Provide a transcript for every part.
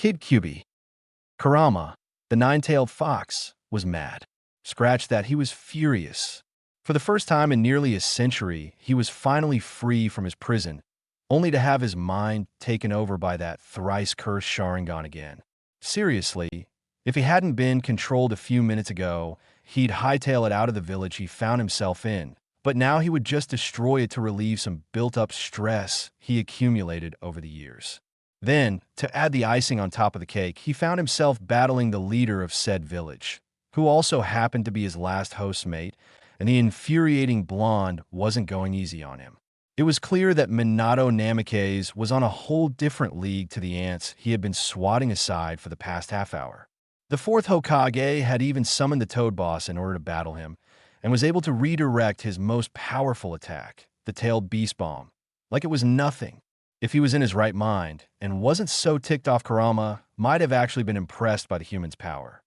Kid Kyūbi, Kurama, the nine-tailed fox, was mad. Scratch that, he was furious. For the first time in nearly a century, he was finally free from his prison, only to have his mind taken over by that thrice-cursed Sharingan again. Seriously, if he hadn't been controlled a few minutes ago, he'd hightail it out of the village he found himself in, but now he would just destroy it to relieve some built-up stress he accumulated over the years. Then, to add the icing on top of the cake, he found himself battling the leader of said village, who also happened to be his last hostmate, and the infuriating blonde wasn't going easy on him. It was clear that Minato Namikaze was on a whole different league to the ants he had been swatting aside for the past half hour. The fourth Hokage had even summoned the Toad Boss in order to battle him, and was able to redirect his most powerful attack, the Tailed Beast Bomb, like it was nothing. If he was in his right mind, and wasn't so ticked off, Kurama might have actually been impressed by the human's power.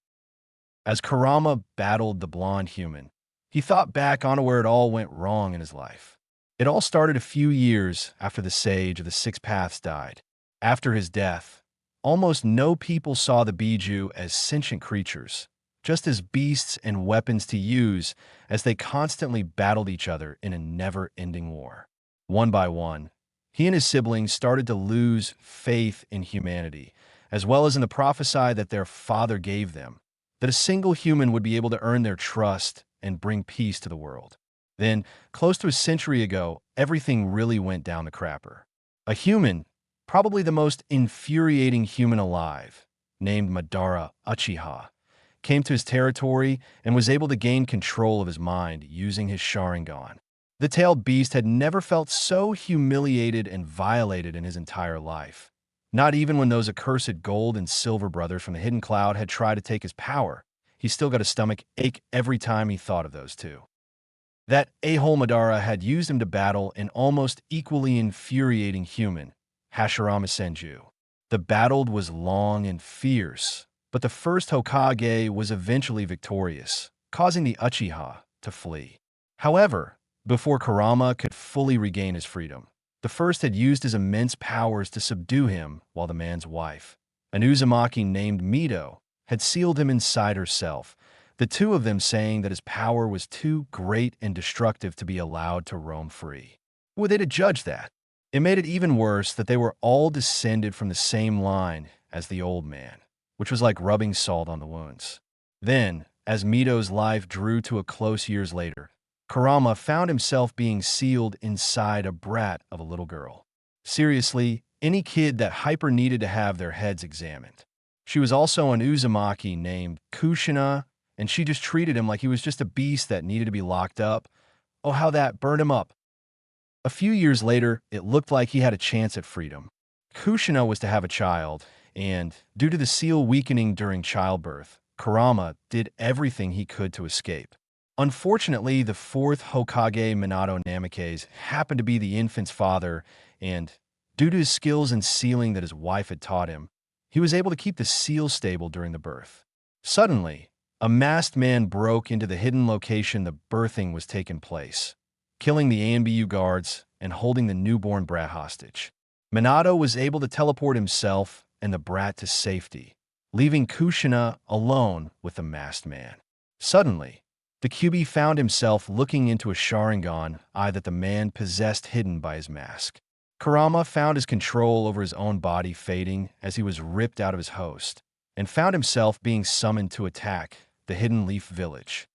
As Kurama battled the blonde human, he thought back on where it all went wrong in his life. It all started a few years after the Sage of the Six Paths died. After his death, almost no people saw the Biju as sentient creatures, just as beasts and weapons to use as they constantly battled each other in a never-ending war. One by one, he and his siblings started to lose faith in humanity, as well as in the prophecy that their father gave them, that a single human would be able to earn their trust and bring peace to the world. Then, close to a century ago, everything really went down the crapper. A human, probably the most infuriating human alive, named Madara Uchiha, came to his territory and was able to gain control of his mind using his Sharingan. The tailed beast had never felt so humiliated and violated in his entire life. Not even when those accursed gold and silver brothers from the Hidden Cloud had tried to take his power. He still got a stomach ache every time he thought of those two. That a-hole Madara had used him to battle an almost equally infuriating human, Hashirama Senju. The battle was long and fierce, but the first Hokage was eventually victorious, causing the Uchiha to flee. However, before Kurama could fully regain his freedom, the first had used his immense powers to subdue him, while the man's wife, an Uzumaki named Mito, had sealed him inside herself, the two of them saying that his power was too great and destructive to be allowed to roam free. Who were they to judge that? It made it even worse that they were all descended from the same line as the old man, which was like rubbing salt on the wounds. Then, as Mito's life drew to a close years later, Kurama found himself being sealed inside a brat of a little girl. Seriously, any kid that hyper needed to have their heads examined. She was also an Uzumaki named Kushina, and she just treated him like he was just a beast that needed to be locked up. Oh, how that burned him up. A few years later, it looked like he had a chance at freedom. Kushina was to have a child, and due to the seal weakening during childbirth, Kurama did everything he could to escape. Unfortunately, the fourth Hokage Minato Namikaze happened to be the infant's father, and due to his skills in sealing that his wife had taught him, he was able to keep the seal stable during the birth. Suddenly, a masked man broke into the hidden location the birthing was taking place, killing the ANBU guards and holding the newborn brat hostage. Minato was able to teleport himself and the brat to safety, leaving Kushina alone with the masked man. Suddenly, the Kyūbi found himself looking into a Sharingan eye that the man possessed hidden by his mask. Kurama found his control over his own body fading as he was ripped out of his host, and found himself being summoned to attack the Hidden Leaf Village.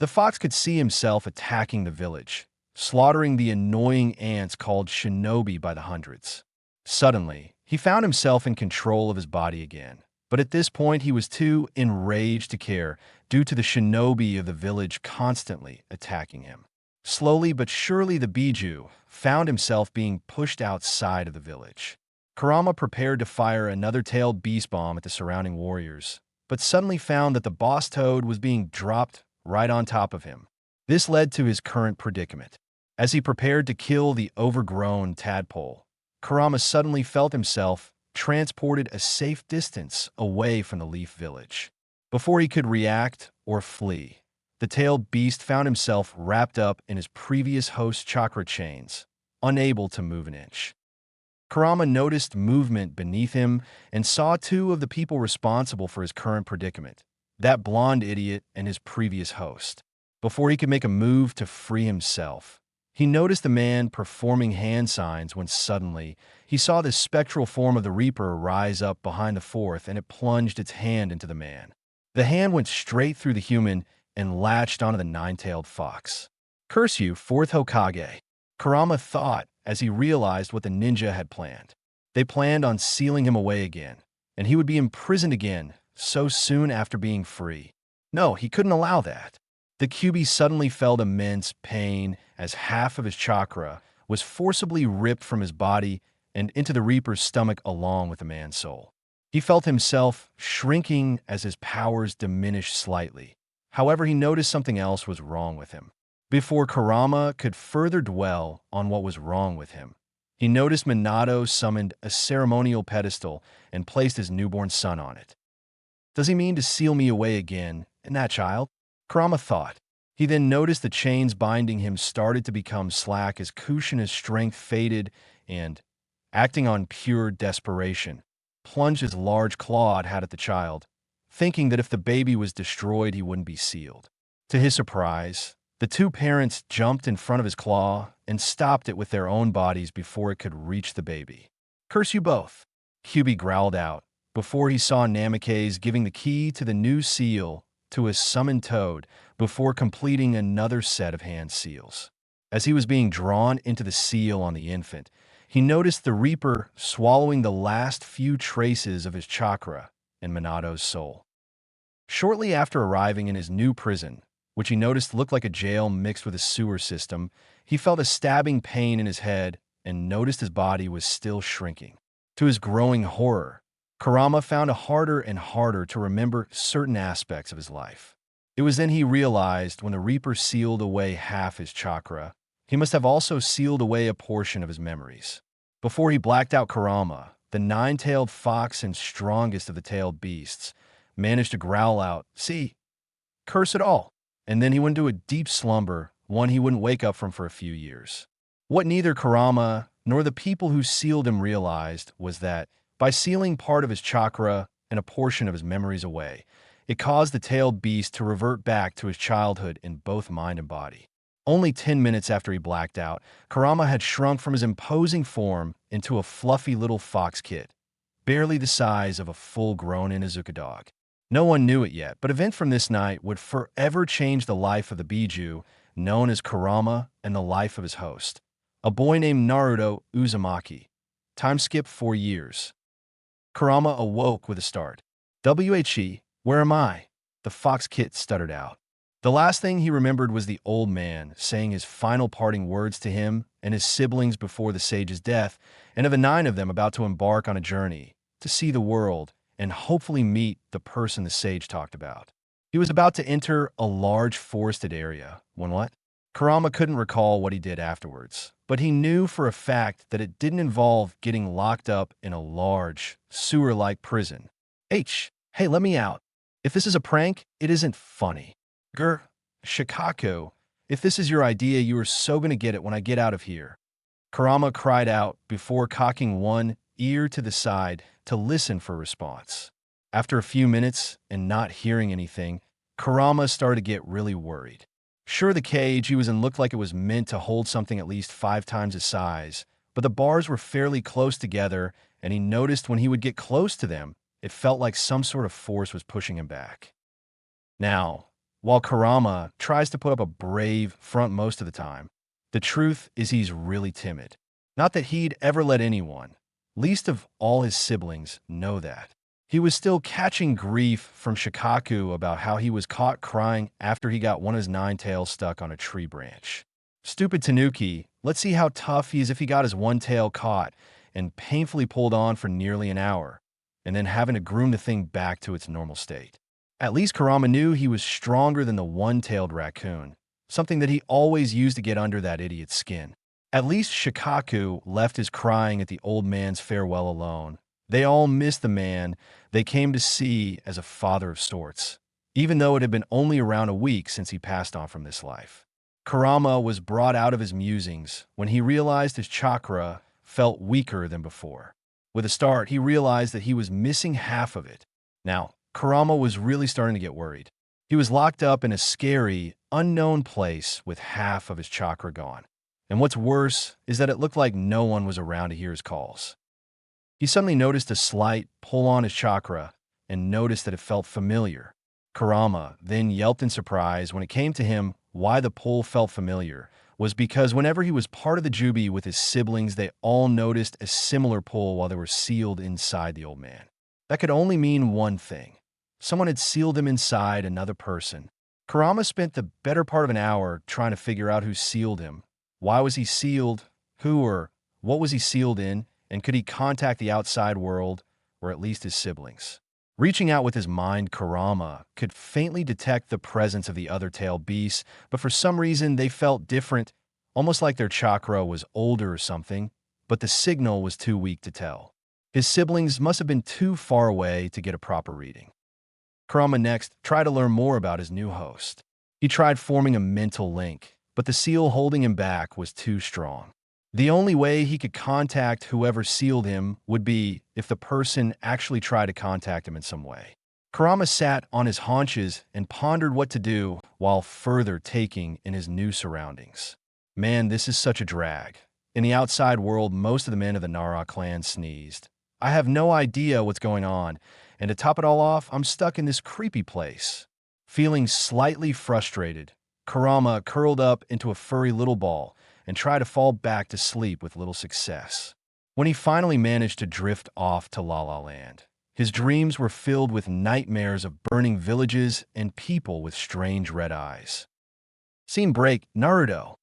The fox could see himself attacking the village, slaughtering the annoying ants called shinobi by the hundreds. Suddenly, he found himself in control of his body again, but at this point he was too enraged to care due to the shinobi of the village constantly attacking him. Slowly but surely the Biju found himself being pushed outside of the village. Kurama prepared to fire another tailed beast bomb at the surrounding warriors, but suddenly found that the boss toad was being dropped right on top of him. This led to his current predicament. As he prepared to kill the overgrown tadpole, Kurama suddenly felt himself transported a safe distance away from the leaf village. Before he could react or flee, the tailed beast found himself wrapped up in his previous host's chakra chains, unable to move an inch. Kurama noticed movement beneath him and saw two of the people responsible for his current predicament, that blonde idiot and his previous host. Before he could make a move to free himself, he noticed the man performing hand signs when suddenly he saw the spectral form of the Reaper rise up behind the fourth, and it plunged its hand into the man. The hand went straight through the human and latched onto the nine-tailed fox. "Curse you, fourth Hokage," Kurama thought as he realized what the ninja had planned. They planned on sealing him away again, and he would be imprisoned again so soon after being free. No, he couldn't allow that. The Kyūbi suddenly felt immense pain as half of his chakra was forcibly ripped from his body and into the Reaper's stomach along with the man's soul. He felt himself shrinking as his powers diminished slightly. However, he noticed something else was wrong with him. Before Kurama could further dwell on what was wrong with him, he noticed Minato summoned a ceremonial pedestal and placed his newborn son on it. Does he mean to seal me away again, and that child? Kurama thought. He then noticed the chains binding him started to become slack as Kushina's strength faded and, acting on pure desperation, plunged his large claw it had at the child, thinking that if the baby was destroyed, he wouldn't be sealed. To his surprise, the two parents jumped in front of his claw and stopped it with their own bodies before it could reach the baby. "Curse you both," Kyūbi growled out before he saw Namikaze giving the key to the new seal to his summoned toad before completing another set of hand seals. As he was being drawn into the seal on the infant, he noticed the Reaper swallowing the last few traces of his chakra in Minato's soul. Shortly after arriving in his new prison, which he noticed looked like a jail mixed with a sewer system, he felt a stabbing pain in his head and noticed his body was still shrinking. To his growing horror, Kurama found it harder and harder to remember certain aspects of his life. It was then he realized when the Reaper sealed away half his chakra, he must have also sealed away a portion of his memories. Before he blacked out, Kurama, the nine-tailed fox and strongest of the tailed beasts, managed to growl out, "See, curse it all," and then he went into a deep slumber, one he wouldn't wake up from for a few years. What neither Kurama nor the people who sealed him realized was that, by sealing part of his chakra and a portion of his memories away, it caused the tailed beast to revert back to his childhood in both mind and body. Only 10 minutes after he blacked out, Kurama had shrunk from his imposing form into a fluffy little fox kid, barely the size of a full-grown Inuzuka dog. No one knew it yet, but events from this night would forever change the life of the Biju, known as Kurama, and the life of his host, a boy named Naruto Uzumaki. Time skip 4 years. Kurama awoke with a start. "WHE, where am I?" the fox kid stuttered out. The last thing he remembered was the old man saying his final parting words to him and his siblings before the sage's death, and of the 9 of them about to embark on a journey to see the world and hopefully meet the person the sage talked about. He was about to enter a large forested area when what? Kurama couldn't recall what he did afterwards, but he knew for a fact that it didn't involve getting locked up in a large, sewer-like prison. Hey, let me out. If this is a prank, it isn't funny. Shikaku, if this is your idea, you are so gonna get it when I get out of here," Kurama cried out before cocking one ear to the side to listen for a response. After a few minutes and not hearing anything, Kurama started to get really worried. Sure, the cage he was in looked like it was meant to hold something at least 5 times his size, but the bars were fairly close together, and he noticed when he would get close to them, it felt like some sort of force was pushing him back. Now, while Kurama tries to put up a brave front most of the time, the truth is he's really timid. Not that he'd ever let anyone, least of all his siblings, know that. He was still catching grief from Shikaku about how he was caught crying after he got one of his 9 tails stuck on a tree branch. Stupid Tanuki, let's see how tough he is if he got his one tail caught and painfully pulled on for nearly an hour, and then having to groom the thing back to its normal state. At least Kurama knew he was stronger than the one-tailed raccoon, something that he always used to get under that idiot's skin. At least Shikaku left his crying at the old man's farewell alone. They all missed the man they came to see as a father of sorts, even though it had been only around a week since he passed on from this life. Kurama was brought out of his musings when he realized his chakra felt weaker than before. With a start, he realized that he was missing half of it. Now, Kurama was really starting to get worried. He was locked up in a scary, unknown place with half of his chakra gone. And what's worse is that it looked like no one was around to hear his calls. He suddenly noticed a slight pull on his chakra and noticed that it felt familiar. Kurama then yelped in surprise when it came to him why the pull felt familiar was because whenever he was part of the Kyūbi with his siblings, they all noticed a similar pull while they were sealed inside the old man. That could only mean one thing. Someone had sealed him inside another person. Kurama spent the better part of an hour trying to figure out who sealed him. Why was he sealed? Who or what was he sealed in? And could he contact the outside world, or at least his siblings? Reaching out with his mind, Kurama could faintly detect the presence of the other tailed beasts, but for some reason they felt different, almost like their chakra was older or something, but the signal was too weak to tell. His siblings must have been too far away to get a proper reading. Kurama next tried to learn more about his new host. He tried forming a mental link, but the seal holding him back was too strong. The only way he could contact whoever sealed him would be if the person actually tried to contact him in some way. Kurama sat on his haunches and pondered what to do while further taking in his new surroundings. Man, this is such a drag. In the outside world, most of the men of the Nara clan sneezed. I have no idea what's going on, and to top it all off, I'm stuck in this creepy place. Feeling slightly frustrated, Kurama curled up into a furry little ball and tried to fall back to sleep with little success. When he finally managed to drift off to La La Land, his dreams were filled with nightmares of burning villages and people with strange red eyes. Scene break, Naruto.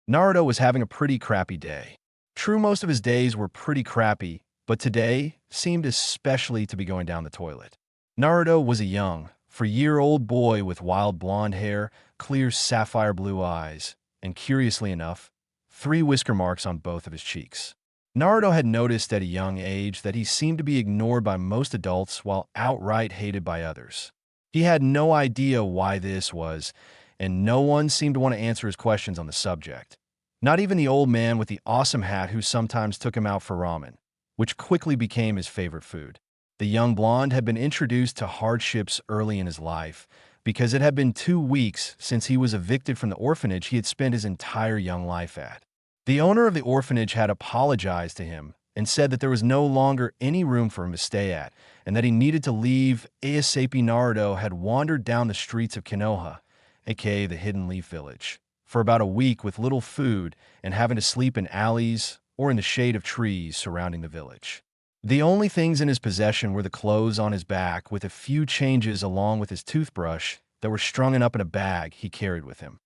Naruto was having a pretty crappy day. True, most of his days were pretty crappy, but today seemed especially to be going down the toilet. Naruto was a young, 4-year-old boy with wild blonde hair, clear sapphire blue eyes, and curiously enough, 3 whisker marks on both of his cheeks. Naruto had noticed at a young age that he seemed to be ignored by most adults while outright hated by others. He had no idea why this was, and no one seemed to want to answer his questions on the subject. Not even the old man with the awesome hat who sometimes took him out for ramen, which quickly became his favorite food. The young blonde had been introduced to hardships early in his life, because it had been 2 weeks since he was evicted from the orphanage he had spent his entire young life at. The owner of the orphanage had apologized to him and said that there was no longer any room for him to stay at, and that he needed to leave ASAP. Naruto had wandered down the streets of Konoha, aka the Hidden Leaf Village, for about a week with little food and having to sleep in alleys or in the shade of trees surrounding the village. The only things in his possession were the clothes on his back with a few changes along with his toothbrush that were strung up in a bag he carried with him.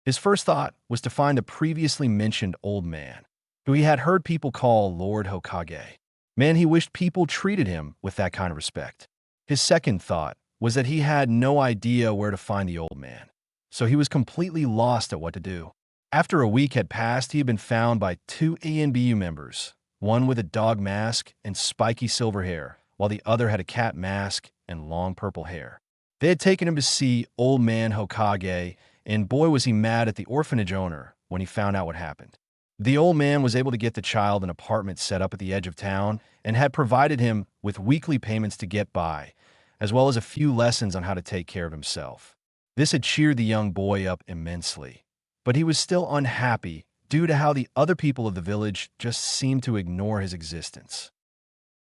His first thought was to find the previously mentioned old man, who he had heard people call Lord Hokage. Man, he wished people treated him with that kind of respect. His second thought was that he had no idea where to find the old man, so he was completely lost at what to do. After a week had passed, he had been found by 2 ANBU members, one with a dog mask and spiky silver hair, while the other had a cat mask and long purple hair. They had taken him to see Old Man Hokage, and boy was he mad at the orphanage owner when he found out what happened. The old man was able to get the child an apartment set up at the edge of town and had provided him with weekly payments to get by, as well as a few lessons on how to take care of himself. This had cheered the young boy up immensely, but he was still unhappy due to how the other people of the village just seemed to ignore his existence.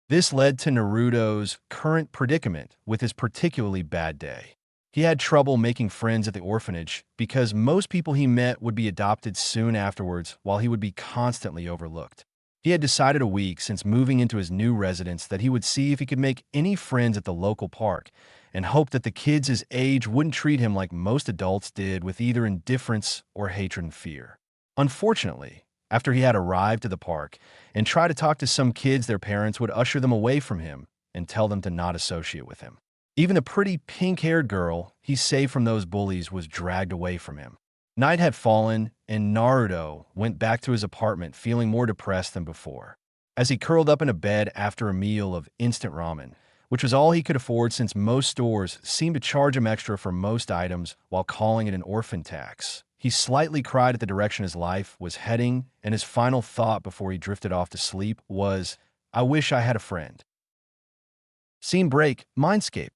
This led to Naruto's current predicament with his particularly bad day. He had trouble making friends at the orphanage because most people he met would be adopted soon afterwards while he would be constantly overlooked. He had decided a week since moving into his new residence that he would see if he could make any friends at the local park and hope that the kids his age wouldn't treat him like most adults did with either indifference or hatred and fear. Unfortunately, after he had arrived at the park and tried to talk to some kids, their parents would usher them away from him and tell them to not associate with him. Even the pretty pink-haired girl he saved from those bullies was dragged away from him. Night had fallen, and Naruto went back to his apartment feeling more depressed than before. As he curled up in a bed after a meal of instant ramen, which was all he could afford since most stores seemed to charge him extra for most items while calling it an orphan tax, He slightly cried at the direction his life was heading, and his final thought before he drifted off to sleep was, "I wish I had a friend." Scene break, Mindscape.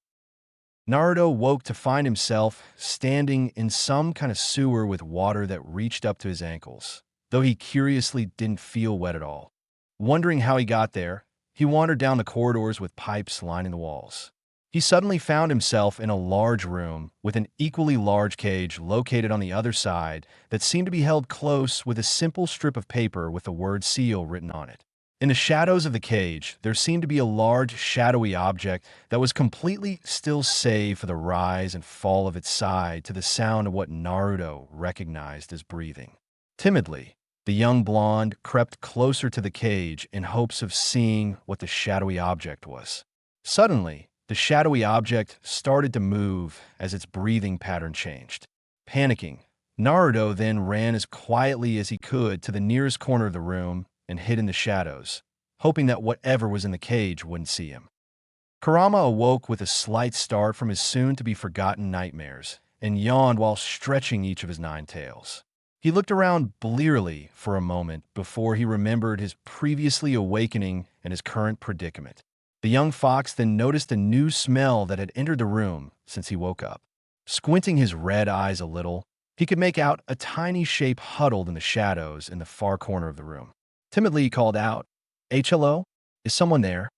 Naruto woke to find himself standing in some kind of sewer with water that reached up to his ankles, though he curiously didn't feel wet at all. Wondering how he got there, he wandered down the corridors with pipes lining the walls. He suddenly found himself in a large room with an equally large cage located on the other side that seemed to be held close with a simple strip of paper with the word seal written on it. In the shadows of the cage, there seemed to be a large, shadowy object that was completely still save for the rise and fall of its side to the sound of what Naruto recognized as breathing. Timidly, the young blonde crept closer to the cage in hopes of seeing what the shadowy object was. Suddenly, the shadowy object started to move as its breathing pattern changed. Panicking, Naruto then ran as quietly as he could to the nearest corner of the room and hid in the shadows, hoping that whatever was in the cage wouldn't see him. Kurama awoke with a slight start from his soon-to-be-forgotten nightmares and yawned while stretching each of his 9 tails. He looked around blearily for a moment before he remembered his previously awakening and his current predicament. The young fox then noticed a new smell that had entered the room since he woke up. Squinting his red eyes a little, he could make out a tiny shape huddled in the shadows in the far corner of the room. Timidly, he called out, "HLO? Is someone there?"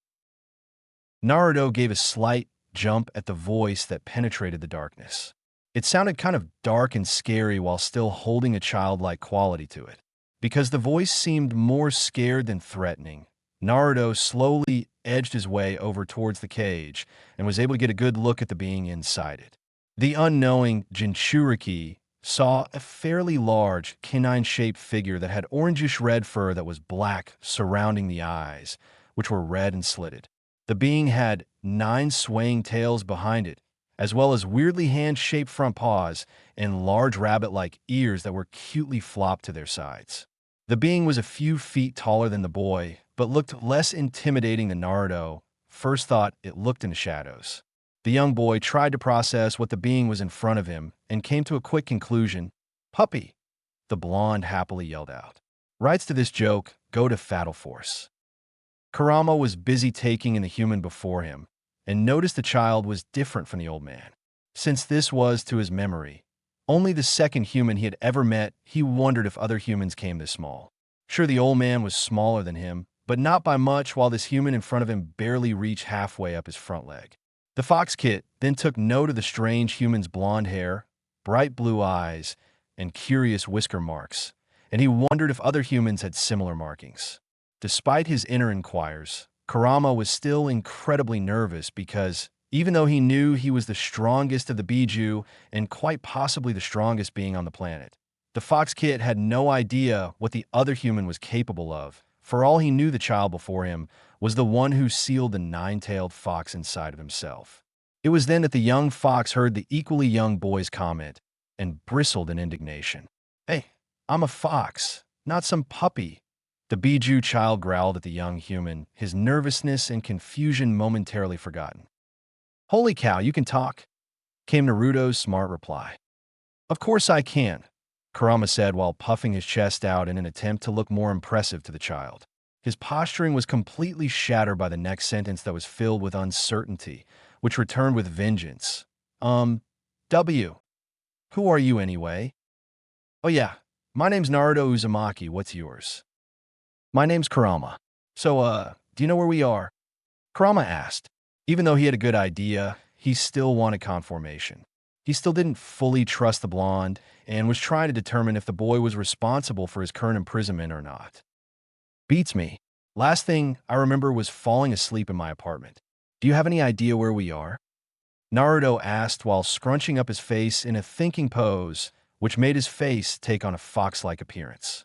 Naruto gave a slight jump at the voice that penetrated the darkness. It sounded kind of dark and scary while still holding a childlike quality to it. Because the voice seemed more scared than threatening, Naruto slowly edged his way over towards the cage and was able to get a good look at the being inside it. The unknowing Jinchuriki saw a fairly large, canine-shaped figure that had orangish-red fur that was black surrounding the eyes, which were red and slitted. The being had 9 swaying tails behind it, as well as weirdly hand-shaped front paws and large rabbit-like ears that were cutely flopped to their sides. The being was a few feet taller than the boy, but looked less intimidating than Naruto first thought it looked in the shadows. The young boy tried to process what the being was in front of him and came to a quick conclusion. "Puppy," the blonde happily yelled out. Rights to this joke go to Fatal Force. Kurama was busy taking in the human before him and noticed the child was different from the old man. Since this was, to his memory, only the second human he had ever met, he wondered if other humans came this small. Sure, the old man was smaller than him, but not by much, while this human in front of him barely reached halfway up his front leg. The Fox Kit then took note of the strange human's blonde hair, bright blue eyes, and curious whisker marks, and he wondered if other humans had similar markings. Despite his inner inquiries, Kurama was still incredibly nervous because, even though he knew he was the strongest of the Biju and quite possibly the strongest being on the planet, the Fox Kit had no idea what the other human was capable of. For all he knew, the child before him was the one who sealed the 9-tailed fox inside of himself. It was then that the young fox heard the equally young boy's comment and bristled in indignation. "Hey, I'm a fox, not some puppy." The Biju child growled at the young human, his nervousness and confusion momentarily forgotten. "Holy cow, you can talk?" came Naruto's smart reply. "Of course I can," Kurama said while puffing his chest out in an attempt to look more impressive to the child. His posturing was completely shattered by the next sentence that was filled with uncertainty, which returned with vengeance. W. Who are you anyway?" "Oh yeah, my name's Naruto Uzumaki, what's yours?" "My name's Kurama. So, do you know where we are?" Kurama asked. Even though he had a good idea, he still wanted confirmation. He still didn't fully trust the blonde and was trying to determine if the boy was responsible for his current imprisonment or not. "Beats me. Last thing I remember was falling asleep in my apartment. Do you have any idea where we are?" Naruto asked while scrunching up his face in a thinking pose, which made his face take on a fox-like appearance.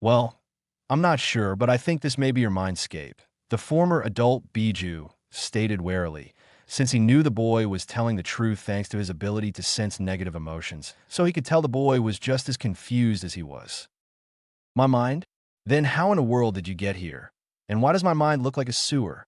"Well, I'm not sure, but I think this may be your mindscape," the former adult Biju stated warily, since he knew the boy was telling the truth thanks to his ability to sense negative emotions, so he could tell the boy was just as confused as he was. "My mind? Then how in the world did you get here? And why does my mind look like a sewer?"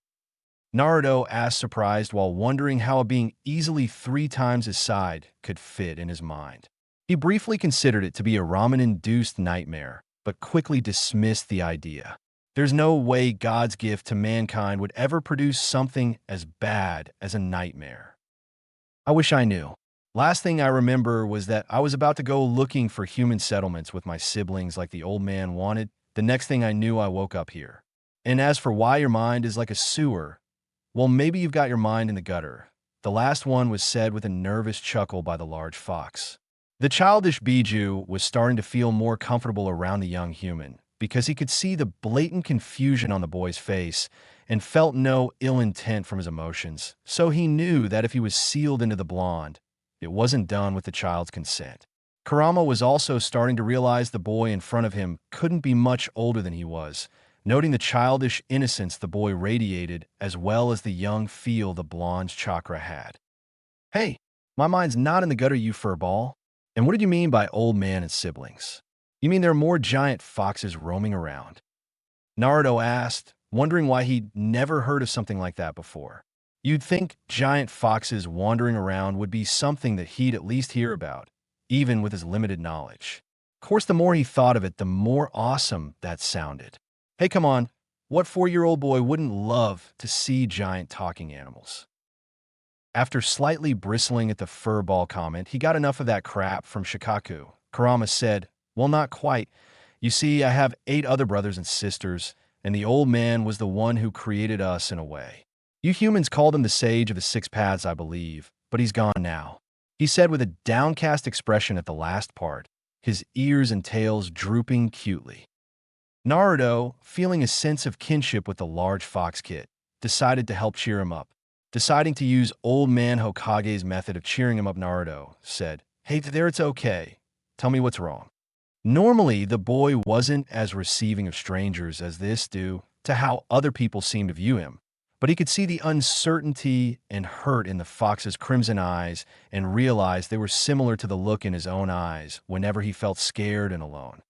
Naruto asked, surprised while wondering how a being easily 3 times his size could fit in his mind. He briefly considered it to be a ramen-induced nightmare, but quickly dismissed the idea. There's no way God's gift to mankind would ever produce something as bad as a nightmare. I wish I knew. Last thing I remember was that I was about to go looking for human settlements with my siblings like the old man wanted. The next thing I knew, I woke up here. And as for why your mind is like a sewer, well, maybe you've got your mind in the gutter. The last one was said with a nervous chuckle by the large fox. The childish Bijou was starting to feel more comfortable around the young human because he could see the blatant confusion on the boy's face and felt no ill intent from his emotions, so he knew that if he was sealed into the blonde, it wasn't done with the child's consent. Kurama was also starting to realize the boy in front of him couldn't be much older than he was, noting the childish innocence the boy radiated as well as the young feel the blonde's chakra had. Hey, my mind's not in the gutter, you furball. And what did you mean by old man and siblings? You mean there are more giant foxes roaming around? Naruto asked, wondering why he'd never heard of something like that before. You'd think giant foxes wandering around would be something that he'd at least hear about, even with his limited knowledge. Of course, the more he thought of it, the more awesome that sounded. Hey, come on, what 4-year-old boy wouldn't love to see giant talking animals? After slightly bristling at the furball comment, he got enough of that crap from Shikaku. Kurama said, well, not quite. You see, I have 8 other brothers and sisters, and the old man was the one who created us in a way. You humans called him the sage of the 6 paths, I believe, but he's gone now. He said with a downcast expression at the last part, his ears and tails drooping cutely. Naruto, feeling a sense of kinship with the large fox kid, decided to help cheer him up. Deciding to use old man Hokage's method of cheering him up, Naruto said, hey there, it's okay. Tell me what's wrong. Normally, the boy wasn't as receiving of strangers as this due to how other people seemed to view him, but he could see the uncertainty and hurt in the fox's crimson eyes and realized they were similar to the look in his own eyes whenever he felt scared and alone.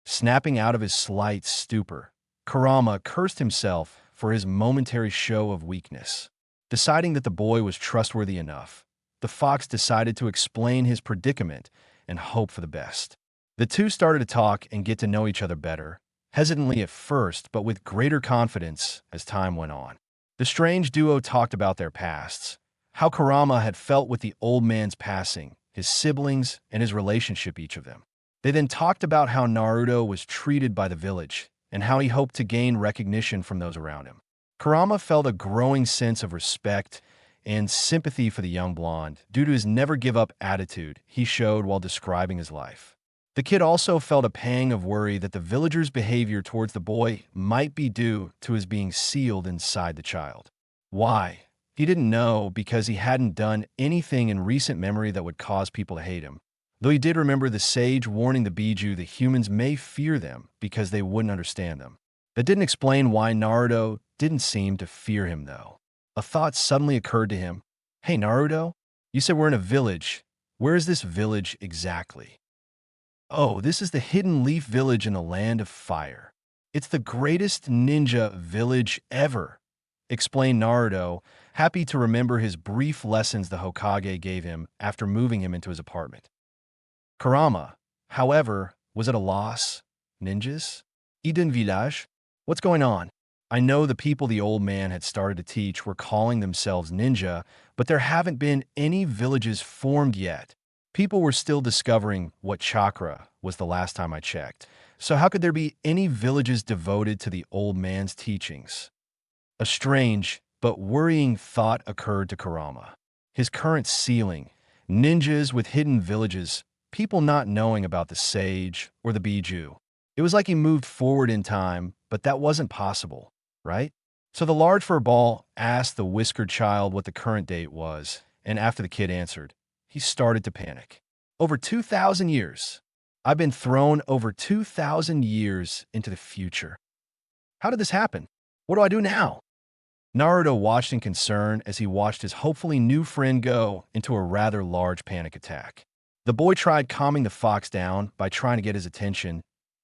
Snapping out of his slight stupor, Kurama cursed himself for his momentary show of weakness. Deciding that the boy was trustworthy enough, the fox decided to explain his predicament and hope for the best. The two started to talk and get to know each other better, hesitantly at first, but with greater confidence as time went on. The strange duo talked about their pasts, how Kurama had felt with the old man's passing, his siblings, and his relationship each of them. They then talked about how Naruto was treated by the village and how he hoped to gain recognition from those around him. Kurama felt a growing sense of respect and sympathy for the young blonde due to his never-give-up attitude he showed while describing his life. The kid also felt a pang of worry that the villagers' behavior towards the boy might be due to his being sealed inside the child. Why? He didn't know because he hadn't done anything in recent memory that would cause people to hate him, though he did remember the sage warning the Bijou that humans may fear them because they wouldn't understand them. That didn't explain why Naruto didn't seem to fear him, though. A thought suddenly occurred to him. Hey, Naruto, you said we're in a village. Where is this village exactly? Oh, this is the Hidden Leaf Village in the Land of Fire. It's the greatest ninja village ever, explained Naruto, happy to remember his brief lessons the Hokage gave him after moving him into his apartment. Kurama, however, was at a loss. Ninjas? Eden Village? What's going on? I know the people the old man had started to teach were calling themselves ninja, but there haven't been any villages formed yet. People were still discovering what chakra was the last time I checked. So how could there be any villages devoted to the old man's teachings? A strange but worrying thought occurred to Kurama. His current ceiling, ninjas with hidden villages, people not knowing about the sage or the Bijou. It was like he moved forward in time, but that wasn't possible, right? So the large fur ball asked the whiskered child what the current date was, and after the kid answered, he started to panic. Over 2,000 years. I've been thrown over 2,000 years into the future. How did this happen? What do I do now? Naruto watched in concern as he watched his hopefully new friend go into a rather large panic attack. The boy tried calming the fox down by trying to get his attention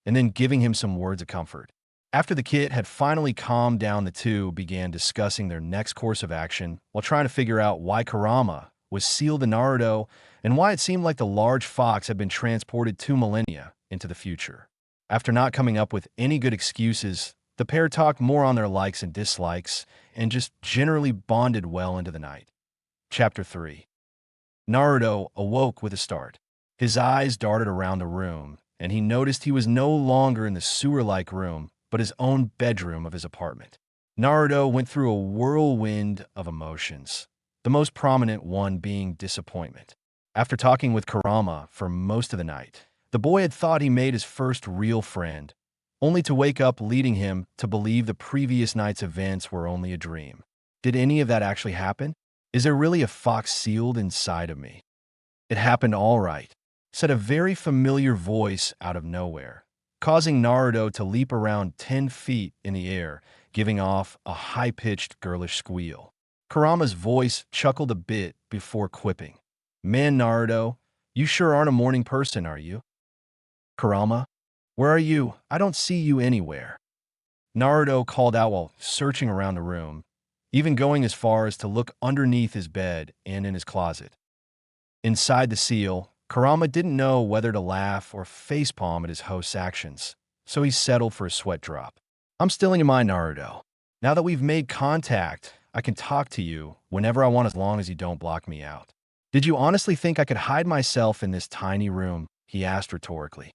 and then giving him some words of comfort. After the kid had finally calmed down, the two began discussing their next course of action while trying to figure out why Kurama was sealed to Naruto and why it seemed like the large fox had been transported 2 millennia into the future. After not coming up with any good excuses, the pair talked more on their likes and dislikes and just generally bonded well into the night. Chapter 3. Naruto awoke with a start. His eyes darted around the room, and he noticed he was no longer in the sewer-like room, but his own bedroom of his apartment. Naruto went through a whirlwind of emotions, the most prominent one being disappointment. After talking with Kurama for most of the night, the boy had thought he made his first real friend, only to wake up leading him to believe the previous night's events were only a dream. Did any of that actually happen? Is there really a fox sealed inside of me? It happened all right, said a very familiar voice out of nowhere, causing Naruto to leap around 10 feet in the air, giving off a high-pitched girlish squeal. Kurama's voice chuckled a bit before quipping. Man, Naruto, you sure aren't a morning person, are you? Kurama, where are you? I don't see you anywhere. Naruto called out while searching around the room, even going as far as to look underneath his bed and in his closet. Inside the seal, Kurama didn't know whether to laugh or facepalm at his host's actions, so he settled for a sweat drop. I'm still in your mind, Naruto. Now that we've made contact, I can talk to you whenever I want as long as you don't block me out. Did you honestly think I could hide myself in this tiny room? He asked rhetorically.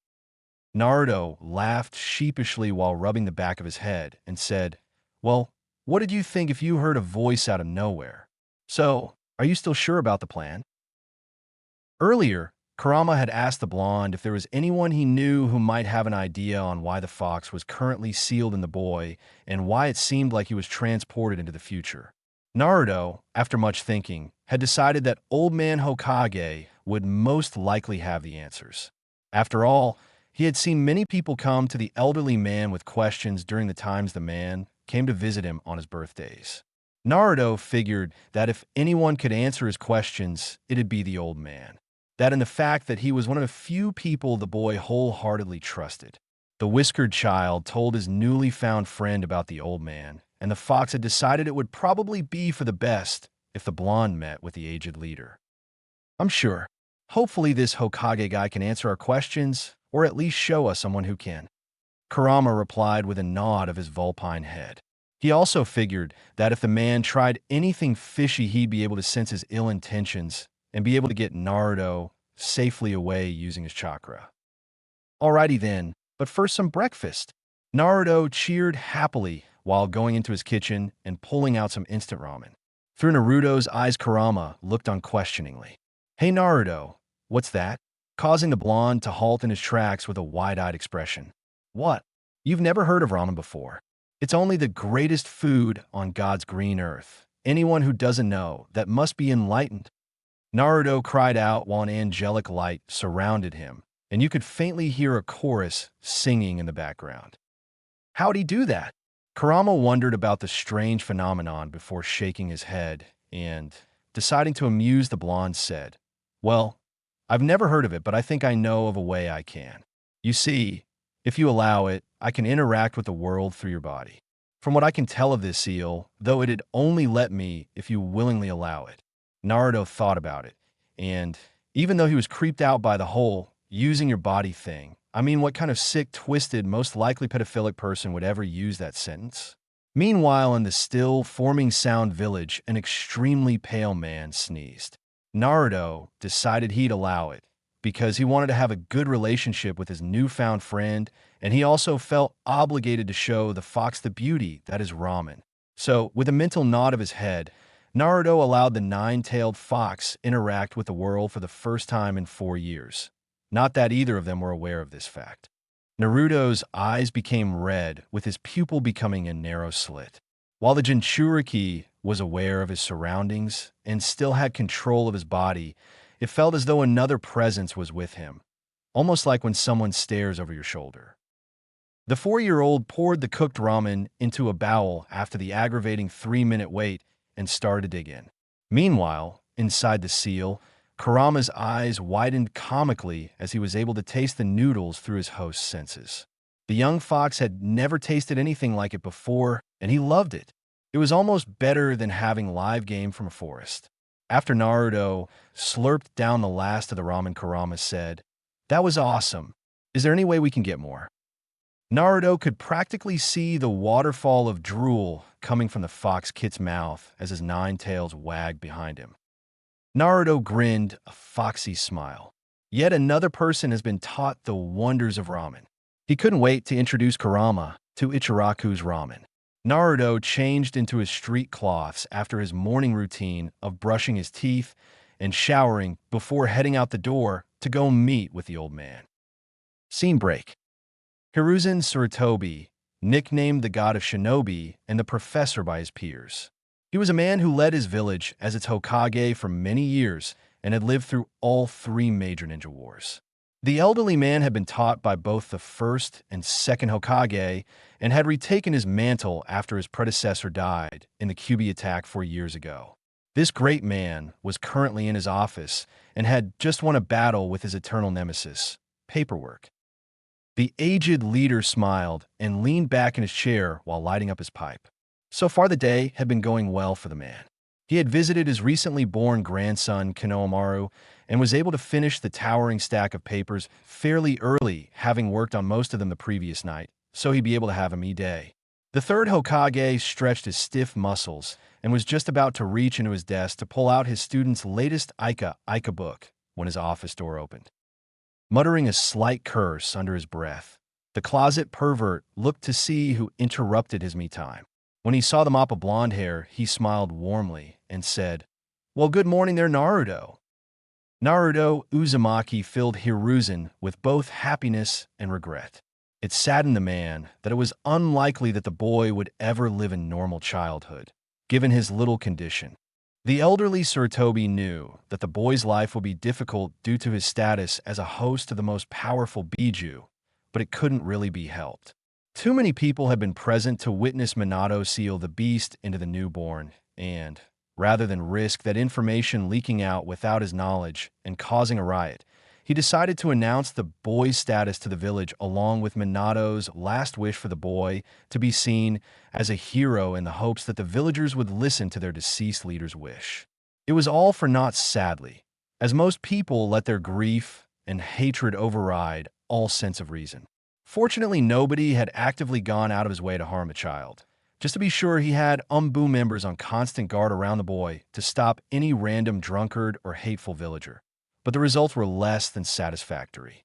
Naruto laughed sheepishly while rubbing the back of his head and said, Well, what did you think if you heard a voice out of nowhere? So, are you still sure about the plan? Earlier, Kurama had asked the blonde if there was anyone he knew who might have an idea on why the fox was currently sealed in the boy and why it seemed like he was transported into the future. Naruto, after much thinking, had decided that Old Man Hokage would most likely have the answers. After all, he had seen many people come to the elderly man with questions during the times the man came to visit him on his birthdays. Naruto figured that if anyone could answer his questions, it'd be the old man. That in the fact that he was one of the few people the boy wholeheartedly trusted. The whiskered child told his newly found friend about the old man, and the fox had decided it would probably be for the best if the blonde met with the aged leader. I'm sure. Hopefully this Hokage guy can answer our questions, or at least show us someone who can. Kurama replied with a nod of his vulpine head. He also figured that if the man tried anything fishy, he'd be able to sense his ill intentions and be able to get Naruto safely away using his chakra. Alrighty then, but first some breakfast. Naruto cheered happily while going into his kitchen and pulling out some instant ramen. Through Naruto's eyes, Kurama looked unquestioningly. Hey Naruto, what's that? Causing the blonde to halt in his tracks with a wide-eyed expression. What? You've never heard of ramen before. It's only the greatest food on God's green earth. Anyone who doesn't know, that must be enlightened. Naruto cried out while an angelic light surrounded him, and you could faintly hear a chorus singing in the background. How'd he do that? Kurama wondered about the strange phenomenon before shaking his head and, deciding to amuse the blonde, said, Well, I've never heard of it, but I think I know of a way I can. You see, if you allow it, I can interact with the world through your body. From what I can tell of this seal, though it'd only let me if you willingly allow it. Naruto thought about it, and even though he was creeped out by the whole using your body thing, I mean, what kind of sick, twisted, most likely pedophilic person would ever use that sentence? Meanwhile, in the still forming sound village, an extremely pale man sneezed. Naruto decided he'd allow it, because he wanted to have a good relationship with his newfound friend, and he also felt obligated to show the fox the beauty that is ramen. So, with a mental nod of his head, Naruto allowed the nine-tailed fox interact with the world for the first time in 4 years. Not that either of them were aware of this fact. Naruto's eyes became red, with his pupil becoming a narrow slit. While the Jinchuriki was aware of his surroundings and still had control of his body, it felt as though another presence was with him, almost like when someone stares over your shoulder. The 4-year-old poured the cooked ramen into a bowl after the aggravating 3-minute wait and started to dig in. Meanwhile, inside the seal, Kurama's eyes widened comically as he was able to taste the noodles through his host's senses. The young fox had never tasted anything like it before, and he loved it. It was almost better than having live game from a forest. After Naruto slurped down the last of the ramen, Kurama said, "That was awesome. Is there any way we can get more?" Naruto could practically see the waterfall of drool coming from the fox kit's mouth as his nine tails wagged behind him. Naruto grinned a foxy smile. Yet another person has been taught the wonders of ramen. He couldn't wait to introduce Kurama to Ichiraku's ramen. Naruto changed into his street cloths after his morning routine of brushing his teeth and showering before heading out the door to go meet with the old man. Scene break. Hiruzen Sarutobi, nicknamed the god of shinobi and the professor by his peers. He was a man who led his village as its Hokage for many years and had lived through all three major ninja wars. The elderly man had been taught by both the first and second Hokage and had retaken his mantle after his predecessor died in the Kyūbi attack 4 years ago. This great man was currently in his office and had just won a battle with his eternal nemesis, paperwork. The aged leader smiled and leaned back in his chair while lighting up his pipe. So far the day had been going well for the man. He had visited his recently born grandson, Konohamaru, and was able to finish the towering stack of papers fairly early, having worked on most of them the previous night, so he'd be able to have a me-day. The third Hokage stretched his stiff muscles and was just about to reach into his desk to pull out his student's latest Aika book when his office door opened. Muttering a slight curse under his breath, the closet pervert looked to see who interrupted his me-time. When he saw the mop of blonde hair, he smiled warmly and said, "Well, good morning there, Naruto." Naruto Uzumaki filled Hiruzen with both happiness and regret. It saddened the man that it was unlikely that the boy would ever live a normal childhood, given his little condition. The elderly Sarutobi knew that the boy's life would be difficult due to his status as a host of the most powerful Biju, but it couldn't really be helped. Too many people had been present to witness Minato seal the beast into the newborn, and, rather than risk that information leaking out without his knowledge and causing a riot, he decided to announce the boy's status to the village along with Minato's last wish for the boy to be seen as a hero in the hopes that the villagers would listen to their deceased leader's wish. It was all for naught, sadly, as most people let their grief and hatred override all sense of reason. Fortunately, nobody had actively gone out of his way to harm the child. Just to be sure, he had Umbu members on constant guard around the boy to stop any random drunkard or hateful villager. But the results were less than satisfactory.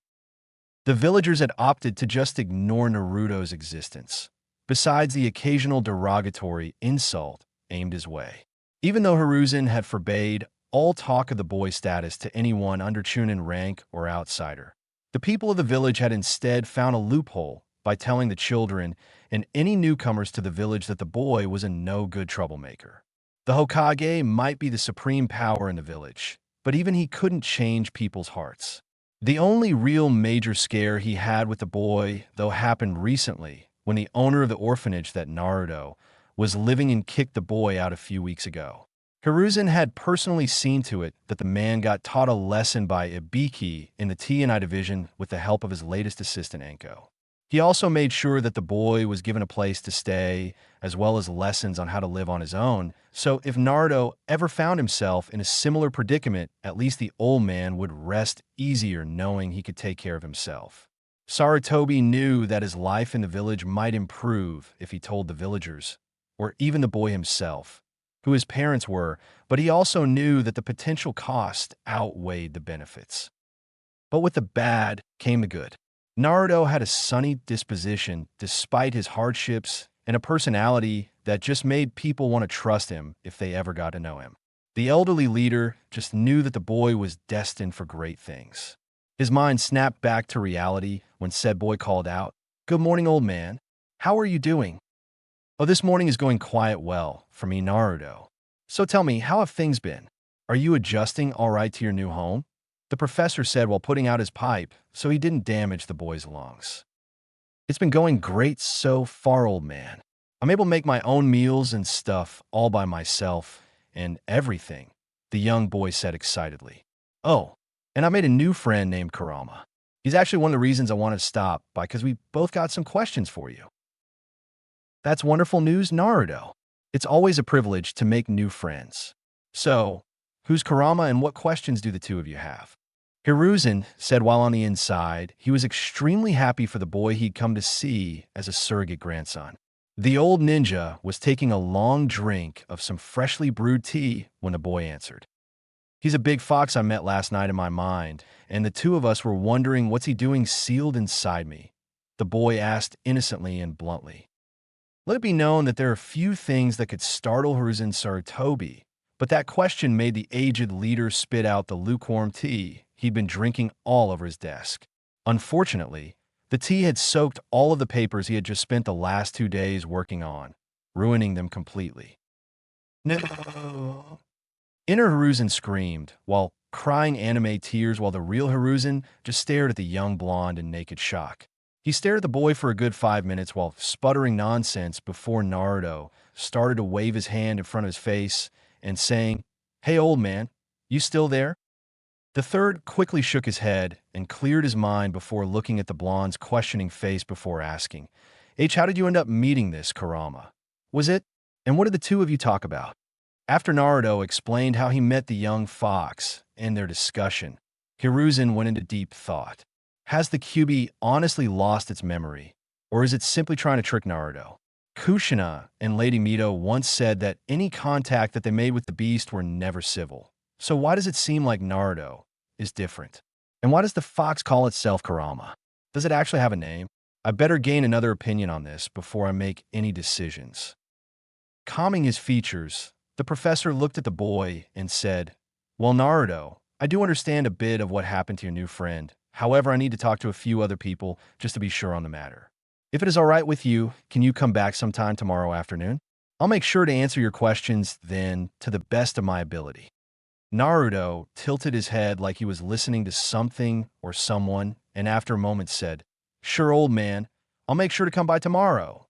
The villagers had opted to just ignore Naruto's existence, besides the occasional derogatory insult aimed his way. Even though Hiruzen had forbade all talk of the boy's status to anyone under Chunin rank or outsider, the people of the village had instead found a loophole by telling the children and any newcomers to the village that the boy was a no-good troublemaker. The Hokage might be the supreme power in the village, but even he couldn't change people's hearts. The only real major scare he had with the boy, though, happened recently when the owner of the orphanage that Naruto was living in kicked the boy out a few weeks ago. Hiruzen had personally seen to it that the man got taught a lesson by Ibiki in the T&I division with the help of his latest assistant Anko. He also made sure that the boy was given a place to stay, as well as lessons on how to live on his own, so if Naruto ever found himself in a similar predicament, at least the old man would rest easier knowing he could take care of himself. Sarutobi knew that his life in the village might improve if he told the villagers, or even the boy himself, who his parents were, but he also knew that the potential cost outweighed the benefits. But with the bad came the good. Naruto had a sunny disposition despite his hardships and a personality that just made people want to trust him if they ever got to know him. The elderly leader just knew that the boy was destined for great things. His mind snapped back to reality when said boy called out, "Good morning, old man. How are you doing?" "Oh, this morning is going quite well for me, Naruto. So tell me, how have things been? Are you adjusting all right to your new home?" the professor said while putting out his pipe so he didn't damage the boy's lungs. "It's been going great so far, old man. I'm able to make my own meals and stuff all by myself and everything," the young boy said excitedly. "Oh, and I made a new friend named Kurama. He's actually one of the reasons I wanted to stop by because we both got some questions for you." "That's wonderful news, Naruto. It's always a privilege to make new friends. So, Who's Kurama and what questions do the two of you have? Hiruzen said while on the inside, he was extremely happy for the boy he'd come to see as a surrogate grandson. The old ninja was taking a long drink of some freshly brewed tea when the boy answered. He's a big fox I met last night in my mind, and the two of us were wondering what's he doing sealed inside me, the boy asked innocently and bluntly. Let it be known that there are few things that could startle Hiruzen Sarutobi, but that question made the aged leader spit out the lukewarm tea he'd been drinking all over his desk. Unfortunately, the tea had soaked all of the papers he had just spent the last 2 days working on, ruining them completely. No. Inner Hiruzen screamed, while crying anime tears while the real Hiruzen just stared at the young blonde in naked shock. He stared at the boy for a good 5 minutes while sputtering nonsense before Naruto started to wave his hand in front of his face and saying, "Hey, old man, you still there?" The third quickly shook his head and cleared his mind before looking at the blonde's questioning face before asking, how did you end up meeting this Kurama? Was it? And what did the two of you talk about? After Naruto explained how he met the young fox and their discussion, Hiruzen went into deep thought. Has the Kyūbi honestly lost its memory, or is it simply trying to trick Naruto? Kushina and Lady Mito once said that any contact that they made with the beast were never civil. So why does it seem like Naruto is different? And why does the fox call itself Kurama? Does it actually have a name? I better gain another opinion on this before I make any decisions. Calming his features, the professor looked at the boy and said, "Well, Naruto, I do understand a bit of what happened to your new friend. However, I need to talk to a few other people just to be sure on the matter. If it is all right with you, can you come back sometime tomorrow afternoon? I'll make sure to answer your questions then to the best of my ability." Naruto tilted his head like he was listening to something or someone, and after a moment said, "Sure, old man, I'll make sure to come by tomorrow."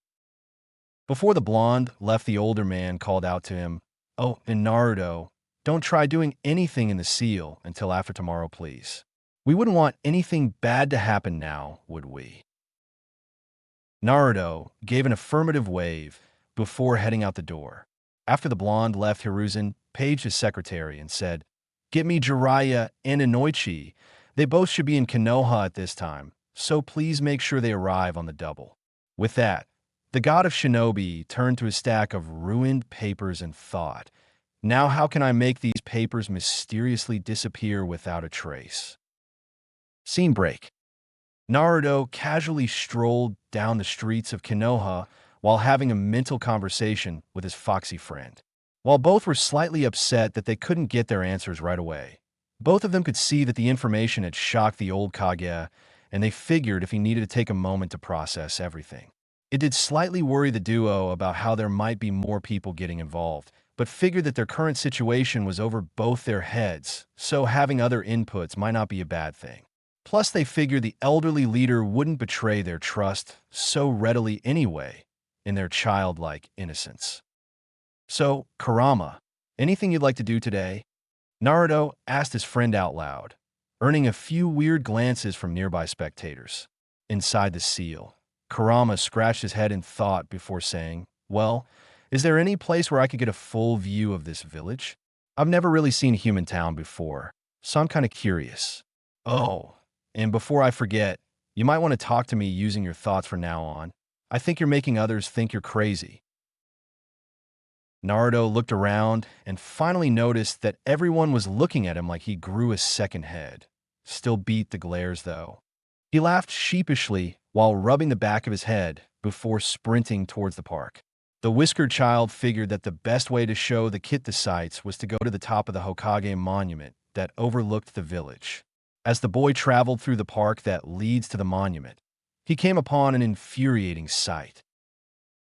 Before the blonde left, the older man called out to him, "Oh, and Naruto, don't try doing anything in the seal until after tomorrow, please. We wouldn't want anything bad to happen now, would we?" Naruto gave an affirmative wave before heading out the door. After the blonde left, Hiruzen paged his secretary and said, "Get me Jiraiya and Inoichi. They both should be in Konoha at this time, so please make sure they arrive on the double." With that, the god of shinobi turned to his stack of ruined papers and thought, "Now how can I make these papers mysteriously disappear without a trace?" Scene break. Naruto casually strolled down the streets of Konoha while having a mental conversation with his foxy friend. While both were slightly upset that they couldn't get their answers right away, both of them could see that the information had shocked the old Kage, and they figured if he needed to take a moment to process everything. It did slightly worry the duo about how there might be more people getting involved, but figured that their current situation was over both their heads, so having other inputs might not be a bad thing. Plus, they figured the elderly leader wouldn't betray their trust so readily anyway, in their childlike innocence. "So, Kurama, anything you'd like to do today?" Naruto asked his friend out loud, earning a few weird glances from nearby spectators. Inside the seal, Kurama scratched his head in thought before saying, "Well, is there any place where I could get a full view of this village? I've never really seen a human town before, so I'm kind of curious. Oh, and before I forget, you might want to talk to me using your thoughts from now on. I think you're making others think you're crazy." Naruto looked around and finally noticed that everyone was looking at him like he grew a second head. Still beat the glares, though. He laughed sheepishly while rubbing the back of his head before sprinting towards the park. The whiskered child figured that the best way to show the kid the sights was to go to the top of the Hokage monument that overlooked the village. As the boy traveled through the park that leads to the monument, he came upon an infuriating sight.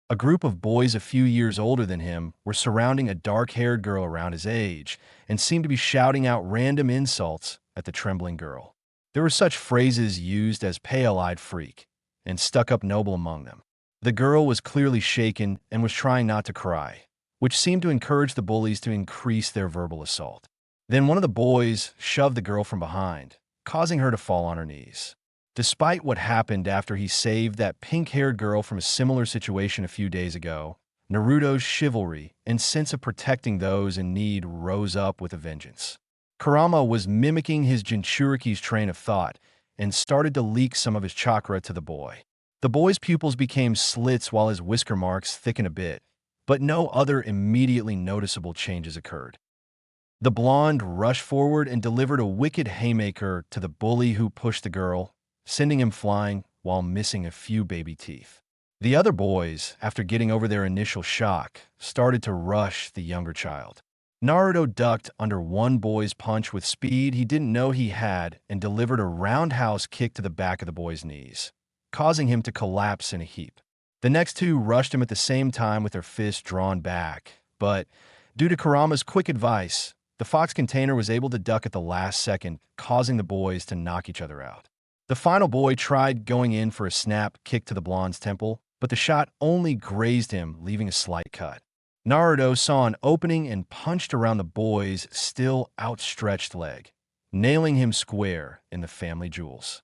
A group of boys a few years older than him were surrounding a dark-haired girl around his age and seemed to be shouting out random insults at the trembling girl. There were such phrases used as pale-eyed freak and stuck-up noble among them. The girl was clearly shaken and was trying not to cry, which seemed to encourage the bullies to increase their verbal assault. Then one of the boys shoved the girl from behind, causing her to fall on her knees. Despite what happened after he saved that pink-haired girl from a similar situation a few days ago, Naruto's chivalry and sense of protecting those in need rose up with a vengeance. Kurama was mimicking his Jinchuriki's train of thought and started to leak some of his chakra to the boy. The boy's pupils became slits while his whisker marks thickened a bit, but no other immediately noticeable changes occurred. The blonde rushed forward and delivered a wicked haymaker to the bully who pushed the girl, sending him flying while missing a few baby teeth. The other boys, after getting over their initial shock, started to rush the younger child. Naruto ducked under one boy's punch with speed he didn't know he had and delivered a roundhouse kick to the back of the boy's knees, causing him to collapse in a heap. The next two rushed him at the same time with their fists drawn back, but due to Kurama's quick advice, the Fox container was able to duck at the last second, causing the boys to knock each other out. The final boy tried going in for a snap kick to the blonde's temple, but the shot only grazed him, leaving a slight cut. Naruto saw an opening and punched around the boy's still outstretched leg, nailing him square in the family jewels.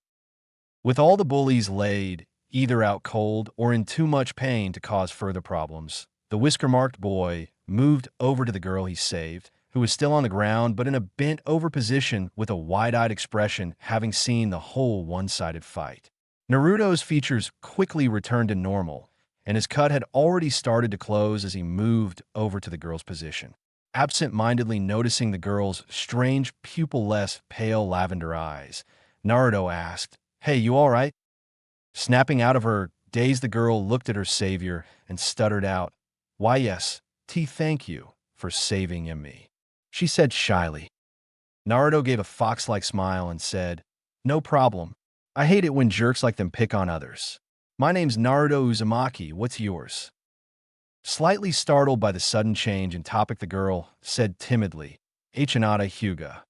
With all the bullies laid, either out cold or in too much pain to cause further problems, the whisker-marked boy moved over to the girl he saved, who was still on the ground but in a bent-over position with a wide-eyed expression, having seen the whole one-sided fight. Naruto's features quickly returned to normal, and his cut had already started to close as he moved over to the girl's position. Absent-mindedly noticing the girl's strange, pupil-less, pale lavender eyes, Naruto asked, "Hey, you all right?" Snapping out of her daze, the girl looked at her savior and stuttered out, "Why, yes, thank you for saving me," she said shyly. Naruto gave a fox-like smile and said, "No problem. I hate it when jerks like them pick on others. My name's Naruto Uzumaki, what's yours?" Slightly startled by the sudden change in topic, the girl said timidly, "Hinata Hyuga."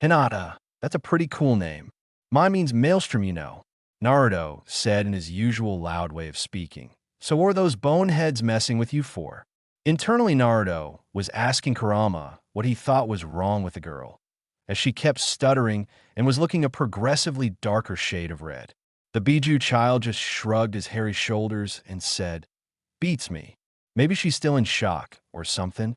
"Hinata, that's a pretty cool name. Mine means maelstrom, you know," Naruto said in his usual loud way of speaking. "So what are those boneheads messing with you for?" Internally, Naruto was asking Kurama what he thought was wrong with the girl, as she kept stuttering and was looking a progressively darker shade of red. The Biju child just shrugged his hairy shoulders and said, "Beats me. Maybe she's still in shock or something."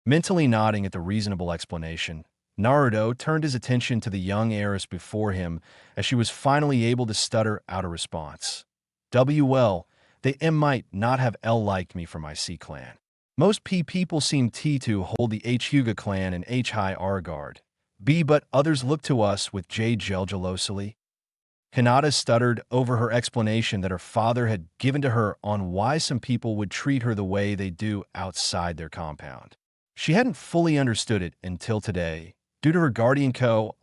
Mentally nodding at the reasonable explanation, Naruto turned his attention to the young heiress before him as she was finally able to stutter out a response. "Well, they might not have liked me for my C clan. Most people seem to hold the H Hyuga clan and H high our guard. But others look to us with J jealously." Hinata stuttered over her explanation that her father had given to her on why some people would treat her the way they do outside their compound. She hadn't fully understood it until today, due to her guardian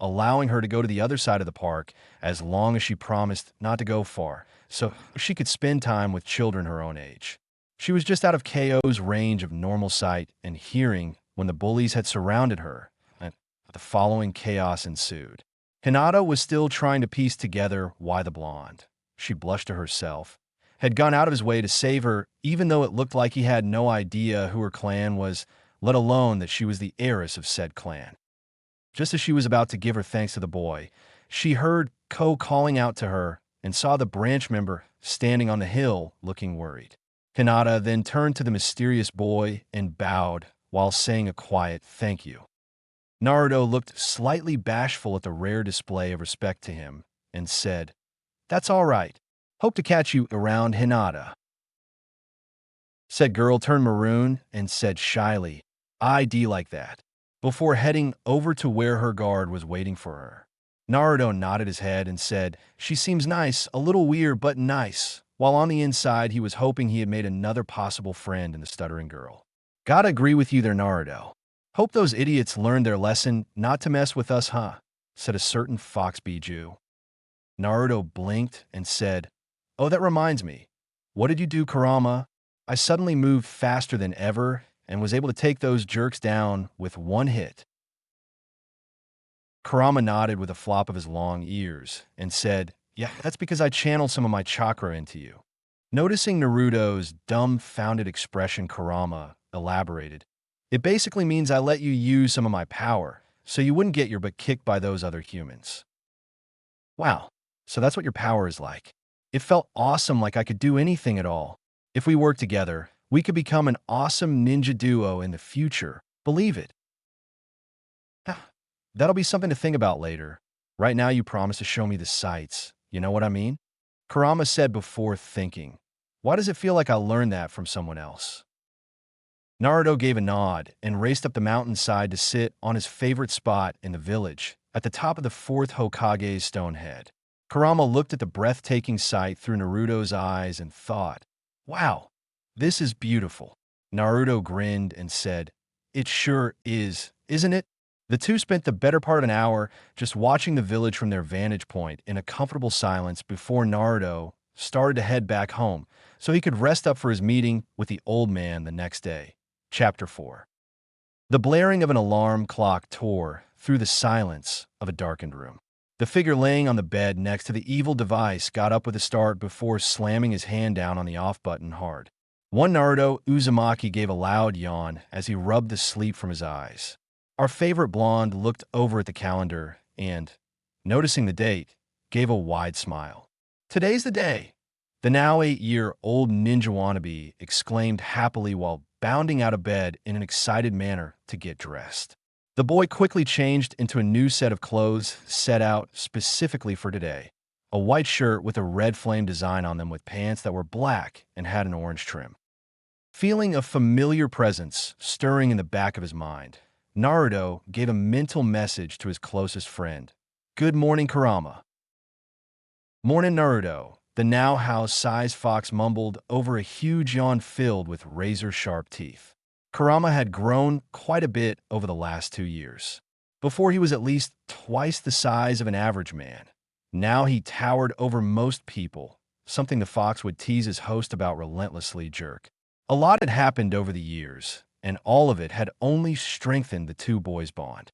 allowing her to go to the other side of the park as long as she promised not to go far, so she could spend time with children her own age. She was just out of KO's range of normal sight and hearing when the bullies had surrounded her, and the following chaos ensued. Hinata was still trying to piece together why the blonde, she blushed to herself, had gone out of his way to save her, even though it looked like he had no idea who her clan was, let alone that she was the heiress of said clan. Just as she was about to give her thanks to the boy, she heard Ko calling out to her and saw the branch member standing on the hill looking worried. Hinata then turned to the mysterious boy and bowed while saying a quiet "thank you." Naruto looked slightly bashful at the rare display of respect to him and said, "That's all right. Hope to catch you around, Hinata." Said girl turned maroon and said shyly, "ID like that," before heading over to where her guard was waiting for her. Naruto nodded his head and said, "She seems nice, a little weird but nice," while on the inside he was hoping he had made another possible friend in the stuttering girl. "Gotta agree with you there, Naruto. Hope those idiots learned their lesson not to mess with us, huh?" said a certain Fox Biju. Naruto blinked and said, "Oh, that reminds me. What did you do, Kurama?" "I suddenly moved faster than ever and was able to take those jerks down with one hit." Kurama nodded with a flop of his long ears and said, "Yeah, that's because I channeled some of my chakra into you." Noticing Naruto's dumbfounded expression, Kurama elaborated, "It basically means I let you use some of my power, so you wouldn't get your butt kicked by those other humans." "Wow, so that's what your power is like." It felt awesome, like I could do anything at all. "If we work together, We could become an awesome ninja duo in the future. Believe it. That'll be something to think about later. Right now, you promised to show me the sights. You know what I mean? Kurama said before thinking. Why does it feel like I learned that from someone else? Naruto gave a nod and raced up the mountainside to sit on his favorite spot in the village, at the top of the fourth Hokage's stone head. Kurama looked at the breathtaking sight through Naruto's eyes and thought, wow, this is beautiful. Naruto grinned and said, it sure is, isn't it? The two spent the better part of an hour just watching the village from their vantage point in a comfortable silence before Naruto started to head back home so he could rest up for his meeting with the old man the next day. Chapter 4. The blaring of an alarm clock tore through the silence of a darkened room. The figure laying on the bed next to the evil device got up with a start before slamming his hand down on the off button hard. One Naruto Uzumaki gave a loud yawn as he rubbed the sleep from his eyes. Our favorite blonde looked over at the calendar and, noticing the date, gave a wide smile. Today's the day. The now 8-year-old ninja wannabe exclaimed happily while bounding out of bed in an excited manner to get dressed. The boy quickly changed into a new set of clothes set out specifically for today. A white shirt with a red flame design on them with pants that were black and had an orange trim. Feeling a familiar presence stirring in the back of his mind, Naruto gave a mental message to his closest friend. Good morning, Kurama. Morning, Naruto. The now house-sized fox mumbled over a huge yawn filled with razor-sharp teeth. Kurama had grown quite a bit over the last 2 years. Before he was at least twice the size of an average man. Now he towered over most people, something the fox would tease his host about relentlessly jerk. A lot had happened over the years, and all of it had only strengthened the two boys' bond.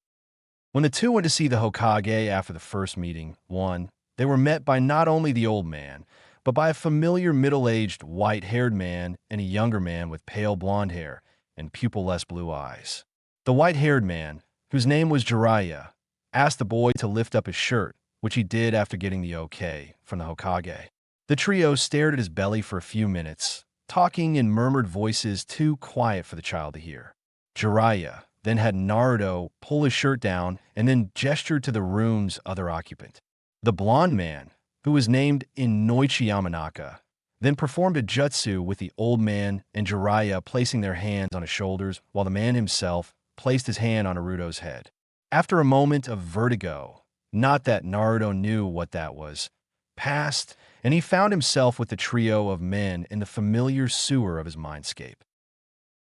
When the two went to see the Hokage after the first meeting, they were met by not only the old man, but by a familiar middle-aged white-haired man and a younger man with pale blonde hair and pupil-less blue eyes. The white-haired man, whose name was Jiraiya, asked the boy to lift up his shirt, which he did after getting the okay from the Hokage. The trio stared at his belly for a few minutes, talking in murmured voices too quiet for the child to hear. Jiraiya then had Naruto pull his shirt down and then gestured to the room's other occupant. The blonde man, who was named Inoichi Yamanaka, then performed a jutsu with the old man and Jiraiya placing their hands on his shoulders while the man himself placed his hand on Naruto's head. After a moment of vertigo, not that Naruto knew what that was, passed, and he found himself with the trio of men in the familiar sewer of his mindscape.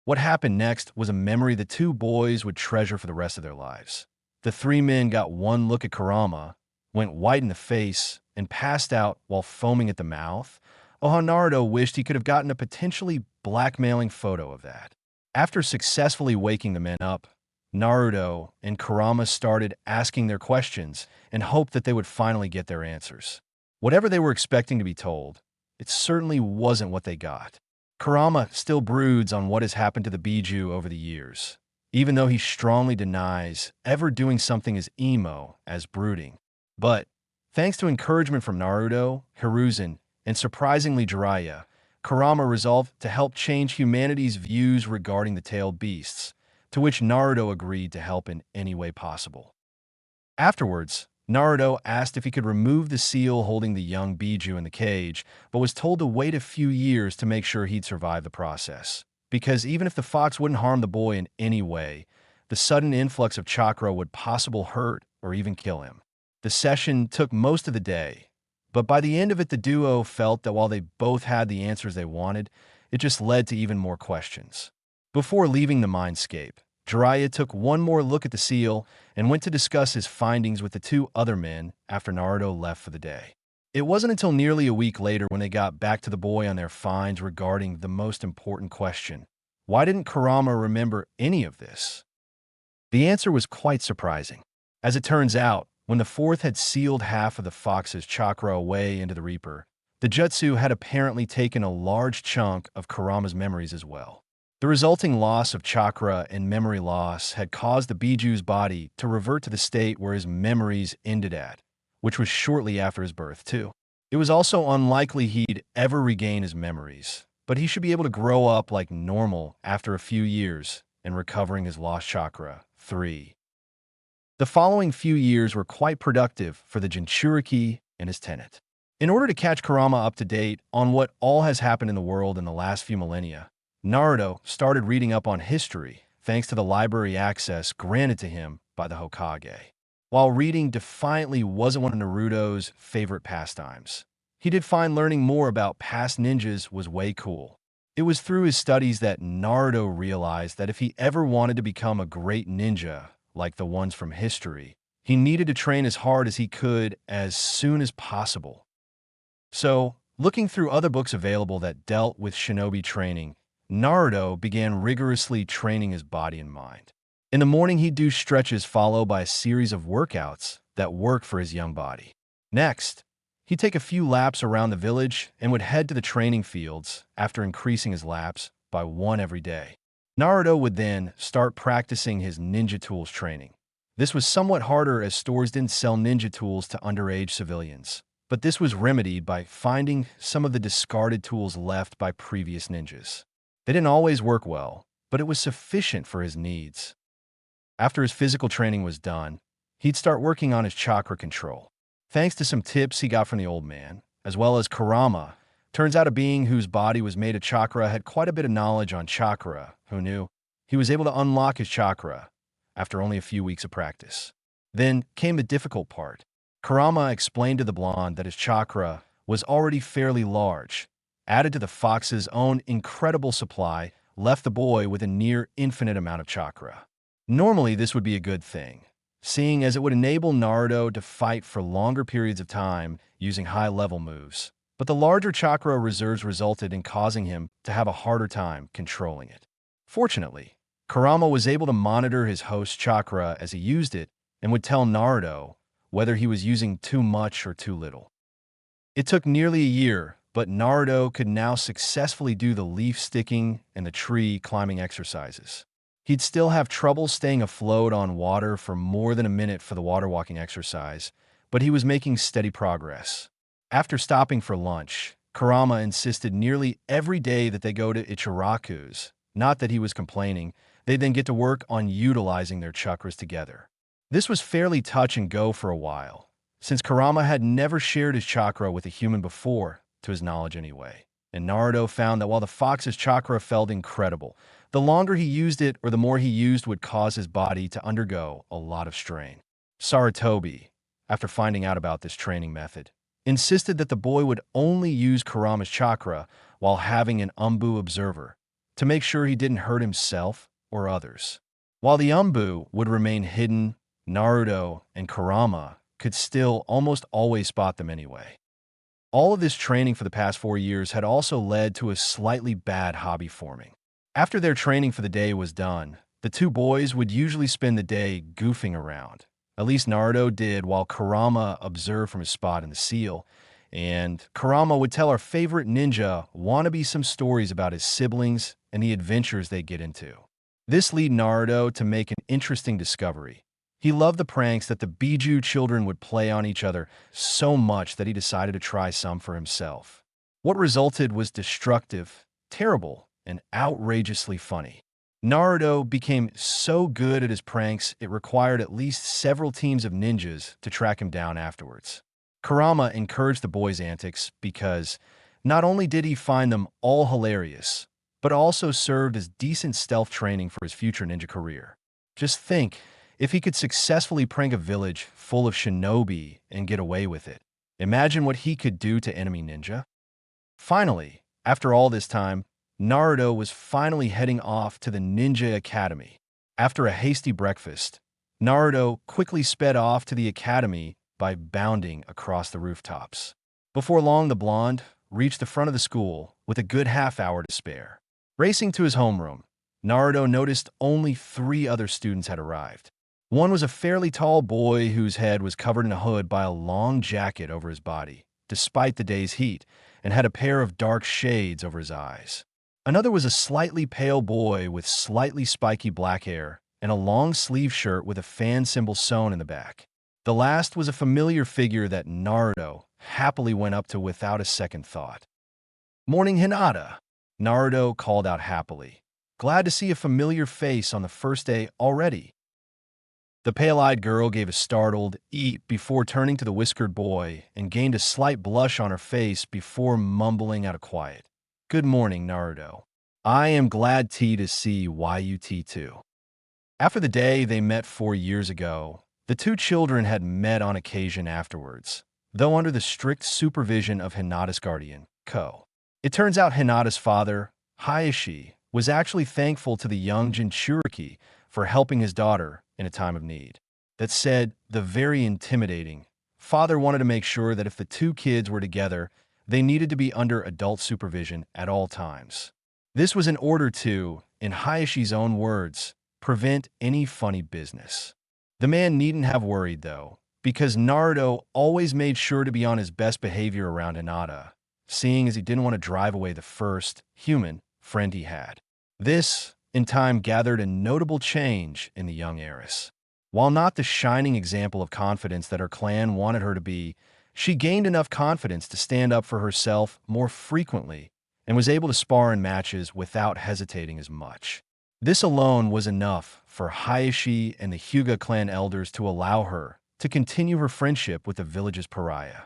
What happened next was a memory the two boys would treasure for the rest of their lives. The three men got one look at Kurama, went white in the face, and passed out while foaming at the mouth. Oh, how Naruto wished he could have gotten a potentially blackmailing photo of that. After successfully waking the men up, Naruto and Kurama started asking their questions and hoped that they would finally get their answers. Whatever they were expecting to be told, it certainly wasn't what they got. Kurama still broods on what has happened to the Biju over the years, even though he strongly denies ever doing something as emo as brooding. But, thanks to encouragement from Naruto, Hiruzen, and surprisingly Jiraiya, Kurama resolved to help change humanity's views regarding the tailed beasts, to which Naruto agreed to help in any way possible. Afterwards, Naruto asked if he could remove the seal holding the young Biju in the cage, but was told to wait a few years to make sure he'd survive the process. Because even if the fox wouldn't harm the boy in any way, the sudden influx of chakra would possibly hurt or even kill him. The session took most of the day, but by the end of it the duo felt that while they both had the answers they wanted, it just led to even more questions. Before leaving the mindscape, Jiraiya took one more look at the seal and went to discuss his findings with the two other men after Naruto left for the day. It wasn't until nearly a week later when they got back to the boy on their finds regarding the most important question. Why didn't Kurama remember any of this? The answer was quite surprising. As it turns out, when the fourth had sealed half of the fox's chakra away into the Reaper, the jutsu had apparently taken a large chunk of Kurama's memories as well. The resulting loss of chakra and memory loss had caused the Biju's body to revert to the state where his memories ended at, which was shortly after his birth, too. It was also unlikely he'd ever regain his memories, but he should be able to grow up like normal after a few years and recovering his lost chakra. 3. The following few years were quite productive for the Jinchuriki and his tenant. In order to catch Kurama up to date on what all has happened in the world in the last few millennia, Naruto started reading up on history thanks to the library access granted to him by the Hokage. While reading defiantly wasn't one of Naruto's favorite pastimes, he did find learning more about past ninjas was way cool. It was through his studies that Naruto realized that if he ever wanted to become a great ninja, like the ones from history, he needed to train as hard as he could as soon as possible. So, looking through other books available that dealt with shinobi training, Naruto began rigorously training his body and mind. In the morning, he'd do stretches followed by a series of workouts that worked for his young body. Next, he'd take a few laps around the village and would head to the training fields after increasing his laps by 1 every day. Naruto would then start practicing his ninja tools training. This was somewhat harder as stores didn't sell ninja tools to underage civilians, but this was remedied by finding some of the discarded tools left by previous ninjas. They didn't always work well, but it was sufficient for his needs. After his physical training was done, he'd start working on his chakra control. Thanks to some tips he got from the old man, as well as Kurama, turns out a being whose body was made of chakra had quite a bit of knowledge on chakra. Who knew? He was able to unlock his chakra after only a few weeks of practice. Then came the difficult part. Kurama explained to the blonde that his chakra was already fairly large. Added to the fox's own incredible supply, left the boy with a near infinite amount of chakra. Normally, this would be a good thing, seeing as it would enable Naruto to fight for longer periods of time using high-level moves. But the larger chakra reserves resulted in causing him to have a harder time controlling it. Fortunately, Kurama was able to monitor his host's chakra as he used it and would tell Naruto whether he was using too much or too little. It took nearly a year, but Naruto could now successfully do the leaf sticking and the tree climbing exercises. He'd still have trouble staying afloat on water for more than a minute for the water walking exercise, but he was making steady progress. After stopping for lunch, Kurama insisted nearly every day that they go to Ichiraku's. Not that he was complaining, they'd then get to work on utilizing their chakras together. This was fairly touch and go for a while, since Kurama had never shared his chakra with a human before, to his knowledge anyway. And Naruto found that while the fox's chakra felt incredible, the longer he used it or the more he used would cause his body to undergo a lot of strain. Sarutobi, after finding out about this training method, insisted that the boy would only use Kurama's chakra while having an Umbu observer to make sure he didn't hurt himself or others. While the Umbu would remain hidden, Naruto and Kurama could still almost always spot them anyway. All of this training for the past 4 years had also led to a slightly bad hobby forming. After their training for the day was done, the two boys would usually spend the day goofing around. At least Naruto did, while Kurama observed from his spot in the seal, and Kurama would tell our favorite ninja wannabe some stories about his siblings and the adventures they get into. This led Naruto to make an interesting discovery. He loved the pranks that the Biju children would play on each other so much that he decided to try some for himself. What resulted was destructive, terrible, and outrageously funny. Naruto became so good at his pranks it required at least several teams of ninjas to track him down afterwards. Kurama encouraged the boys' antics because not only did he find them all hilarious, but also served as decent stealth training for his future ninja career. Just think, if he could successfully prank a village full of shinobi and get away with it, imagine what he could do to enemy ninja. Finally, after all this time, Naruto was finally heading off to the Ninja Academy. After a hasty breakfast, Naruto quickly sped off to the academy by bounding across the rooftops. Before long, the blonde reached the front of the school with a good half-hour to spare. Racing to his homeroom, Naruto noticed only 3 other students had arrived. One was a fairly tall boy whose head was covered in a hood by a long jacket over his body, despite the day's heat, and had a pair of dark shades over his eyes. Another was a slightly pale boy with slightly spiky black hair and a long-sleeve shirt with a fan symbol sewn in the back. The last was a familiar figure that Naruto happily went up to without a second thought. "Morning, Hinata," Naruto called out happily. Glad to see a familiar face on the first day already. The pale-eyed girl gave a startled eep before turning to the whiskered boy and gained a slight blush on her face before mumbling out a quiet, "Good morning, Naruto. I am glad to see YUT too." After the day they met 4 years ago, the two children had met on occasion afterwards, though under the strict supervision of Hinata's guardian, Ko. It turns out Hinata's father, Hayashi, was actually thankful to the young Jinchuriki for helping his daughter in a time of need. That said, the very intimidating father wanted to make sure that if the two kids were together, they needed to be under adult supervision at all times. This was in order to, in Hayashi's own words, prevent any funny business. The man needn't have worried, though, because Naruto always made sure to be on his best behavior around Hinata, seeing as he didn't want to drive away the first human friend he had. This, in time, gathered a notable change in the young heiress. While not the shining example of confidence that her clan wanted her to be, she gained enough confidence to stand up for herself more frequently and was able to spar in matches without hesitating as much. This alone was enough for Hayashi and the Hyuga clan elders to allow her to continue her friendship with the village's pariah.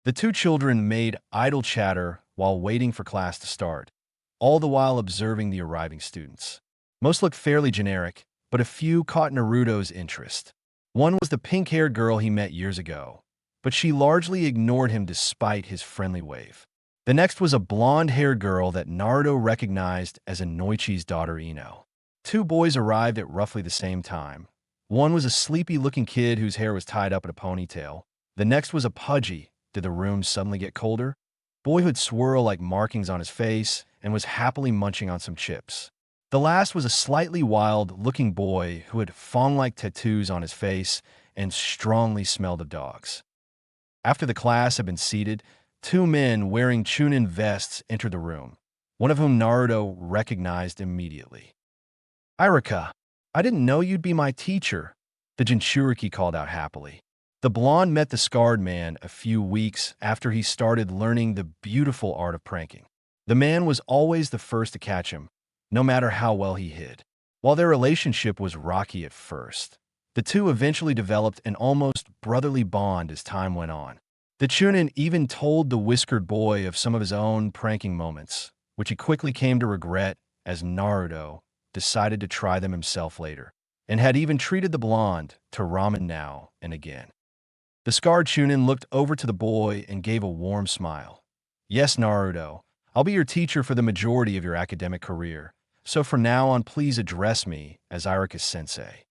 The two children made idle chatter while waiting for class to start, all the while observing the arriving students. Most looked fairly generic, but a few caught Naruto's interest. One was the pink-haired girl he met years ago, but she largely ignored him despite his friendly wave. The next was a blonde-haired girl that Naruto recognized as Inoichi's daughter Ino. Two boys arrived at roughly the same time. One was a sleepy-looking kid whose hair was tied up in a ponytail. The next was a pudgy. Did the room suddenly get colder? Boyhood swirl like markings on his face and was happily munching on some chips. The last was a slightly wild-looking boy who had fawn-like tattoos on his face and strongly smelled of dogs. After the class had been seated, two men wearing Chunin vests entered the room, one of whom Naruto recognized immediately. "Irika, I didn't know you'd be my teacher," the Jinchuriki called out happily. The blonde met the scarred man a few weeks after he started learning the beautiful art of pranking. The man was always the first to catch him, no matter how well he hid. While their relationship was rocky at first, the two eventually developed an almost brotherly bond as time went on. The Chunin even told the whiskered boy of some of his own pranking moments, which he quickly came to regret as Naruto decided to try them himself later, and had even treated the blonde to ramen now and again. The scarred Chunin looked over to the boy and gave a warm smile. "Yes, Naruto, I'll be your teacher for the majority of your academic career, so from now on please address me as Irika-sensei."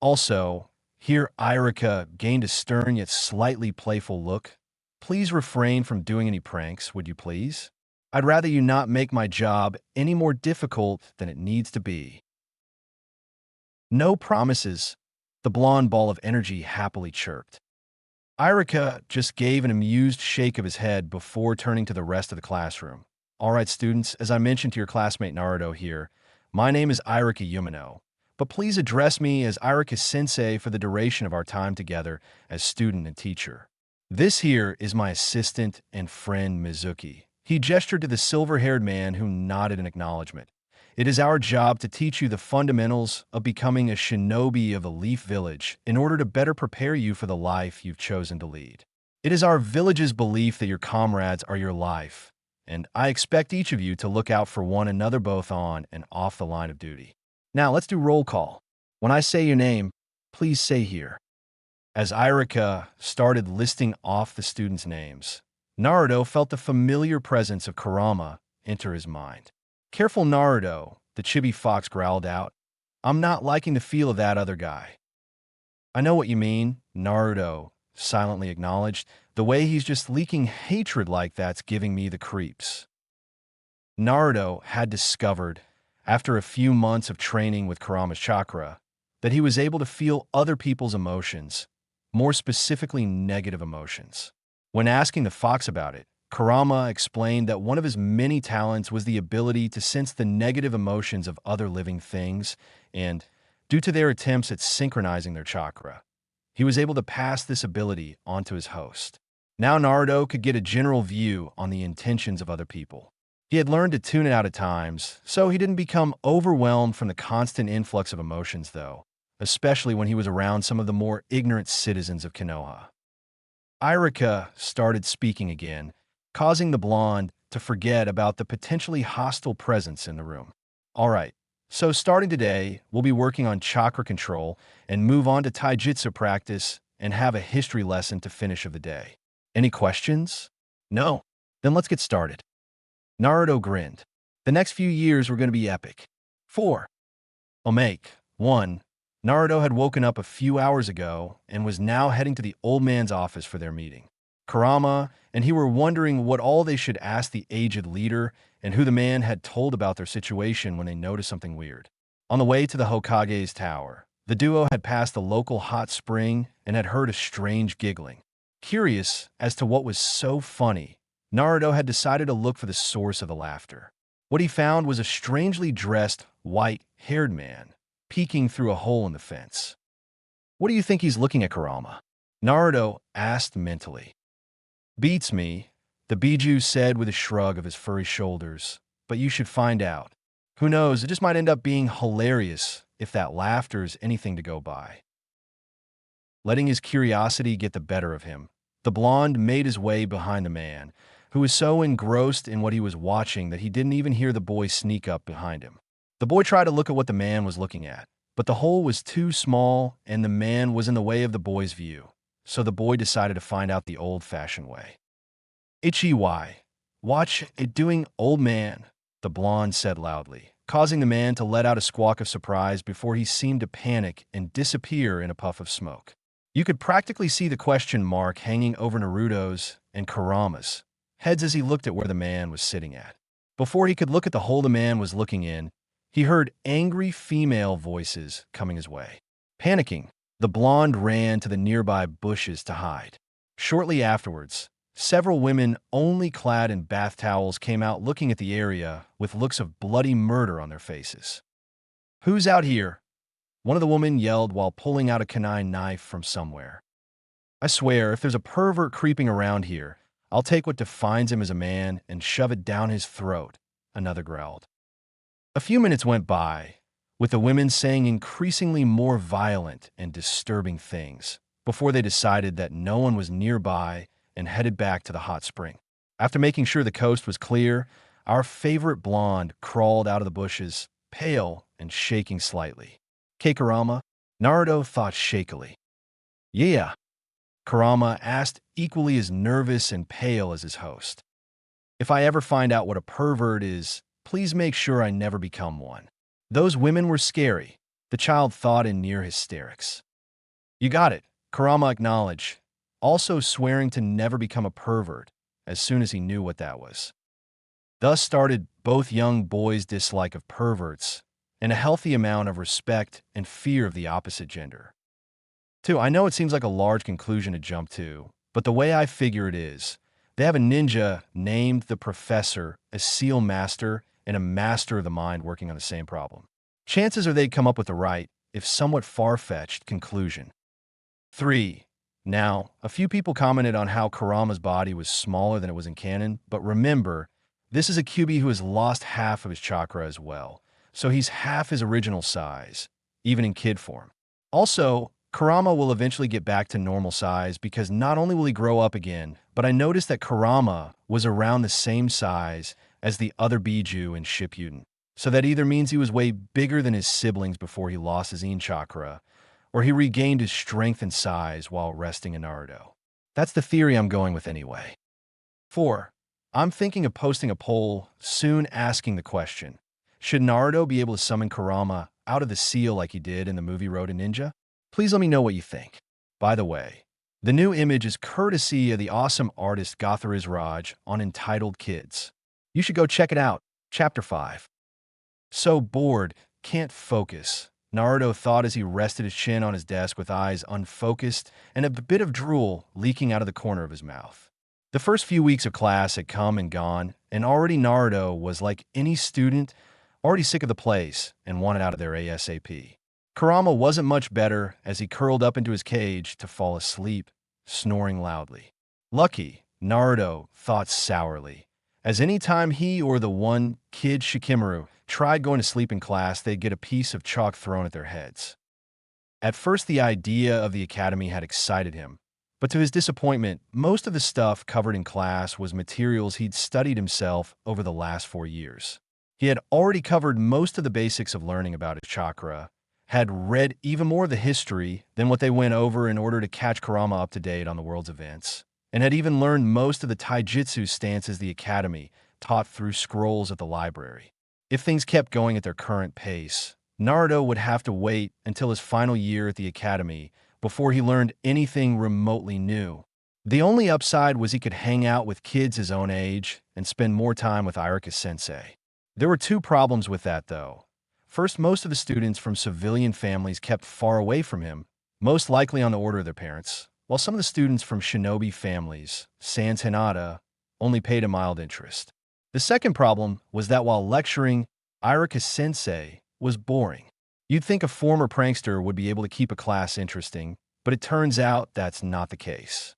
Also, here Irika gained a stern yet slightly playful look. "Please refrain from doing any pranks, would you please? I'd rather you not make my job any more difficult than it needs to be." "No promises," the blonde ball of energy happily chirped. Irika just gave an amused shake of his head before turning to the rest of the classroom. "All right, students, as I mentioned to your classmate Naruto here, my name is Irika Yumino, but please address me as Irika-sensei for the duration of our time together as student and teacher. This here is my assistant and friend Mizuki." He gestured to the silver-haired man who nodded in acknowledgement. "It is our job to teach you the fundamentals of becoming a shinobi of a Leaf Village in order to better prepare you for the life you've chosen to lead. It is our village's belief that your comrades are your life, and I expect each of you to look out for one another both on and off the line of duty. Now, let's do roll call. When I say your name, please say here." As Irika started listing off the students' names, Naruto felt the familiar presence of Kurama enter his mind. "Careful, Naruto," the chibi fox growled out. "I'm not liking the feel of that other guy." "I know what you mean," Naruto silently acknowledged. "The way he's just leaking hatred like that's giving me the creeps." Naruto had discovered, after a few months of training with Kurama's chakra, that he was able to feel other people's emotions, more specifically negative emotions. When asking the fox about it, Kurama explained that one of his many talents was the ability to sense the negative emotions of other living things, and, due to their attempts at synchronizing their chakra, he was able to pass this ability on to his host. Now Naruto could get a general view on the intentions of other people. He had learned to tune it out at times, so he didn't become overwhelmed from the constant influx of emotions, though, especially when he was around some of the more ignorant citizens of Konoha. Irika started speaking again, causing the blonde to forget about the potentially hostile presence in the room. All right, so starting today, we'll be working on chakra control and move on to taijutsu practice and have a history lesson to finish of the day. Any questions? No? Then let's get started. Naruto grinned. The next few years were going to be epic. 4. Omake. 1. Naruto had woken up a few hours ago and was now heading to the old man's office for their meeting. Kurama and he were wondering what all they should ask the aged leader and who the man had told about their situation when they noticed something weird. On the way to the Hokage's tower, the duo had passed the local hot spring and had heard a strange giggling. Curious as to what was so funny, Naruto had decided to look for the source of the laughter. What he found was a strangely dressed, white-haired man peeking through a hole in the fence. "What do you think he's looking at, Kurama?" Naruto asked mentally. "Beats me," the Biju said with a shrug of his furry shoulders, "but you should find out. Who knows, it just might end up being hilarious if that laughter is anything to go by." Letting his curiosity get the better of him, the blonde made his way behind the man, who was so engrossed in what he was watching that he didn't even hear the boy sneak up behind him. The boy tried to look at what the man was looking at, but the hole was too small and the man was in the way of the boy's view, so the boy decided to find out the old-fashioned way. "Ichiwai, watch it doing, old man," the blonde said loudly, causing the man to let out a squawk of surprise before he seemed to panic and disappear in a puff of smoke. You could practically see the question mark hanging over Naruto's and Kurama's heads as he looked at where the man was sitting at. Before he could look at the hole the man was looking in, he heard angry female voices coming his way. Panicking, the blonde ran to the nearby bushes to hide. Shortly afterwards, several women only clad in bath towels came out looking at the area with looks of bloody murder on their faces. "Who's out here?" one of the women yelled while pulling out a kunai knife from somewhere. "I swear, if there's a pervert creeping around here, I'll take what defines him as a man and shove it down his throat," another growled. A few minutes went by, with the women saying increasingly more violent and disturbing things, before they decided that no one was nearby and headed back to the hot spring. After making sure the coast was clear, our favorite blonde crawled out of the bushes, pale and shaking slightly. "'Kei Kurama?" Naruto thought shakily. "Yeah," Kurama asked, equally as nervous and pale as his host. "If I ever find out what a pervert is, please make sure I never become one." Those women were scary, the child thought in near hysterics. "You got it," Kurama acknowledged, also swearing to never become a pervert as soon as he knew what that was. Thus started both young boys' dislike of perverts and a healthy amount of respect and fear of the opposite gender. 2. I know it seems like a large conclusion to jump to, but the way I figure it is, they have a ninja named the Professor, a seal master, and a master of the mind working on the same problem. Chances are they'd come up with the right, if somewhat far-fetched, conclusion. 3. Now, a few people commented on how Kurama's body was smaller than it was in canon, but remember, this is a Kyūbi who has lost half of his chakra as well, so he's half his original size, even in kid form. Also, Kurama will eventually get back to normal size because not only will he grow up again, but I noticed that Kurama was around the same size as the other Biju in Shippuden, so that either means he was way bigger than his siblings before he lost his Ien chakra, or he regained his strength and size while resting in Naruto. That's the theory I'm going with anyway. 4. I'm thinking of posting a poll soon asking the question, should Naruto be able to summon Kurama out of the seal like he did in the movie Road to Ninja? Please let me know what you think. By the way, the new image is courtesy of the awesome artist Gothariz Raj on Entitled Kids. You should go check it out. Chapter 5. So bored, can't focus, Naruto thought as he rested his chin on his desk with eyes unfocused and a bit of drool leaking out of the corner of his mouth. The first few weeks of class had come and gone, and already Naruto was like any student, already sick of the place and wanted out of there ASAP. Kurama wasn't much better as he curled up into his cage to fall asleep, snoring loudly. Lucky, Naruto thought sourly, as any time he or the one kid Shikamaru tried going to sleep in class, they'd get a piece of chalk thrown at their heads. At first, the idea of the academy had excited him, but to his disappointment, most of the stuff covered in class was materials he'd studied himself over the last 4 years. He had already covered most of the basics of learning about his chakra, had read even more of the history than what they went over in order to catch Kurama up to date on the world's events, and had even learned most of the taijutsu stances the academy taught through scrolls at the library. If things kept going at their current pace, Naruto would have to wait until his final year at the academy before he learned anything remotely new. The only upside was he could hang out with kids his own age and spend more time with Iruka-sensei. There were two problems with that, though. First, most of the students from civilian families kept far away from him, most likely on the order of their parents, while some of the students from shinobi families, sans Hinata, only paid a mild interest. The second problem was that while lecturing, Iruka-sensei was boring. You'd think a former prankster would be able to keep a class interesting, but it turns out that's not the case.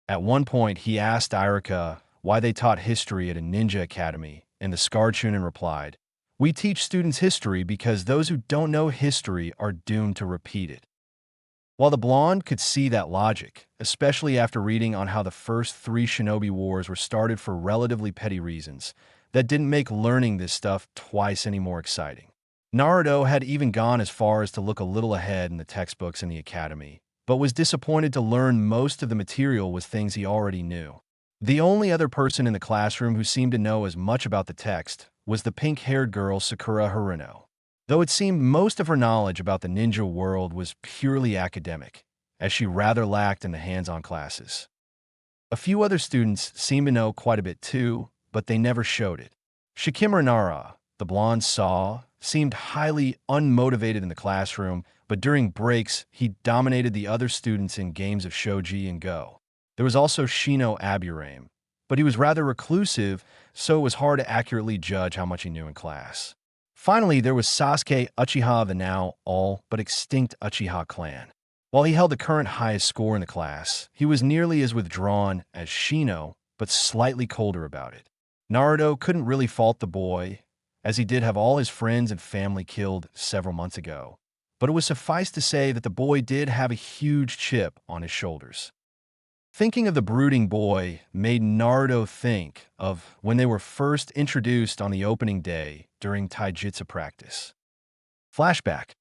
At one point, he asked Iruka why they taught history at a ninja academy, and the scarred Chunin replied, "We teach students history because those who don't know history are doomed to repeat it." While the blonde could see that logic, especially after reading on how the first 3 shinobi wars were started for relatively petty reasons, that didn't make learning this stuff twice any more exciting. Naruto had even gone as far as to look a little ahead in the textbooks in the academy, but was disappointed to learn most of the material was things he already knew. The only other person in the classroom who seemed to know as much about the text was the pink-haired girl Sakura Haruno, though it seemed most of her knowledge about the ninja world was purely academic, as she rather lacked in the hands-on classes. A few other students seemed to know quite a bit too, but they never showed it. Shikamaru Nara, the blonde saw, seemed highly unmotivated in the classroom, but during breaks, he dominated the other students in games of shogi and go. There was also Shino Aburame, but he was rather reclusive, so it was hard to accurately judge how much he knew in class. Finally, there was Sasuke Uchiha of the now all but extinct Uchiha clan. While he held the current highest score in the class, he was nearly as withdrawn as Shino, but slightly colder about it. Naruto couldn't really fault the boy, as he did have all his friends and family killed several months ago. But it would suffice to say that the boy did have a huge chip on his shoulders. Thinking of the brooding boy made Naruto think of when they were first introduced on the opening day during taijutsu practice. Flashback.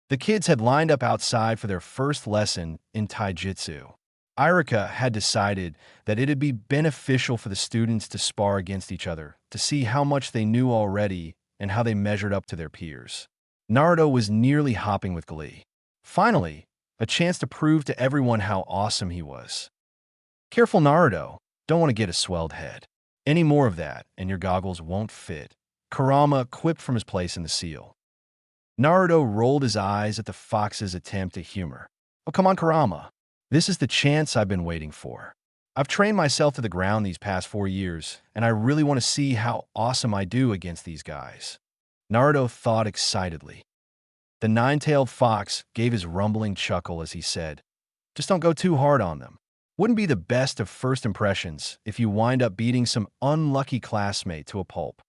The kids had lined up outside for their first lesson in taijutsu. Iruka had decided that it'd be beneficial for the students to spar against each other to see how much they knew already and how they measured up to their peers. Naruto was nearly hopping with glee. Finally, a chance to prove to everyone how awesome he was. Careful, Naruto. Don't want to get a swelled head. Any more of that, and your goggles won't fit. Kurama quipped from his place in the seal. Naruto rolled his eyes at the fox's attempt to humor. "Oh, come on, Kurama. This is the chance I've been waiting for. I've trained myself to the ground these past 4 years, and I really want to see how awesome I do against these guys." Naruto thought excitedly. The nine-tailed fox gave his rumbling chuckle as he said, "Just don't go too hard on them. Wouldn't be the best of first impressions if you wind up beating some unlucky classmate to a pulp."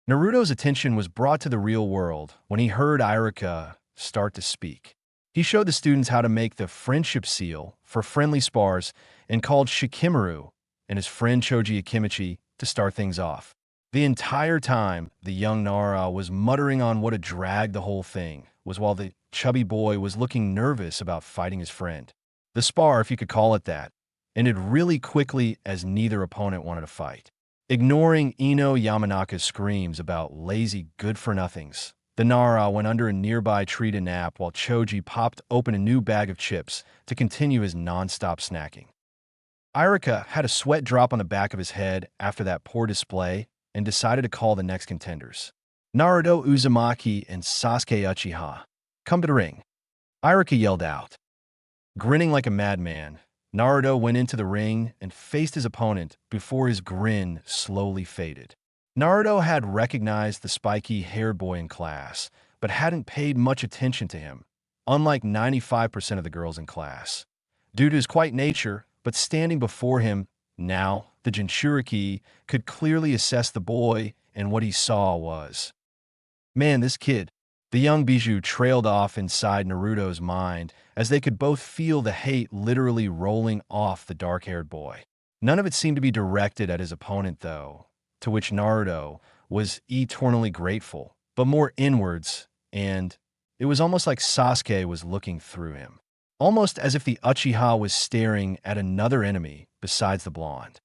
Naruto's attention was brought to the real world when he heard Iruka start to speak. He showed the students how to make the friendship seal for friendly spars and called Shikamaru and his friend Choji Akimichi to start things off. The entire time, the young Nara was muttering on what a drag the whole thing was while the chubby boy was looking nervous about fighting his friend. The spar, if you could call it that, ended really quickly as neither opponent wanted to fight. Ignoring Ino Yamanaka's screams about lazy good-for-nothings, the Nara went under a nearby tree to nap while Choji popped open a new bag of chips to continue his non-stop snacking. Iruka had a sweat drop on the back of his head after that poor display and decided to call the next contenders. Naruto Uzumaki and Sasuke Uchiha. "Come to the ring." Iruka yelled out. Grinning like a madman, Naruto went into the ring and faced his opponent before his grin slowly faded. Naruto had recognized the spiky-haired boy in class, but hadn't paid much attention to him, unlike 95% of the girls in class. Due to his quiet nature, but standing before him, now, the Jinchuriki, could clearly assess the boy, and what he saw was, man, this kid. The young Bijou trailed off inside Naruto's mind as they could both feel the hate literally rolling off the dark-haired boy. None of it seemed to be directed at his opponent, though, to which Naruto was eternally grateful, but more inwards, and it was almost like Sasuke was looking through him. Almost as if the Uchiha was staring at another enemy besides the blonde.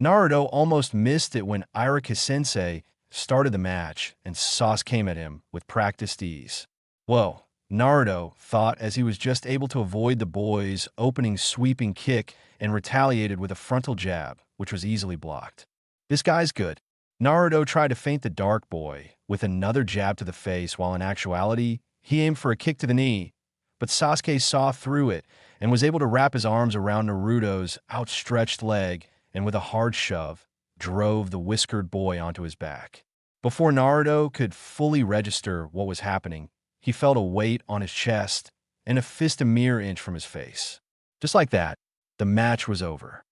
Naruto almost missed it when Irika-sensei started the match, and Sasuke came at him with practiced ease. Whoa, Naruto thought as he was just able to avoid the boy's opening sweeping kick and retaliated with a frontal jab, which was easily blocked. This guy's good. Naruto tried to feint the dark boy with another jab to the face while in actuality, he aimed for a kick to the knee, but Sasuke saw through it and was able to wrap his arms around Naruto's outstretched leg and with a hard shove, drove the whiskered boy onto his back. Before Naruto could fully register what was happening, he felt a weight on his chest and a fist a mere inch from his face. Just like that, the match was over.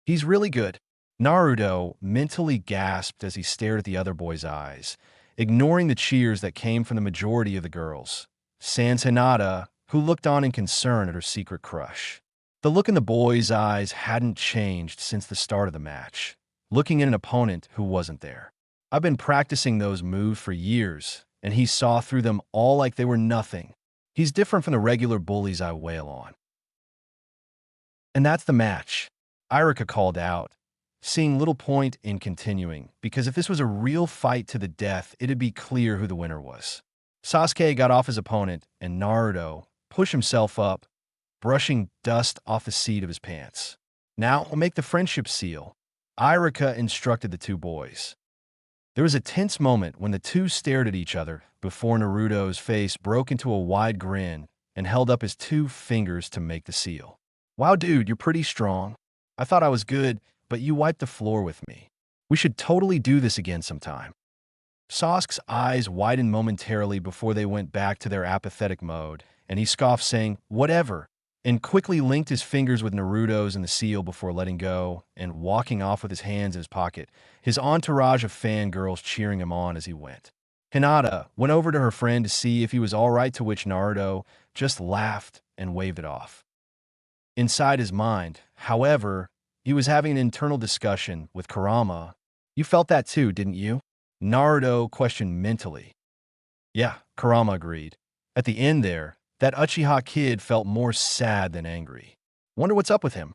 He's really good. Naruto mentally gasped as he stared at the other boy's eyes, ignoring the cheers that came from the majority of the girls. Sans Hinata, who looked on in concern at her secret crush. The look in the boy's eyes hadn't changed since the start of the match, looking at an opponent who wasn't there. I've been practicing those moves for years, and he saw through them all like they were nothing. He's different from the regular bullies I wail on. And that's the match, Irika called out, seeing little point in continuing, because if this was a real fight to the death, it'd be clear who the winner was. Sasuke got off his opponent, and Naruto pushed himself up, brushing dust off the seat of his pants. Now we'll make the friendship seal, Irika instructed the two boys. There was a tense moment when the two stared at each other before Naruto's face broke into a wide grin and held up his 2 fingers to make the seal. Wow, dude, you're pretty strong. I thought I was good, but you wiped the floor with me. We should totally do this again sometime. Sasuke's eyes widened momentarily before they went back to their apathetic mode, and he scoffed, saying, whatever, and quickly linked his fingers with Naruto's in the seal before letting go and walking off with his hands in his pocket, his entourage of fangirls cheering him on as he went. Hinata went over to her friend to see if he was all right, to which Naruto just laughed and waved it off. Inside his mind, however, he was having an internal discussion with Kurama. You felt that too, didn't you? Naruto questioned mentally. Yeah, Kurama agreed. At the end there, that Uchiha kid felt more sad than angry. Wonder what's up with him.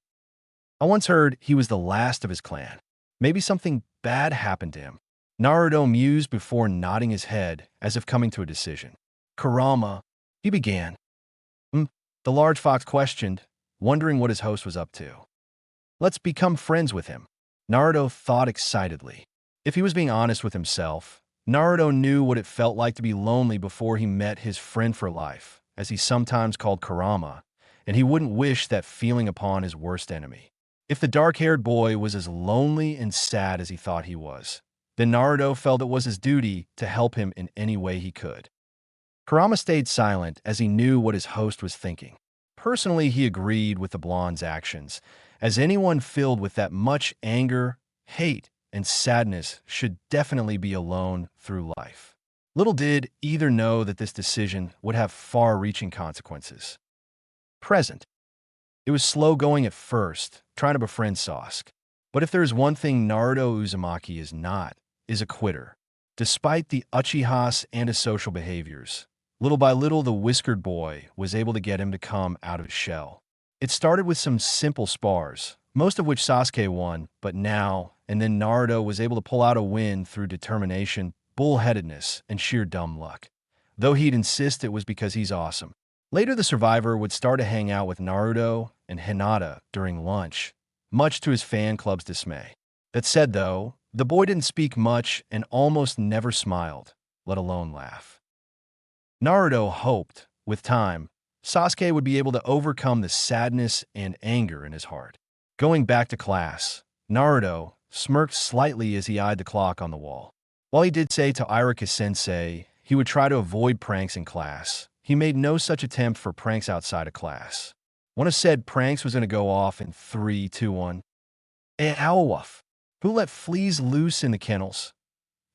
I once heard he was the last of his clan. Maybe something bad happened to him. Naruto mused before nodding his head as if coming to a decision. Kurama, he began. The large fox questioned, wondering what his host was up to. Let's become friends with him, Naruto thought excitedly. If he was being honest with himself, Naruto knew what it felt like to be lonely before he met his friend for life, as he sometimes called Kurama, and he wouldn't wish that feeling upon his worst enemy. If the dark-haired boy was as lonely and sad as he thought he was, then Naruto felt it was his duty to help him in any way he could. Kurama stayed silent as he knew what his host was thinking. Personally, he agreed with the blonde's actions, as anyone filled with that much anger, hate, and sadness should definitely be alone through life. Little did either know that this decision would have far-reaching consequences. Present. It was slow going at first, trying to befriend Sasuke. But if there is one thing Naruto Uzumaki is not, is a quitter. Despite the Uchihas antisocial behaviors, little by little the whiskered boy was able to get him to come out of his shell. It started with some simple spars, most of which Sasuke won, but now and then Naruto was able to pull out a win through determination, bullheadedness, and sheer dumb luck. Though he'd insist it was because he's awesome. Later the survivor would start to hang out with Naruto and Hinata during lunch, much to his fan club's dismay. That said, though, the boy didn't speak much and almost never smiled, let alone laugh. Naruto hoped, with time, Sasuke would be able to overcome the sadness and anger in his heart. Going back to class, Naruto smirked slightly as he eyed the clock on the wall. While he did say to Irika-sensei he would try to avoid pranks in class, he made no such attempt for pranks outside of class. One of said pranks was going to go off in 3, 2, 1. Owlwolf, who let fleas loose in the kennels?"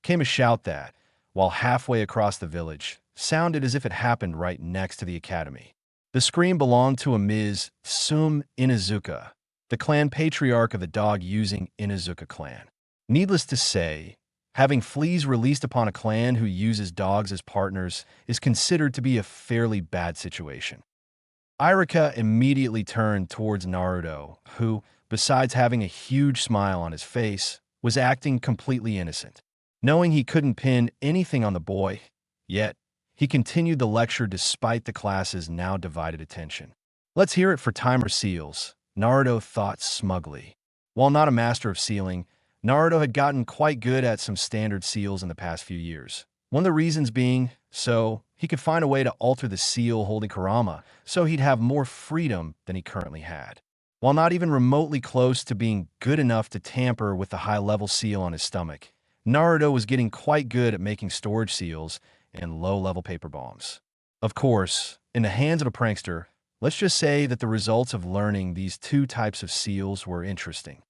Came a shout that, while halfway across the village, sounded as if it happened right next to the academy. The scream belonged to a Ms. Sum Inazuka, the clan patriarch of the dog-using Inazuka clan. Needless to say, having fleas released upon a clan who uses dogs as partners is considered to be a fairly bad situation. Irika immediately turned towards Naruto, who, besides having a huge smile on his face, was acting completely innocent. Knowing he couldn't pin anything on the boy, yet, he continued the lecture despite the class's now divided attention. "Let's hear it for timer seals," Naruto thought smugly. While not a master of sealing, Naruto had gotten quite good at some standard seals in the past few years. One of the reasons being, so he could find a way to alter the seal holding Kurama so he'd have more freedom than he currently had. While not even remotely close to being good enough to tamper with the high-level seal on his stomach, Naruto was getting quite good at making storage seals and low-level paper bombs. Of course, in the hands of a prankster, let's just say that the results of learning these two types of seals were interesting.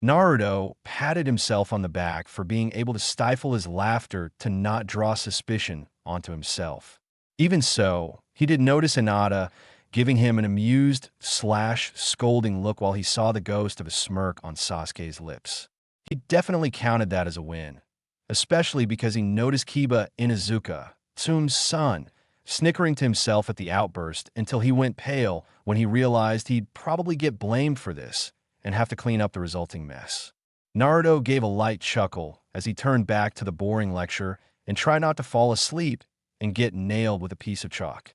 Naruto patted himself on the back for being able to stifle his laughter to not draw suspicion onto himself. Even so, he did notice Hinata giving him an amused/scolding look while he saw the ghost of a smirk on Sasuke's lips. He definitely counted that as a win, especially because he noticed Kiba Inazuka, Tsume's son, snickering to himself at the outburst until he went pale when he realized he'd probably get blamed for this and have to clean up the resulting mess. Naruto gave a light chuckle as he turned back to the boring lecture and tried not to fall asleep and get nailed with a piece of chalk.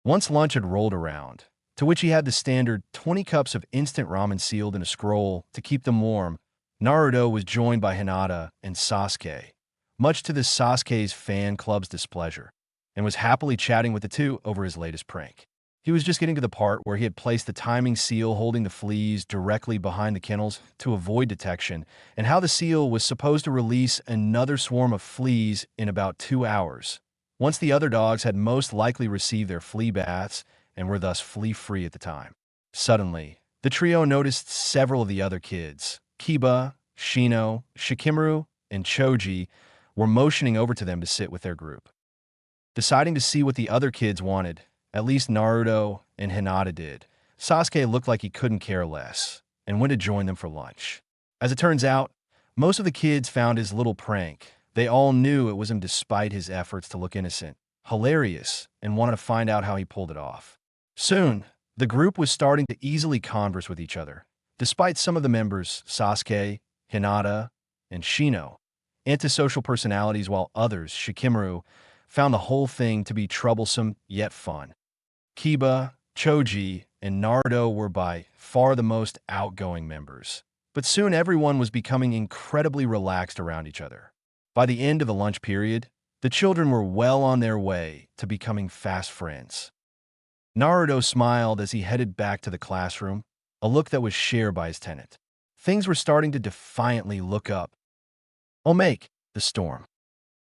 Once lunch had rolled around, to which he had the standard 20 cups of instant ramen sealed in a scroll to keep them warm, Naruto was joined by Hinata and Sasuke, much to the Sasuke's fan club's displeasure, and was happily chatting with the two over his latest prank. He was just getting to the part where he had placed the timing seal holding the fleas directly behind the kennels to avoid detection, and how the seal was supposed to release another swarm of fleas in about 2 hours, once the other dogs had most likely received their flea baths and were thus flea-free at the time. Suddenly, the trio noticed several of the other kids, Kiba, Shino, Shikamaru, and Choji, were motioning over to them to sit with their group. Deciding to see what the other kids wanted, at least Naruto and Hinata did, Sasuke looked like he couldn't care less and went to join them for lunch. As it turns out, most of the kids found his little prank. They all knew it was him despite his efforts to look innocent, hilarious, and wanted to find out how he pulled it off. Soon, the group was starting to easily converse with each other, despite some of the members, Sasuke, Hinata, and Shino, antisocial personalities, while others, Shikamaru, found the whole thing to be troublesome yet fun. Kiba, Choji, and Naruto were by far the most outgoing members, but soon everyone was becoming incredibly relaxed around each other. By the end of the lunch period, the children were well on their way to becoming fast friends. Naruto smiled as he headed back to the classroom, a look that was shared by his tenant. Things were starting to defiantly look up. Omake, the storm.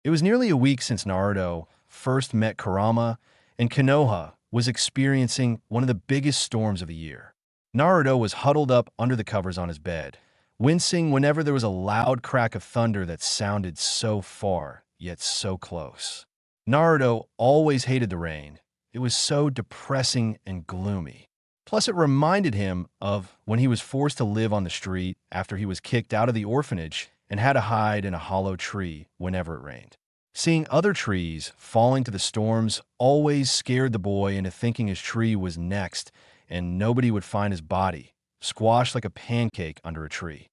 It was nearly a week since Naruto first met Kurama, and Konoha was experiencing one of the biggest storms of the year. Naruto was huddled up under the covers on his bed, wincing whenever there was a loud crack of thunder that sounded so far, yet so close. Naruto always hated the rain. It was so depressing and gloomy. Plus, it reminded him of when he was forced to live on the street after he was kicked out of the orphanage and had to hide in a hollow tree whenever it rained. Seeing other trees falling to the storms always scared the boy into thinking his tree was next and nobody would find his body, squashed like a pancake under a tree.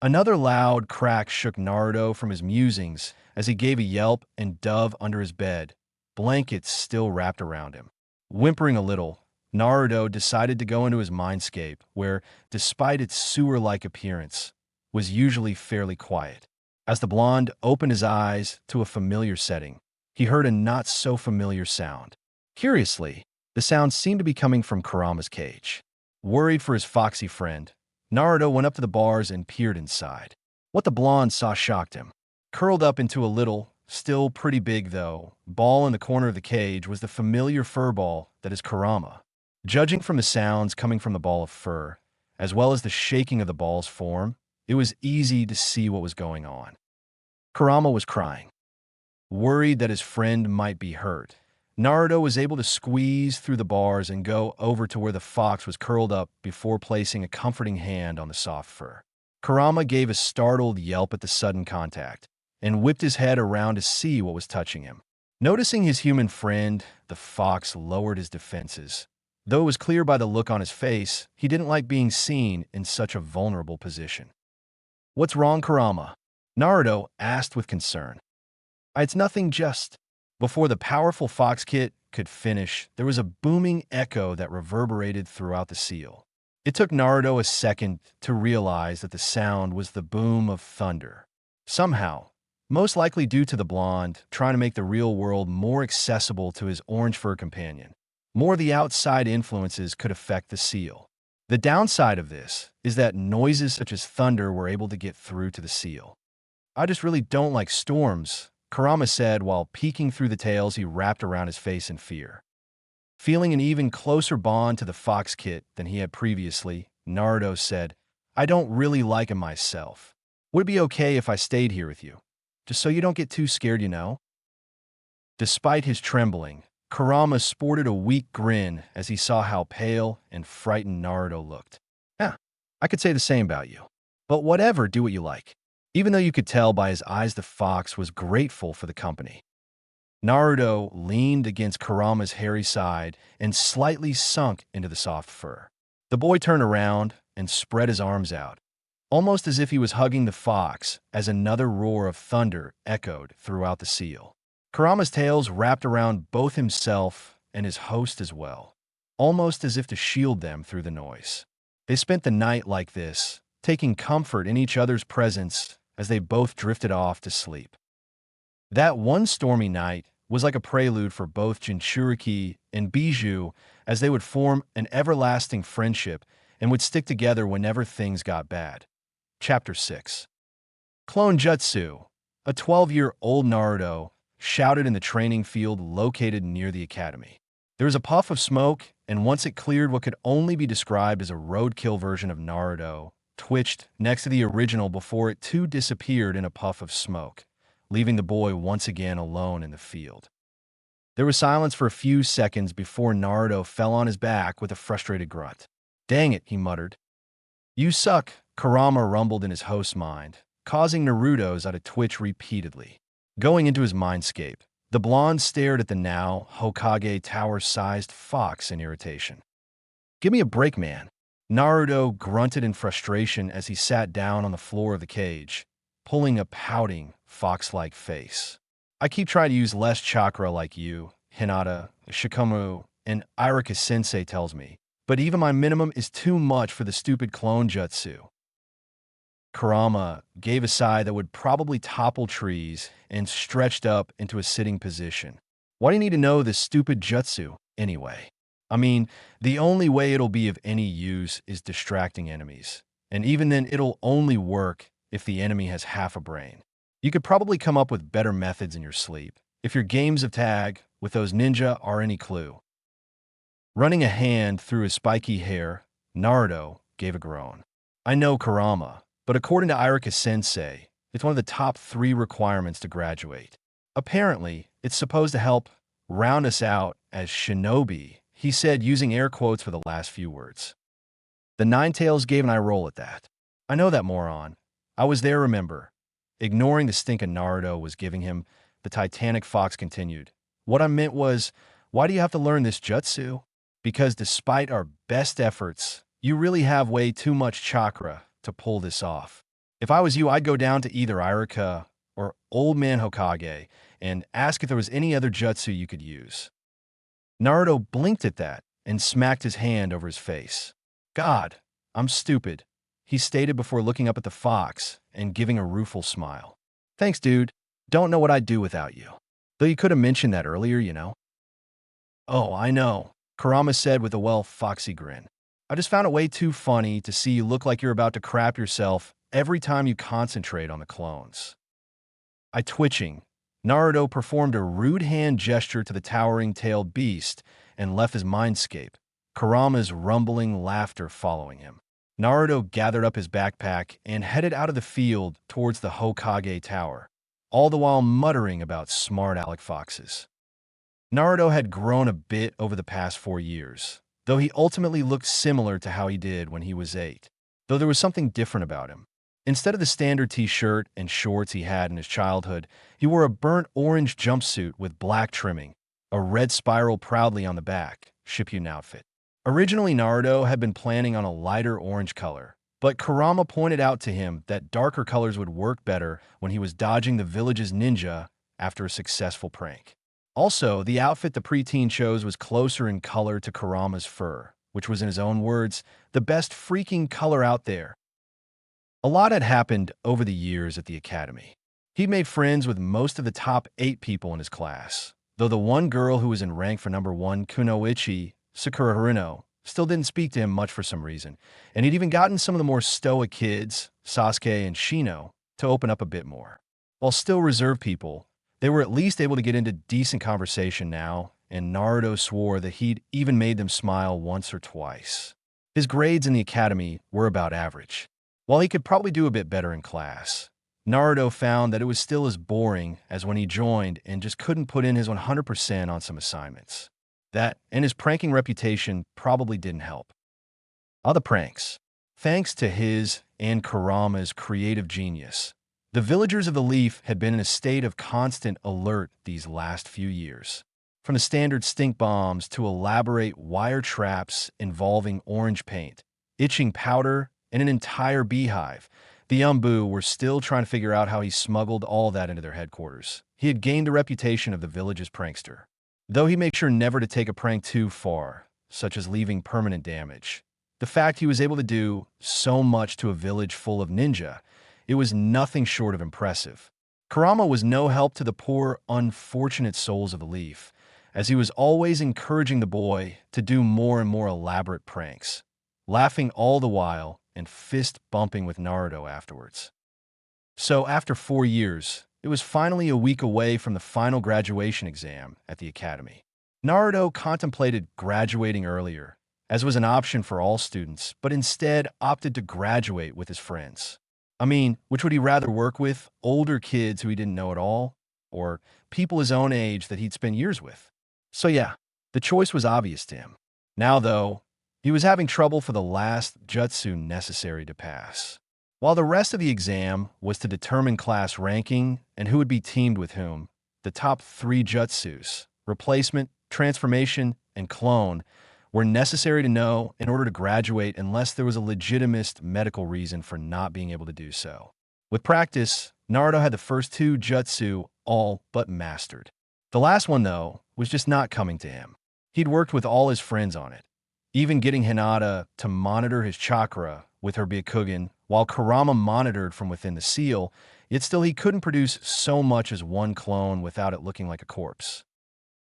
Another loud crack shook Naruto from his musings as he gave a yelp and dove under his bed, blankets still wrapped around him. Whimpering a little, Naruto decided to go into his mindscape, where, despite its sewer-like appearance, was usually fairly quiet. As the blonde opened his eyes to a familiar setting, he heard a not-so-familiar sound. Curiously, the sound seemed to be coming from Kurama's cage. Worried for his foxy friend, Naruto went up to the bars and peered inside. What the blonde saw shocked him. Curled up into a little, still pretty big though, ball in the corner of the cage was the familiar fur ball that is Kurama. Judging from the sounds coming from the ball of fur, as well as the shaking of the ball's form, it was easy to see what was going on. Kurama was crying, worried that his friend might be hurt. Naruto was able to squeeze through the bars and go over to where the fox was curled up before placing a comforting hand on the soft fur. Kurama gave a startled yelp at the sudden contact and whipped his head around to see what was touching him. Noticing his human friend, the fox lowered his defenses. Though it was clear by the look on his face, he didn't like being seen in such a vulnerable position. "What's wrong, Kurama?" Naruto asked with concern. "It's nothing, just..." Before the powerful fox kit could finish, there was a booming echo that reverberated throughout the seal. It took Naruto a second to realize that the sound was the boom of thunder. Somehow, most likely due to the blonde trying to make the real world more accessible to his orange fur companion, more of the outside influences could affect the seal. The downside of this is that noises such as thunder were able to get through to the seal. "I just really don't like storms," Kurama said while peeking through the tails he wrapped around his face in fear. Feeling an even closer bond to the fox kit than he had previously, Naruto said, "I don't really like him myself. Would it be okay if I stayed here with you? Just so you don't get too scared, you know?" Despite his trembling, Kurama sported a weak grin as he saw how pale and frightened Naruto looked. "Yeah, I could say the same about you. But whatever, do what you like." Even though you could tell by his eyes the fox was grateful for the company. Naruto leaned against Kurama's hairy side and slightly sunk into the soft fur. The boy turned around and spread his arms out, almost as if he was hugging the fox, as another roar of thunder echoed throughout the seal. Kurama's tails wrapped around both himself and his host as well, almost as if to shield them through the noise. They spent the night like this, taking comfort in each other's presence as they both drifted off to sleep. That one stormy night was like a prelude for both Jinchuriki and Bijou, as they would form an everlasting friendship and would stick together whenever things got bad. Chapter 6. Clone Jutsu. A 12-year-old Naruto shouted in the training field located near the academy. There was a puff of smoke, and once it cleared, what could only be described as a roadkill version of Naruto twitched next to the original before it too disappeared in a puff of smoke, leaving the boy once again alone in the field. There was silence for a few seconds before Naruto fell on his back with a frustrated grunt. "Dang it," he muttered. "You suck," Kurama rumbled in his host's mind, causing Naruto's eye to twitch repeatedly. Going into his mindscape, the blonde stared at the now Hokage tower-sized fox in irritation. "Give me a break, man." Naruto grunted in frustration as he sat down on the floor of the cage, pulling a pouting, fox-like face. "I keep trying to use less chakra like you, Hinata, Shikamaru, and Irika-sensei tells me, but even my minimum is too much for the stupid clone jutsu." Kurama gave a sigh that would probably topple trees and stretched up into a sitting position. "Why do you need to know this stupid jutsu, anyway? I mean, the only way it'll be of any use is distracting enemies, and even then it'll only work if the enemy has half a brain. You could probably come up with better methods in your sleep, if your games of tag with those ninja are any clue." Running a hand through his spiky hair, Naruto gave a groan. "I know, Kurama, but according to Irika-sensei, it's one of the top 3 requirements to graduate. Apparently, it's supposed to help round us out as shinobi," he said, using air quotes for the last few words. The Ninetales gave an eye roll at that. "I know that, moron. I was there, remember." Ignoring the stink Naruto was giving him, the Titanic Fox continued. "What I meant was, why do you have to learn this jutsu? Because despite our best efforts, you really have way too much chakra to pull this off. If I was you, I'd go down to either Irika or Old Man Hokage and ask if there was any other jutsu you could use." Naruto blinked at that and smacked his hand over his face. "God, I'm stupid," he stated before looking up at the fox and giving a rueful smile. "Thanks, dude. Don't know what I'd do without you. Though you could have mentioned that earlier, you know." "Oh, I know," Kurama said with a foxy grin. "I just found it way too funny to see you look like you're about to crap yourself every time you concentrate on the clones." Twitching, Naruto performed a rude hand gesture to the towering-tailed beast and left his mindscape, Kurama's rumbling laughter following him. Naruto gathered up his backpack and headed out of the field towards the Hokage Tower, all the while muttering about smart aleck foxes. Naruto had grown a bit over the past 4 years, though he ultimately looked similar to how he did when he was 8, though there was something different about him. Instead of the standard t-shirt and shorts he had in his childhood, he wore a burnt orange jumpsuit with black trimming, a red spiral proudly on the back, Shippuden outfit. Originally, Naruto had been planning on a lighter orange color, but Kurama pointed out to him that darker colors would work better when he was dodging the village's ninja after a successful prank. Also, the outfit the preteen chose was closer in color to Kurama's fur, which was, in his own words, the best freaking color out there. A lot had happened over the years at the academy. He made friends with most of the top 8 people in his class, though the one girl who was in rank for number 1, Kunoichi, Sakura Haruno, still didn't speak to him much for some reason, and he'd even gotten some of the more stoic kids, Sasuke and Shino, to open up a bit more. While still reserved people, they were at least able to get into decent conversation now, and Naruto swore that he'd even made them smile once or twice. His grades in the academy were about average. While he could probably do a bit better in class, Naruto found that it was still as boring as when he joined and just couldn't put in his 100% on some assignments. That and his pranking reputation probably didn't help. Other pranks. Thanks to his and Kurama's creative genius, the villagers of the Leaf had been in a state of constant alert these last few years. From the standard stink bombs to elaborate wire traps involving orange paint, itching powder, and an entire beehive, the Umbu were still trying to figure out how he smuggled all that into their headquarters. He had gained the reputation of the village's prankster, though he made sure never to take a prank too far, such as leaving permanent damage. The fact he was able to do so much to a village full of ninja, it was nothing short of impressive. Kurama was no help to the poor, unfortunate souls of the Leaf, as he was always encouraging the boy to do more and more elaborate pranks, laughing all the while and fist-bumping with Naruto afterwards. So after 4 years, it was finally a week away from the final graduation exam at the academy. Naruto contemplated graduating earlier, as was an option for all students, but instead opted to graduate with his friends. I mean, which would he rather work with, older kids who he didn't know at all, or people his own age that he'd spent years with? So yeah, the choice was obvious to him. Now, though, he was having trouble for the last jutsu necessary to pass. While the rest of the exam was to determine class ranking and who would be teamed with whom, the top 3 jutsus, replacement, transformation, and clone, were necessary to know in order to graduate unless there was a legitimate medical reason for not being able to do so. With practice, Naruto had the first 2 jutsu all but mastered. The last one, though, was just not coming to him. He'd worked with all his friends on it, even getting Hinata to monitor his chakra with her Byakugan, while Kurama monitored from within the seal, yet still he couldn't produce so much as one clone without it looking like a corpse.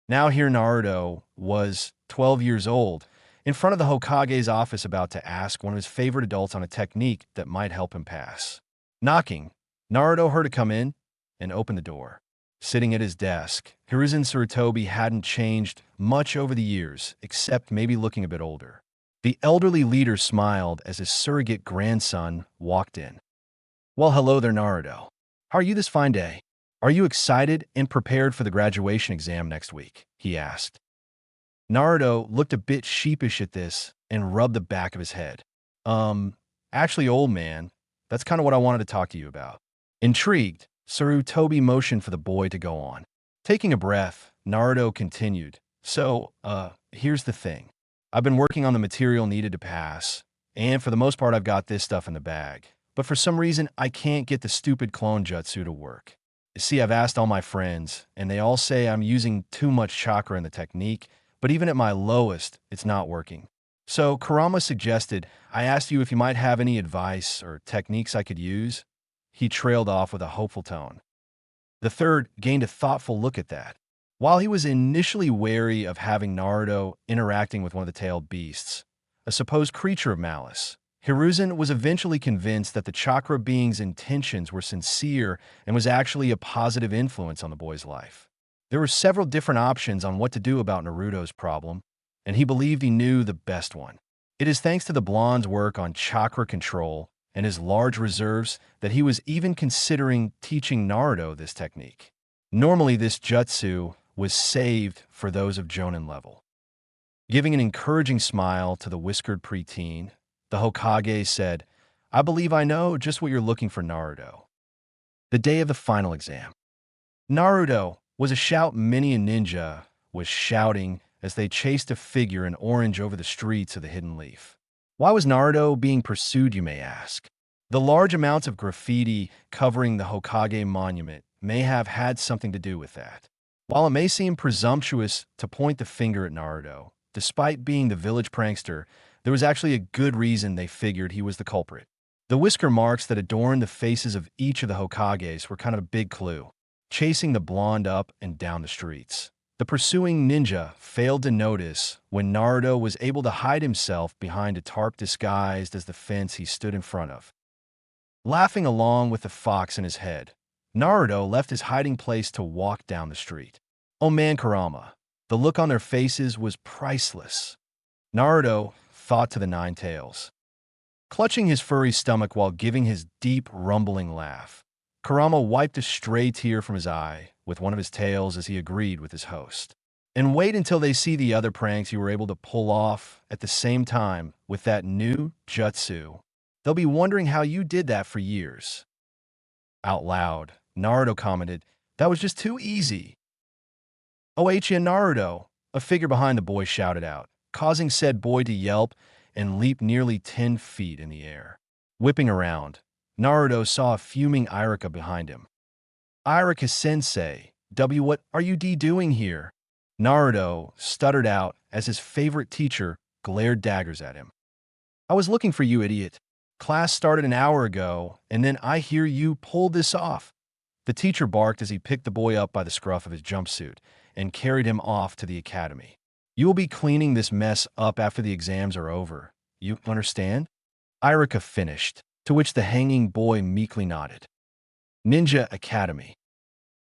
Now here Naruto was 12 years old, in front of the Hokage's office about to ask one of his favorite adults on a technique that might help him pass. Knocking, Naruto heard it come in and opened the door. Sitting at his desk, Hiruzen Sarutobi hadn't changed much over the years, except maybe looking a bit older. The elderly leader smiled as his surrogate grandson walked in. "Well, hello there, Naruto. How are you this fine day? Are you excited and prepared for the graduation exam next week?" he asked. Naruto looked a bit sheepish at this and rubbed the back of his head. Actually, old man, that's kind of what I wanted to talk to you about." Intrigued, Sarutobi motioned for the boy to go on. Taking a breath, Naruto continued. So, here's the thing. I've been working on the material needed to pass, and for the most part I've got this stuff in the bag. But for some reason, I can't get the stupid clone jutsu to work. You see, I've asked all my friends, and they all say I'm using too much chakra in the technique, but even at my lowest, it's not working. So Kurama suggested I asked you if you might have any advice or techniques I could use. He trailed off with a hopeful tone. The third gained a thoughtful look at that. While he was initially wary of having Naruto interacting with one of the tailed beasts, a supposed creature of malice, Hiruzen was eventually convinced that the chakra being's intentions were sincere and was actually a positive influence on the boy's life. There were several different options on what to do about Naruto's problem, and he believed he knew the best one. It is thanks to the blonde's work on chakra control and his large reserves that he was even considering teaching Naruto this technique. Normally, this jutsu was saved for those of Jonin level. Giving an encouraging smile to the whiskered preteen, the Hokage said, "I believe I know just what you're looking for, Naruto." The day of the final exam. Naruto was a shout many a ninja was shouting as they chased a figure in orange over the streets of the Hidden Leaf. Why was Naruto being pursued, you may ask? The large amounts of graffiti covering the Hokage monument may have had something to do with that. While it may seem presumptuous to point the finger at Naruto, despite being the village prankster, there was actually a good reason they figured he was the culprit. The whisker marks that adorned the faces of each of the Hokages were kind of a big clue, chasing the blonde up and down the streets. The pursuing ninja failed to notice when Naruto was able to hide himself behind a tarp disguised as the fence he stood in front of. Laughing along with the fox in his head, Naruto left his hiding place to walk down the street. Oh man, Kurama, the look on their faces was priceless. Naruto thought to the nine tails. Clutching his furry stomach while giving his deep, rumbling laugh, Kurama wiped a stray tear from his eye with one of his tails as he agreed with his host. And wait until they see the other pranks you were able to pull off at the same time with that new jutsu. They'll be wondering how you did that for years. Out loud, Naruto commented, "That was just too easy." "Oichi and Naruto," a figure behind the boy shouted out, causing said boy to yelp and leap nearly 10 feet in the air. Whipping around, Naruto saw a fuming Irika behind him. "Irika-sensei, what are you doing here?" Naruto stuttered out as his favorite teacher glared daggers at him. "I was looking for you, idiot. Class started an hour ago, and then I hear you pulled this off." The teacher barked as he picked the boy up by the scruff of his jumpsuit and carried him off to the academy. "You will be cleaning this mess up after the exams are over. You understand?" Irika finished, to which the hanging boy meekly nodded. Ninja Academy.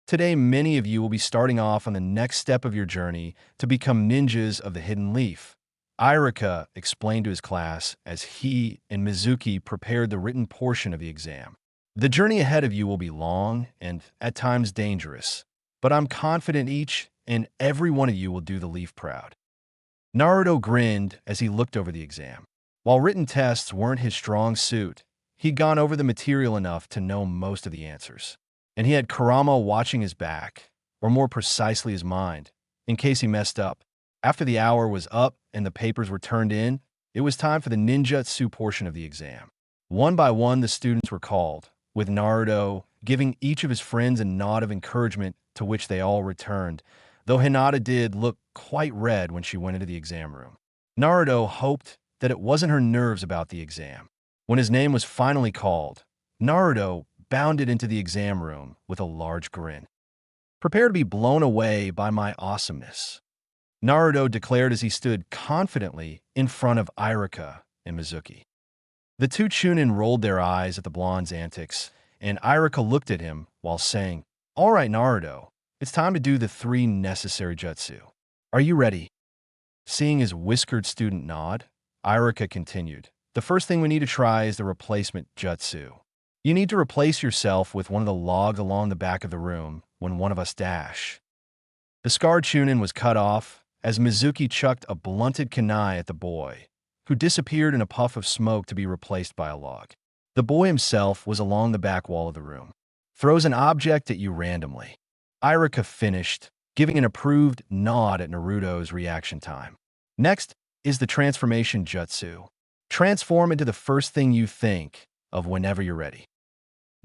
Today, many of you will be starting off on the next step of your journey to become ninjas of the Hidden Leaf. Irika explained to his class as he and Mizuki prepared the written portion of the exam. "The journey ahead of you will be long and, at times, dangerous, but I'm confident each and every one of you will do the Leaf proud." Naruto grinned as he looked over the exam. While written tests weren't his strong suit, he'd gone over the material enough to know most of the answers. And he had Kurama watching his back, or more precisely his mind, in case he messed up. After the hour was up and the papers were turned in, it was time for the ninjutsu portion of the exam. One by one, the students were called, with Naruto giving each of his friends a nod of encouragement to which they all returned, though Hinata did look quite red when she went into the exam room. Naruto hoped that it wasn't her nerves about the exam. When his name was finally called, Naruto bounded into the exam room with a large grin. "Prepare to be blown away by my awesomeness," Naruto declared as he stood confidently in front of Irika and Mizuki. The two Chunin rolled their eyes at the blonde's antics, and Irika looked at him while saying, "All right, Naruto, it's time to do the 3 necessary jutsu. Are you ready?" Seeing his whiskered student nod, Irika continued, "The first thing we need to try is the replacement jutsu. You need to replace yourself with one of the logs along the back of the room when one of us dash." The scarred Chunin was cut off as Mizuki chucked a blunted kunai at the boy, who disappeared in a puff of smoke to be replaced by a log. The boy himself was along the back wall of the room. "Throws an object at you randomly." Irika finished, giving an approved nod at Naruto's reaction time. "Next is the transformation jutsu. Transform into the first thing you think of whenever you're ready."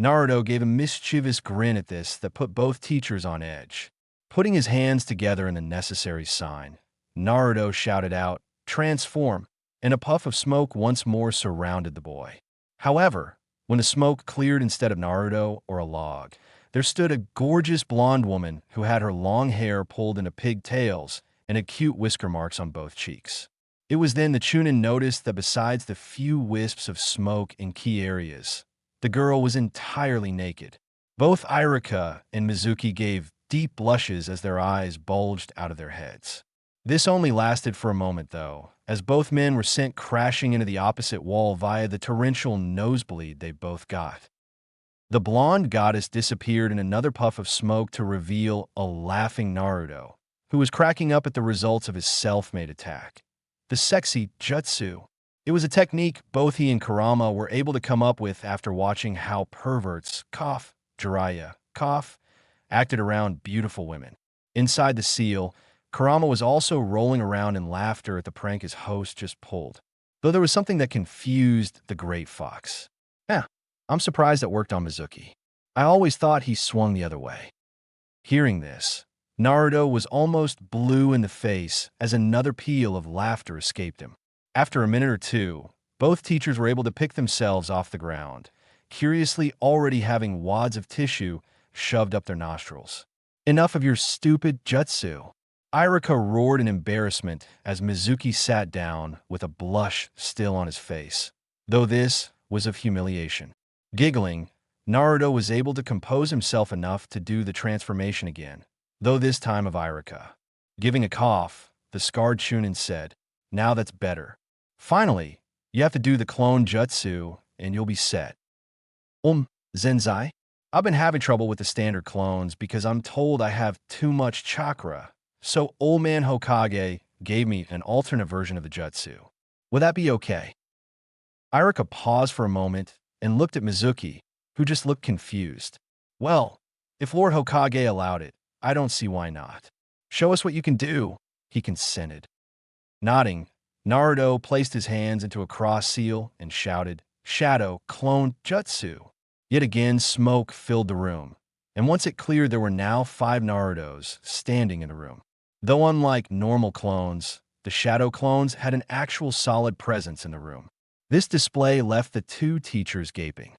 Naruto gave a mischievous grin at this that put both teachers on edge. Putting his hands together in the necessary sign, Naruto shouted out, "Transform," and a puff of smoke once more surrounded the boy. However, when the smoke cleared instead of Naruto or a log, there stood a gorgeous blonde woman who had her long hair pulled into pigtails and had cute whisker marks on both cheeks. It was then the Chunin noticed that besides the few wisps of smoke in key areas, the girl was entirely naked. Both Irika and Mizuki gave deep blushes as their eyes bulged out of their heads. This only lasted for a moment, though, as both men were sent crashing into the opposite wall via the torrential nosebleed they both got. The blonde goddess disappeared in another puff of smoke to reveal a laughing Naruto, who was cracking up at the results of his self-made attack. The sexy jutsu. It was a technique both he and Kurama were able to come up with after watching how perverts, Jiraiya, acted around beautiful women. Inside the seal, Kurama was also rolling around in laughter at the prank his host just pulled, though there was something that confused the great fox. I'm surprised it worked on Mizuki. I always thought he swung the other way. Hearing this, Naruto was almost blue in the face as another peal of laughter escaped him. After a minute or two, both teachers were able to pick themselves off the ground, curiously already having wads of tissue shoved up their nostrils. Enough of your stupid jutsu. Iruka roared in embarrassment as Mizuki sat down with a blush still on his face, though this was of humiliation. Giggling, Naruto was able to compose himself enough to do the transformation again, though this time of Iruka. Giving a cough, the scarred Chunin said, "Now that's better. Finally, you have to do the clone jutsu, and you'll be set." Zenzai? I've been having trouble with the standard clones because I'm told I have too much chakra, so Old Man Hokage gave me an alternate version of the jutsu. Will that be okay? Iruka paused for a moment and looked at Mizuki, who just looked confused. Well, if Lord Hokage allowed it, I don't see why not. Show us what you can do, he consented. Nodding, Naruto placed his hands into a cross seal and shouted, "Shadow Clone Jutsu." Yet again, smoke filled the room, and once it cleared, there were now 5 Narutos standing in the room. Though unlike normal clones, the shadow clones had an actual solid presence in the room. This display left the 2 teachers gaping.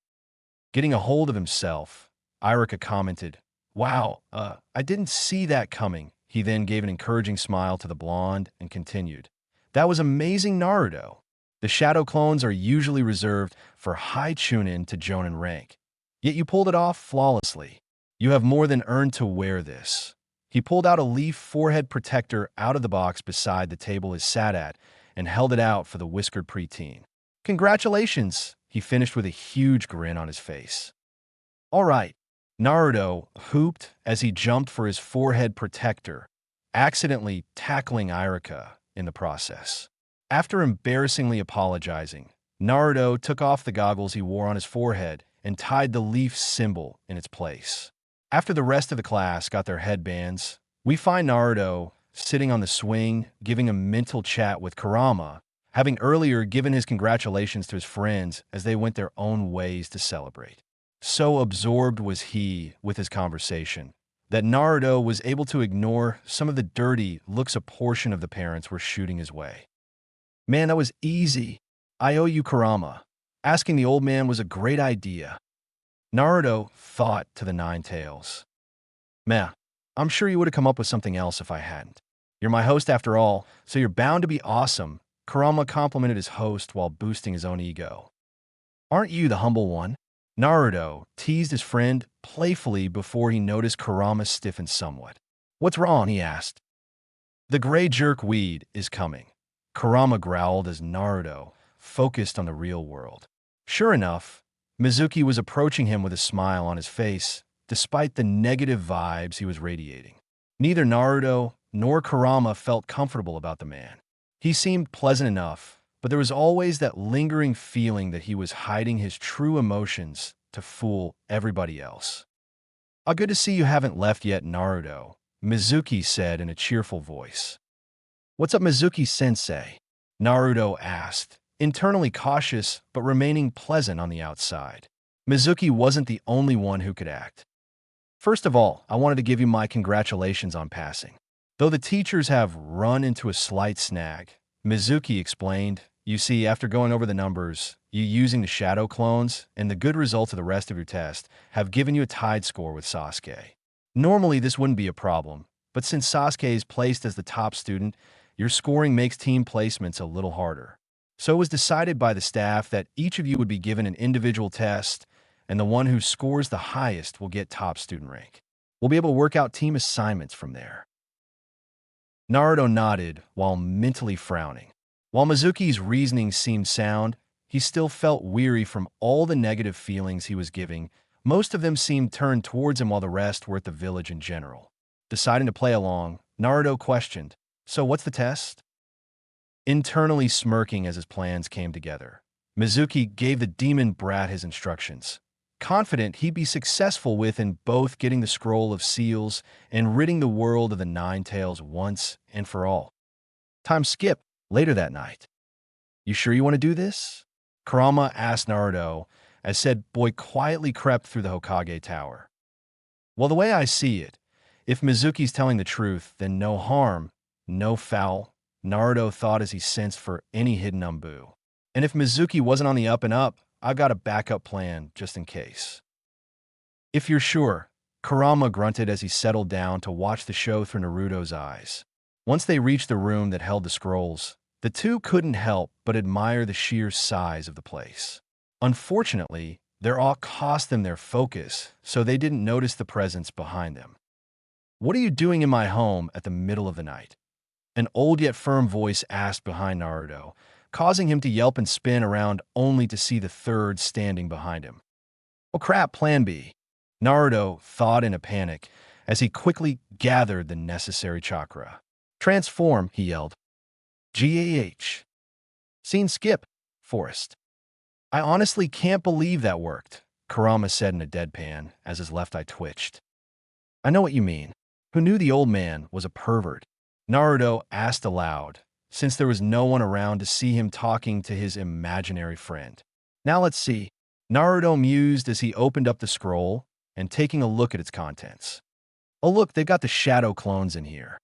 Getting a hold of himself, Iruka commented, "Wow, I didn't see that coming." He then gave an encouraging smile to the blonde and continued, "That was amazing, Naruto. The shadow clones are usually reserved for high Chunin to Jonin rank, yet you pulled it off flawlessly. You have more than earned to wear this." He pulled out a leaf forehead protector out of the box beside the table he sat at and held it out for the whiskered preteen. "Congratulations," he finished with a huge grin on his face. "All right," Naruto whooped as he jumped for his forehead protector, accidentally tackling Iruka in the process. After embarrassingly apologizing, Naruto took off the goggles he wore on his forehead and tied the leaf symbol in its place. After the rest of the class got their headbands, we find Naruto sitting on the swing, giving a mental chat with Kurama, having earlier given his congratulations to his friends as they went their own ways to celebrate. So absorbed was he with his conversation that Naruto was able to ignore some of the dirty looks a portion of the parents were shooting his way. "Man, that was easy. I owe you, Kurama. Asking the old man was a great idea," Naruto thought to the 9 tails. "Meh, I'm sure you would have come up with something else if I hadn't. You're my host after all, so you're bound to be awesome," Kurama complimented his host while boosting his own ego. "Aren't you the humble one?" Naruto teased his friend playfully before he noticed Kurama stiffen somewhat. "What's wrong?" he asked. "The gray jerkweed is coming," Kurama growled as Naruto focused on the real world. Sure enough, Mizuki was approaching him with a smile on his face, despite the negative vibes he was radiating. Neither Naruto nor Kurama felt comfortable about the man. He seemed pleasant enough, but there was always that lingering feeling that he was hiding his true emotions to fool everybody else. Good to see you haven't left yet, Naruto," Mizuki said in a cheerful voice. "What's up, Mizuki-sensei?" Naruto asked, internally cautious but remaining pleasant on the outside. Mizuki wasn't the only one who could act. "First of all, I wanted to give you my congratulations on passing. Though the teachers have run into a slight snag," Mizuki explained. "You see, after going over the numbers, you using the shadow clones, and the good results of the rest of your test have given you a tied score with Sasuke. Normally, this wouldn't be a problem, but since Sasuke is placed as the top student, your scoring makes team placements a little harder. So it was decided by the staff that each of you would be given an individual test, and the one who scores the highest will get top student rank. We'll be able to work out team assignments from there." Naruto nodded while mentally frowning. While Mizuki's reasoning seemed sound, he still felt weary from all the negative feelings he was giving. Most of them seemed turned towards him while the rest were at the village in general. Deciding to play along, Naruto questioned, "So what's the test?" Internally smirking as his plans came together, Mizuki gave the demon brat his instructions, confident he'd be successful within both getting the scroll of seals and ridding the world of the Nine Tails once and for all. Time skip later that night. "You sure you want to do this?" Kurama asked Naruto as said boy quietly crept through the Hokage tower. "Well, the way I see it, if Mizuki's telling the truth, then no harm, no foul," Naruto thought as he sensed for any hidden umbu. "And if Mizuki wasn't on the up and up, I've got a backup plan just in case." "If you're sure," Kurama grunted as he settled down to watch the show through Naruto's eyes. Once they reached the room that held the scrolls, the two couldn't help but admire the sheer size of the place. Unfortunately, their awe cost them their focus, so they didn't notice the presence behind them. "What are you doing in my home at the middle of the night?" An old yet firm voice asked behind Naruto, causing him to yelp and spin around only to see the third standing behind him. "Oh crap, plan B," Naruto thought in a panic as he quickly gathered the necessary chakra. "Transform," he yelled. "GAH." Scene skip. Forest. "I honestly can't believe that worked," Kurama said in a deadpan as his left eye twitched. "I know what you mean. Who knew the old man was a pervert?" Naruto asked aloud, since there was no one around to see him talking to his imaginary friend. "Now let's see," Naruto mused as he opened up the scroll and taking a look at its contents. "Oh look, they've got the shadow clones in here,"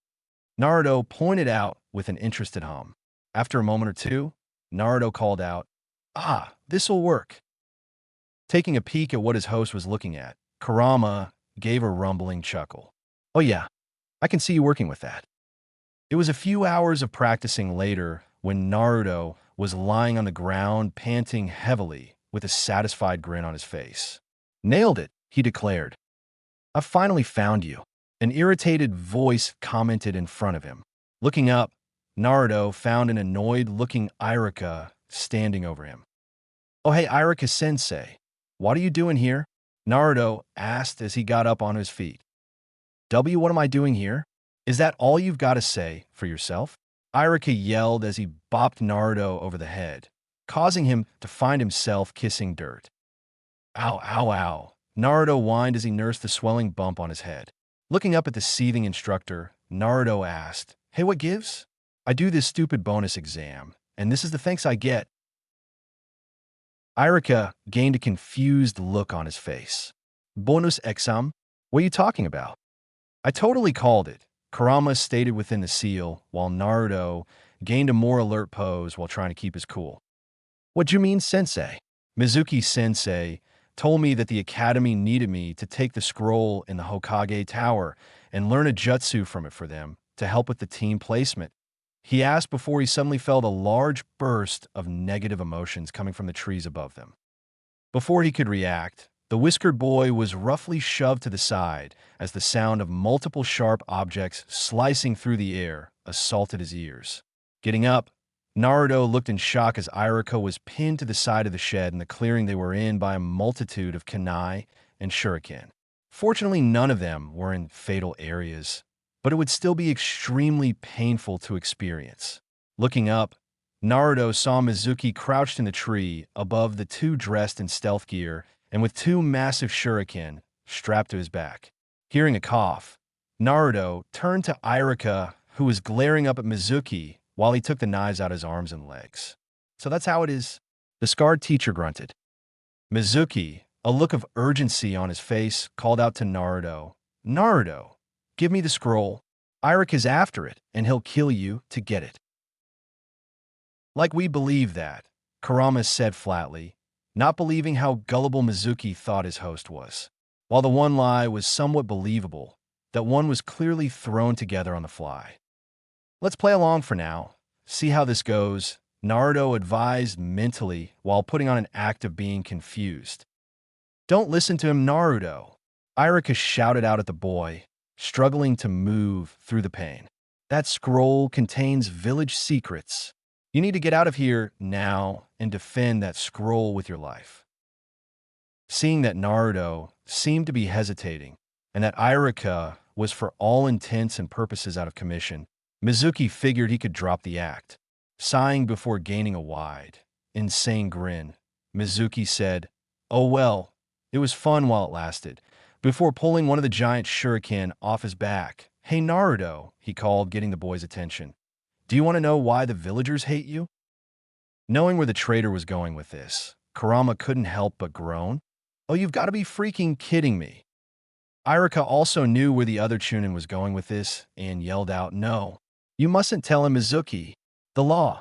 Naruto pointed out with an interested hum. After a moment or two, Naruto called out, "Ah, this'll work." Taking a peek at what his host was looking at, Kurama gave a rumbling chuckle. "Oh yeah, I can see you working with that." It was a few hours of practicing later when Naruto was lying on the ground panting heavily with a satisfied grin on his face. "Nailed it," he declared. "I've finally found you," an irritated voice commented in front of him. Looking up, Naruto found an annoyed-looking Irika standing over him. "Oh hey, Irika-sensei, what are you doing here?" Naruto asked as he got up on his feet. What am I doing here? Is that all you've got to say for yourself?" Irika yelled as he bopped Naruto over the head, causing him to find himself kissing dirt. "Ow, ow, ow," Naruto whined as he nursed the swelling bump on his head. Looking up at the seething instructor, Naruto asked, "Hey, what gives?" "I do this stupid bonus exam, and this is the thanks I get." Irika gained a confused look on his face. "Bonus exam? What are you talking about?" "I totally called it," Kurama stated within the seal, while Naruto gained a more alert pose while trying to keep his cool. "What do you mean, sensei?" "Mizuki-sensei told me that the academy needed me to take the scroll in the Hokage Tower and learn a jutsu from it for them to help with the team placement," he asked before he suddenly felt a large burst of negative emotions coming from the trees above them. Before he could react, the whiskered boy was roughly shoved to the side as the sound of multiple sharp objects slicing through the air assaulted his ears. Getting up, Naruto looked in shock as Irika was pinned to the side of the shed in the clearing they were in by a multitude of kunai and shuriken. Fortunately, none of them were in fatal areas, but it would still be extremely painful to experience. Looking up, Naruto saw Mizuki crouched in the tree above the two dressed in stealth gear and with two massive shuriken strapped to his back. Hearing a cough, Naruto turned to Irika, who was glaring up at Mizuki while he took the knives out his arms and legs. "So that's how it is," the scarred teacher grunted. Mizuki, a look of urgency on his face, called out to Naruto, "Naruto, give me the scroll. Irika's after it, and he'll kill you to get it." "Like we believe that," Kurama said flatly, not believing how gullible Mizuki thought his host was. While the one lie was somewhat believable, that one was clearly thrown together on the fly. "Let's play along for now. See how this goes," Naruto advised mentally while putting on an act of being confused. "Don't listen to him, Naruto," Irika shouted out at the boy, struggling to move through the pain. That scroll contains village secrets. You need to get out of here now and defend that scroll with your life. Seeing that Naruto seemed to be hesitating, and that Iruka was for all intents and purposes out of commission, Mizuki figured he could drop the act. Sighing before gaining a wide, insane grin, Mizuki said, "Oh well, it was fun while it lasted," before pulling one of the giant shuriken off his back. "Hey Naruto," he called, getting the boy's attention. "Do you want to know why the villagers hate you?" Knowing where the traitor was going with this, Kurama couldn't help but groan. "Oh, you've got to be freaking kidding me." Iruka also knew where the other Chunin was going with this and yelled out, "No, you mustn't tell him, Mizuki. The law."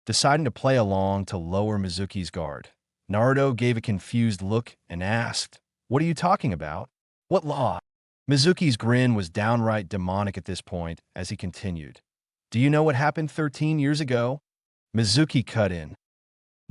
Deciding to play along to lower Mizuki's guard, Naruto gave a confused look and asked, "What are you talking about? What law?" Mizuki's grin was downright demonic at this point as he continued, "Do you know what happened 13 years ago?" Mizuki cut in.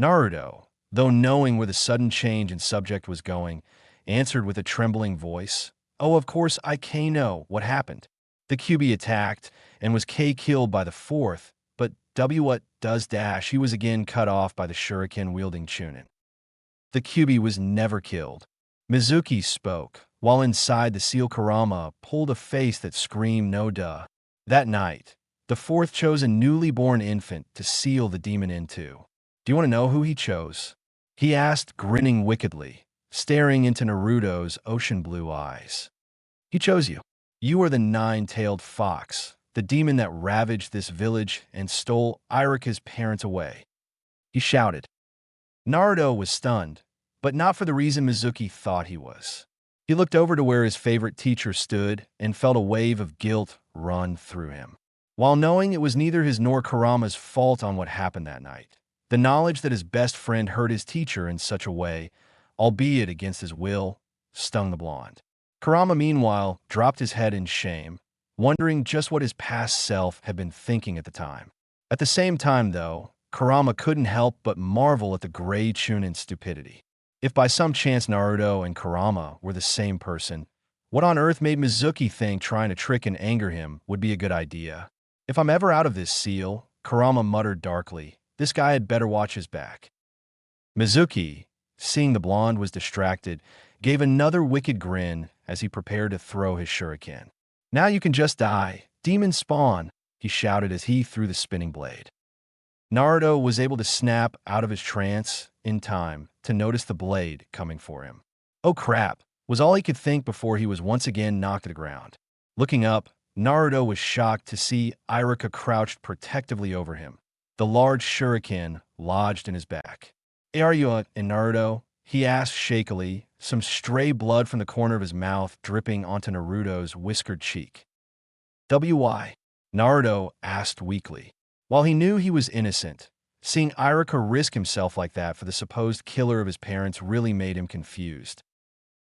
Naruto, though knowing where the sudden change in subject was going, answered with a trembling voice, "Oh, of course I know what happened. The Kyūbi attacked and was killed by the fourth, but what does dash he was again cut off by the shuriken-wielding Chunin. The Kyūbi was never killed." Mizuki spoke, while inside the seal Kurama pulled a face that screamed no duh. That night, the fourth chose a newly born infant to seal the demon into. "Do you want to know who he chose?" he asked, grinning wickedly, staring into Naruto's ocean blue eyes. "He chose you. You are the nine-tailed fox, the demon that ravaged this village and stole Iruka's parents away," he shouted. Naruto was stunned, but not for the reason Mizuki thought he was. He looked over to where his favorite teacher stood and felt a wave of guilt run through him. While knowing it was neither his nor Kurama's fault on what happened that night, the knowledge that his best friend hurt his teacher in such a way, albeit against his will, stung the blonde. Kurama, meanwhile, dropped his head in shame, wondering just what his past self had been thinking at the time. At the same time, though, Kurama couldn't help but marvel at the gray Chunin's stupidity. If by some chance Naruto and Kurama were the same person, what on earth made Mizuki think trying to trick and anger him would be a good idea? "If I'm ever out of this seal," Kurama muttered darkly, "this guy had better watch his back." Mizuki, seeing the blonde was distracted, gave another wicked grin as he prepared to throw his shuriken. "Now you can just die, demon spawn," he shouted as he threw the spinning blade. Naruto was able to snap out of his trance in time to notice the blade coming for him. "Oh crap," was all he could think before he was once again knocked to the ground. Looking up, Naruto was shocked to see Iruka crouched protectively over him, the large shuriken lodged in his back. "Are you in Naruto?" he asked shakily, some stray blood from the corner of his mouth dripping onto Naruto's whiskered cheek. "Why?" Naruto asked weakly. While he knew he was innocent, seeing Iruka risk himself like that for the supposed killer of his parents really made him confused.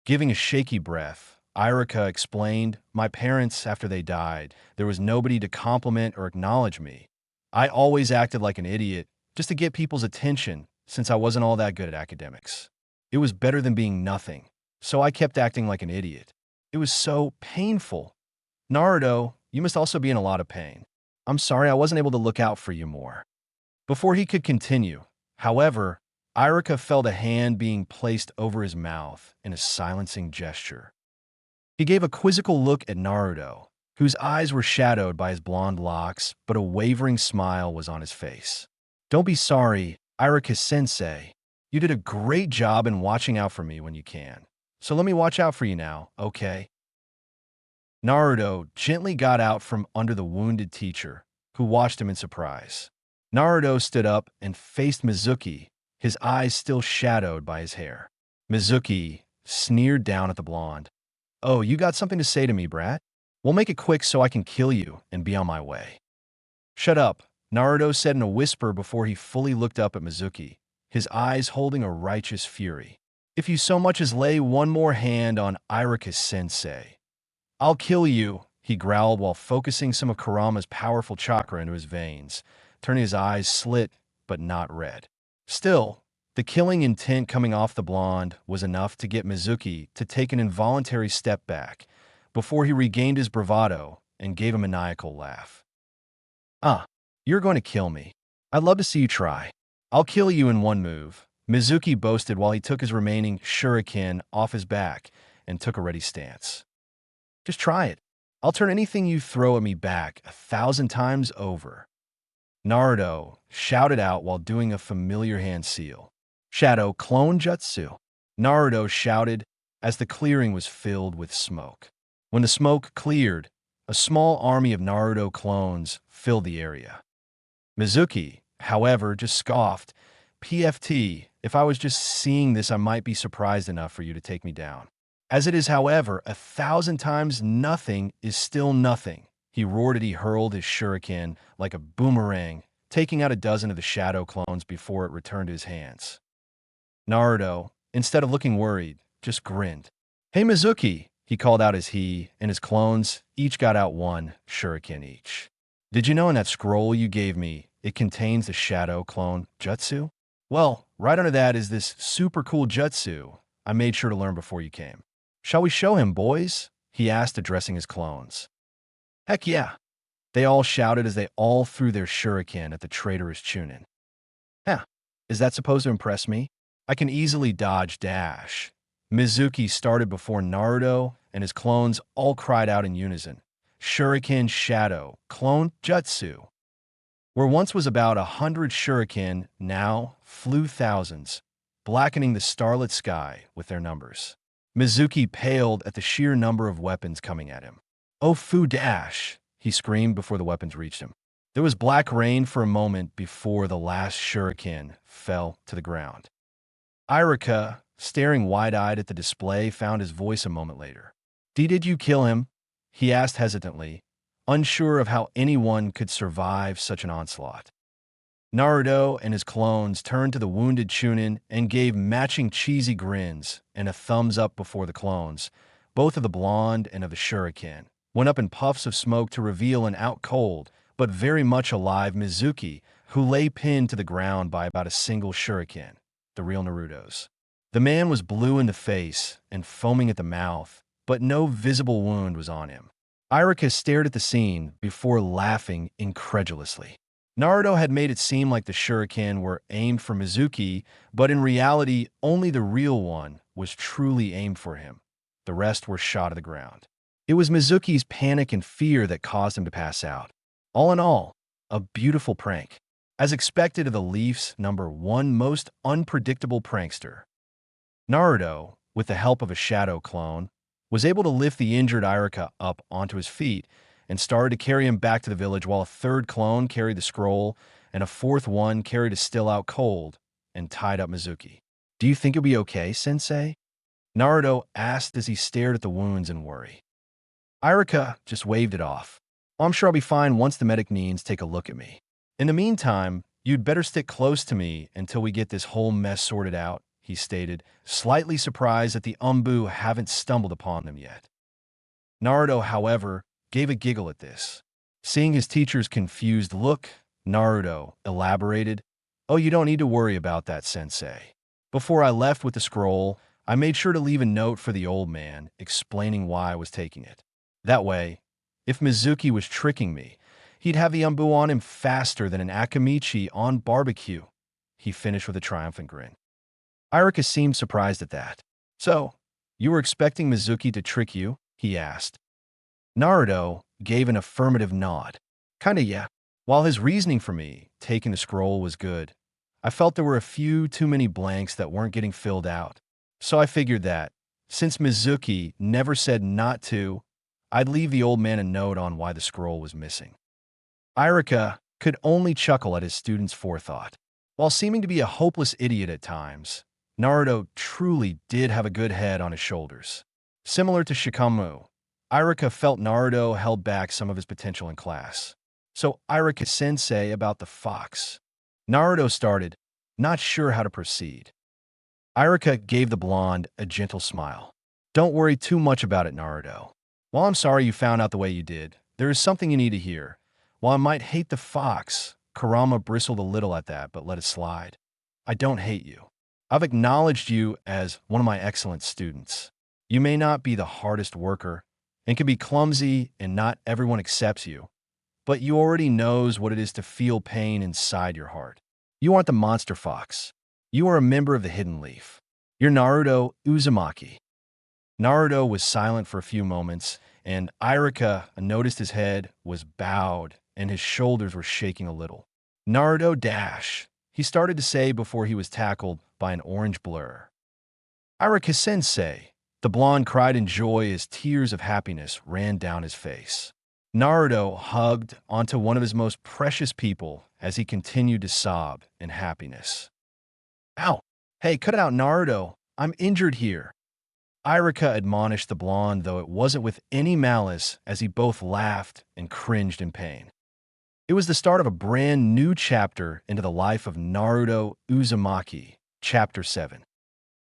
Giving a shaky breath, Iruka explained, "My parents, after they died, there was nobody to compliment or acknowledge me. I always acted like an idiot, just to get people's attention, since I wasn't all that good at academics. It was better than being nothing, so I kept acting like an idiot. It was so painful. Naruto, you must also be in a lot of pain. I'm sorry I wasn't able to look out for you more." Before he could continue, however, Iruka felt a hand being placed over his mouth in a silencing gesture. He gave a quizzical look at Naruto, whose eyes were shadowed by his blonde locks, but a wavering smile was on his face. "Don't be sorry, Iruka-sensei. You did a great job in watching out for me when you can. So let me watch out for you now, okay?" Naruto gently got out from under the wounded teacher, who watched him in surprise. Naruto stood up and faced Mizuki, his eyes still shadowed by his hair. Mizuki sneered down at the blonde. "Oh, you got something to say to me, brat? We'll make it quick so I can kill you and be on my way." "Shut up," Naruto said in a whisper before he fully looked up at Mizuki, his eyes holding a righteous fury. "If you so much as lay one more hand on Iruka-sensei, I'll kill you," he growled while focusing some of Kurama's powerful chakra into his veins, turning his eyes slit but not red. Still, the killing intent coming off the blonde was enough to get Mizuki to take an involuntary step back before he regained his bravado and gave a maniacal laugh. Ah, you're going to kill me. I'd love to see you try. I'll kill you in one move, Mizuki boasted while he took his remaining shuriken off his back and took a ready stance. Just try it. I'll turn anything you throw at me back 1,000 times over. Naruto shouted out while doing a familiar hand seal. Shadow Clone Jutsu. Naruto shouted as the clearing was filled with smoke. When the smoke cleared, a small army of Naruto clones filled the area. Mizuki, however, just scoffed. PFT, if I was just seeing this, I might be surprised enough for you to take me down. As it is, however, 1,000 times nothing is still nothing. He roared as he hurled his shuriken like a boomerang, taking out a dozen of the shadow clones before it returned to his hands. Naruto, instead of looking worried, just grinned. Hey Mizuki, he called out as he and his clones each got out one shuriken each. Did you know in that scroll you gave me, it contains the shadow clone jutsu? Well, right under that is this super cool jutsu I made sure to learn before you came. Shall we show him, boys? He asked, addressing his clones. Heck yeah, they all shouted as they all threw their shuriken at the traitorous Chunin. Huh, is that supposed to impress me? I can easily dodge dash. Mizuki started before Naruto and his clones all cried out in unison. Shuriken Shadow, Clone Jutsu. Where once was about 100 shuriken, now flew thousands, blackening the starlit sky with their numbers. Mizuki paled at the sheer number of weapons coming at him. Oh, Fu Dash, he screamed before the weapons reached him. There was black rain for a moment before the last shuriken fell to the ground. Irika, staring wide-eyed at the display, found his voice a moment later. Did you kill him? He asked hesitantly, unsure of how anyone could survive such an onslaught. Naruto and his clones turned to the wounded Chunin and gave matching cheesy grins and a thumbs up before the clones, both of the blonde and of the shuriken, went up in puffs of smoke to reveal an out-cold, but very much alive Mizuki, who lay pinned to the ground by about a single shuriken, the real Naruto's. The man was blue in the face and foaming at the mouth, but no visible wound was on him. Irika stared at the scene before laughing incredulously. Naruto had made it seem like the shuriken were aimed for Mizuki, but in reality, only the real one was truly aimed for him. The rest were shot to the ground. It was Mizuki's panic and fear that caused him to pass out. All in all, a beautiful prank, as expected of the Leafs' #1 most unpredictable prankster. Naruto, with the help of a shadow clone, was able to lift the injured Irika up onto his feet and started to carry him back to the village while a third clone carried the scroll and a fourth one carried a still out cold and tied up Mizuki. Do you think you'll be okay, Sensei? Naruto asked as he stared at the wounds in worry. Irika just waved it off. Oh, I'm sure I'll be fine once the medic needs take a look at me. In the meantime, you'd better stick close to me until we get this whole mess sorted out, he stated, slightly surprised that the Umbu haven't stumbled upon them yet. Naruto, however, gave a giggle at this. Seeing his teacher's confused look, Naruto elaborated, Oh, you don't need to worry about that, Sensei. Before I left with the scroll, I made sure to leave a note for the old man explaining why I was taking it. That way, if Mizuki was tricking me, he'd have the Umbu on him faster than an Akamichi on barbecue. He finished with a triumphant grin. Irika seemed surprised at that. So, you were expecting Mizuki to trick you? He asked. Naruto gave an affirmative nod. Kinda, yeah. While his reasoning for me taking the scroll was good, I felt there were a few too many blanks that weren't getting filled out. So I figured that, since Mizuki never said not to, I'd leave the old man a note on why the scroll was missing. Irika could only chuckle at his student's forethought. While seeming to be a hopeless idiot at times, Naruto truly did have a good head on his shoulders. Similar to Shikamu, Irika felt Naruto held back some of his potential in class. So Irika-sensei about the fox. Naruto started, not sure how to proceed. Irika gave the blonde a gentle smile. Don't worry too much about it, Naruto. While I'm sorry you found out the way you did, there is something you need to hear. While I might hate the fox, Kurama bristled a little at that, but let it slide. I don't hate you. I've acknowledged you as one of my excellent students. You may not be the hardest worker, and can be clumsy and not everyone accepts you, but you already knows what it is to feel pain inside your heart. You aren't the monster fox. You are a member of the Hidden Leaf. You're Naruto Uzumaki. Naruto was silent for a few moments, and Irika noticed his head was bowed and his shoulders were shaking a little. Naruto dash, he started to say before he was tackled by an orange blur. Irika-sensei, the blonde cried in joy as tears of happiness ran down his face. Naruto hugged onto one of his most precious people as he continued to sob in happiness. Ow! Hey, cut it out, Naruto. I'm injured here. Irika admonished the blonde, though it wasn't with any malice, as he both laughed and cringed in pain. It was the start of a brand new chapter into the life of Naruto Uzumaki, Chapter 7.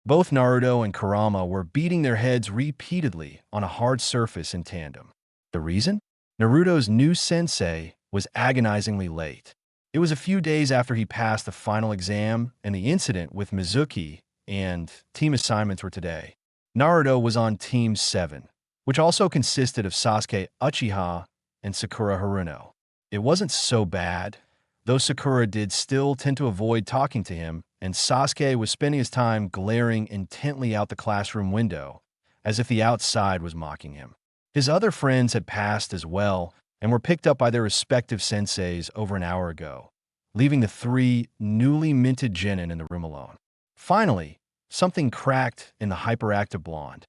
Both Naruto and Kurama were beating their heads repeatedly on a hard surface in tandem. The reason? Naruto's new sensei was agonizingly late. It was a few days after he passed the final exam, and the incident with Mizuki and team assignments were today. Naruto was on Team 7, which also consisted of Sasuke Uchiha and Sakura Haruno. It wasn't so bad, though Sakura did still tend to avoid talking to him, and Sasuke was spending his time glaring intently out the classroom window, as if the outside was mocking him. His other friends had passed as well, and were picked up by their respective senseis over an hour ago, leaving the three newly minted genin in the room alone. Finally, something cracked in the hyperactive blonde.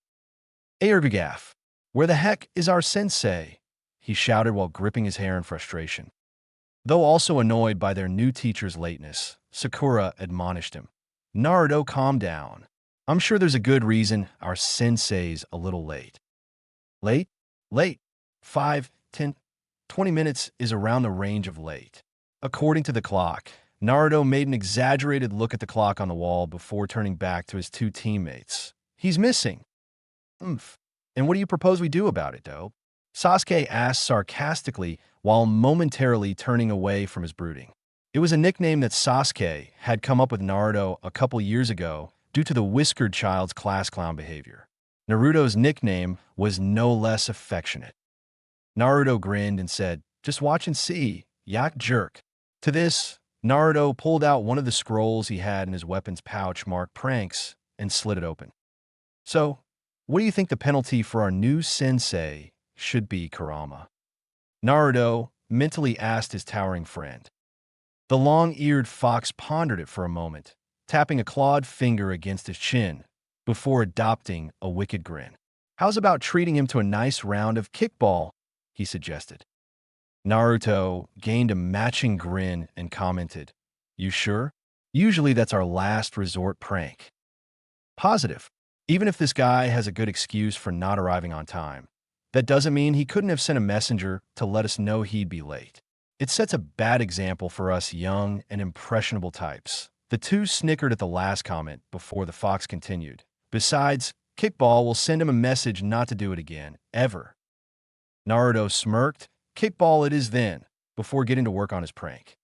Ergagaf, where the heck is our sensei? He shouted while gripping his hair in frustration. Though also annoyed by their new teacher's lateness, Sakura admonished him. Naruto, calm down. I'm sure there's a good reason our sensei's a little late. Late? Late. 5, 10, 20 minutes is around the range of late. According to the clock, Naruto made an exaggerated look at the clock on the wall before turning back to his two teammates. He's missing. Oomph. And what do you propose we do about it, dope? Sasuke asked sarcastically while momentarily turning away from his brooding. It was a nickname that Sasuke had come up with Naruto a couple years ago due to the whiskered child's class clown behavior. Naruto's nickname was no less affectionate. Naruto grinned and said, "Just watch and see, yak jerk." To this, Naruto pulled out one of the scrolls he had in his weapons pouch marked pranks and slid it open. So, what do you think the penalty for our new sensei should be, Kurama? Naruto mentally asked his towering friend. The long-eared fox pondered it for a moment, tapping a clawed finger against his chin before adopting a wicked grin. How's about treating him to a nice round of kickball? He suggested. Naruto gained a matching grin and commented, "You sure? Usually that's our last resort prank." Positive. Even if this guy has a good excuse for not arriving on time, that doesn't mean he couldn't have sent a messenger to let us know he'd be late. It sets a bad example for us young and impressionable types. The two snickered at the last comment before the fox continued. Besides, Kickball will send him a message not to do it again, ever. Naruto smirked. Kickball it is then, before getting to work on his prank.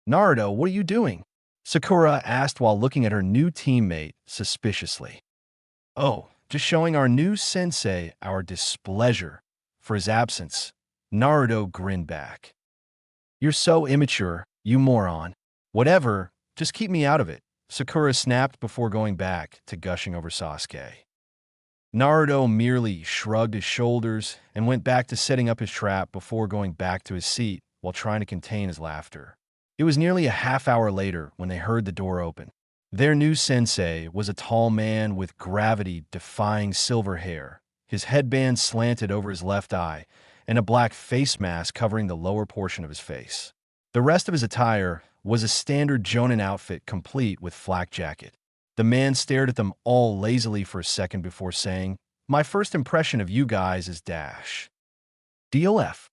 Naruto, what are you doing? Sakura asked while looking at her new teammate suspiciously. Oh, just showing our new sensei our displeasure for his absence. Naruto grinned back. You're so immature, you moron. Whatever, just keep me out of it, Sakura snapped before going back to gushing over Sasuke. Naruto merely shrugged his shoulders and went back to setting up his trap before going back to his seat while trying to contain his laughter. It was nearly a half hour later when they heard the door open. Their new sensei was a tall man with gravity-defying silver hair, his headband slanted over his left eye, and a black face mask covering the lower portion of his face. The rest of his attire was a standard Jonin outfit complete with flak jacket. The man stared at them all lazily for a second before saying, "My first impression of you guys is dash. DOF."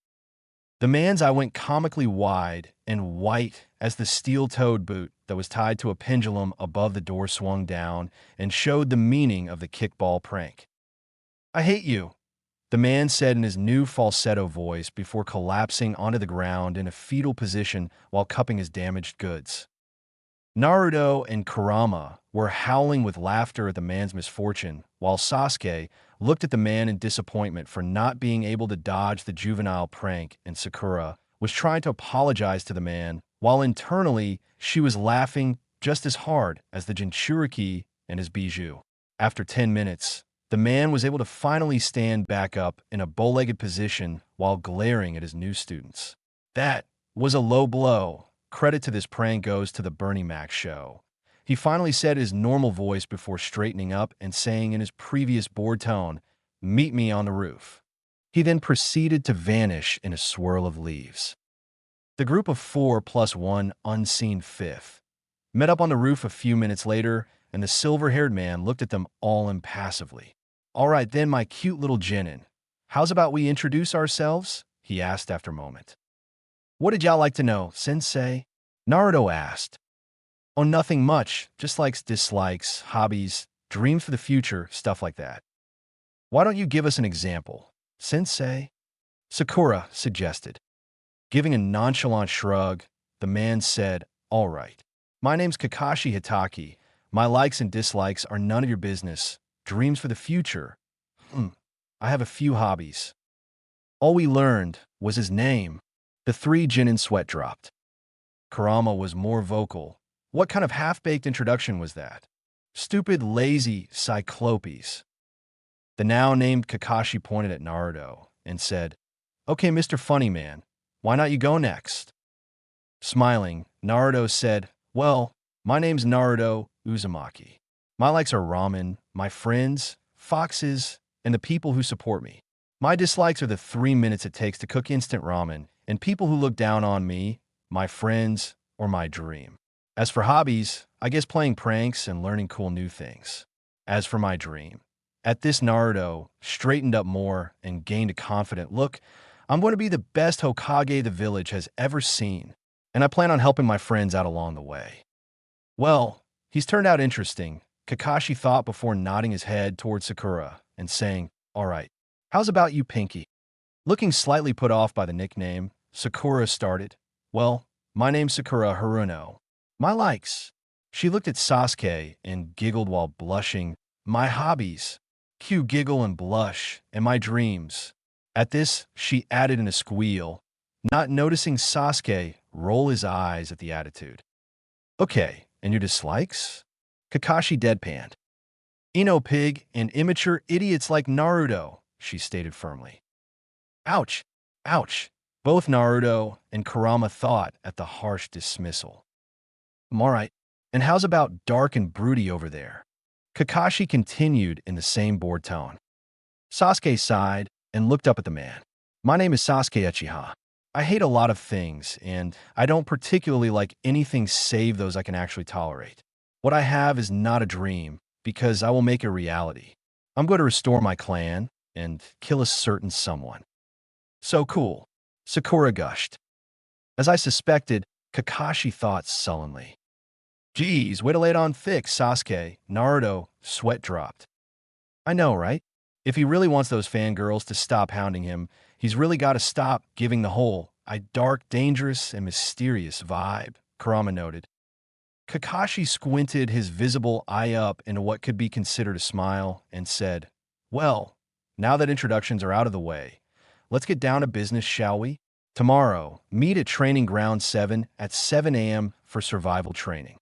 The man's eye went comically wide and white as the steel-toed boot that was tied to a pendulum above the door swung down and showed the meaning of the kickball prank. "I hate you," the man said in his new falsetto voice before collapsing onto the ground in a fetal position while cupping his damaged goods. Naruto and Kurama were howling with laughter at the man's misfortune, while Sasuke looked at the man in disappointment for not being able to dodge the juvenile prank, and Sakura was trying to apologize to the man, while internally she was laughing just as hard as the Jinchuriki and his bijou. After 10 minutes, the man was able to finally stand back up in a bow-legged position while glaring at his new students. That was a low blow. Credit to this prank goes to the Bernie Mac show. He finally said his normal voice before straightening up and saying in his previous bored tone, "Meet me on the roof." He then proceeded to vanish in a swirl of leaves. The group of 4 plus 1 unseen fifth met up on the roof a few minutes later, and the silver-haired man looked at them all impassively. "All right then, my cute little Jinin. How's about we introduce ourselves?" he asked after a moment. "What did y'all like to know, sensei?" Naruto asked. "Oh, nothing much. Just likes, dislikes, hobbies, dreams for the future, stuff like that." "Why don't you give us an example, sensei?" Sakura suggested. Giving a nonchalant shrug, the man said, "All right. My name's Kakashi Hitaki. My likes and dislikes are none of your business. Dreams for the future. I have a few hobbies." All we learned was his name. The 3 Jinin sweat dropped. Kurama was more vocal. What kind of half-baked introduction was that? Stupid, lazy cyclopes. The now-named Kakashi pointed at Naruto and said, "Okay, Mr. Funny Man, why not you go next?" Smiling, Naruto said, "Well, my name's Naruto Uzumaki. My likes are ramen, my friends, foxes, and the people who support me. My dislikes are the 3 minutes it takes to cook instant ramen, and people who look down on me, my friends, or my dream. As for hobbies, I guess playing pranks and learning cool new things. As for my dream." At this, Naruto straightened up more and gained a confident look. "I'm going to be the best Hokage the village has ever seen, and I plan on helping my friends out along the way." "Well, he's turned out interesting," Kakashi thought before nodding his head towards Sakura and saying, "All right, how's about you, Pinky?" Looking slightly put off by the nickname, Sakura started, "Well, my name's Sakura Haruno. My likes." She looked at Sasuke and giggled while blushing. "My hobbies." Cue giggle and blush, "and my dreams." At this, she added in a squeal, not noticing Sasuke roll his eyes at the attitude. "Okay, and your dislikes?" Kakashi deadpanned. "Ino pig and immature idiots like Naruto," she stated firmly. Ouch! Ouch! Both Naruto and Kurama thought at the harsh dismissal. "Alright, and how's about dark and broody over there?" Kakashi continued in the same bored tone. Sasuke sighed and looked up at the man. "My name is Sasuke Uchiha. I hate a lot of things, and I don't particularly like anything save those I can actually tolerate. What I have is not a dream, because I will make it a reality. I'm going to restore my clan and kill a certain someone." "So cool," Sakura gushed. As I suspected, Kakashi thought sullenly. "Geez, way to lay it on thick, Sasuke." Naruto sweat dropped. "I know, right? If he really wants those fangirls to stop hounding him, he's really got to stop giving the whole dark, dangerous, and mysterious vibe," Kurama noted. Kakashi squinted his visible eye up into what could be considered a smile and said, "Well, now that introductions are out of the way, let's get down to business, shall we? Tomorrow, meet at Training Ground 7 at 7 a.m. for survival training."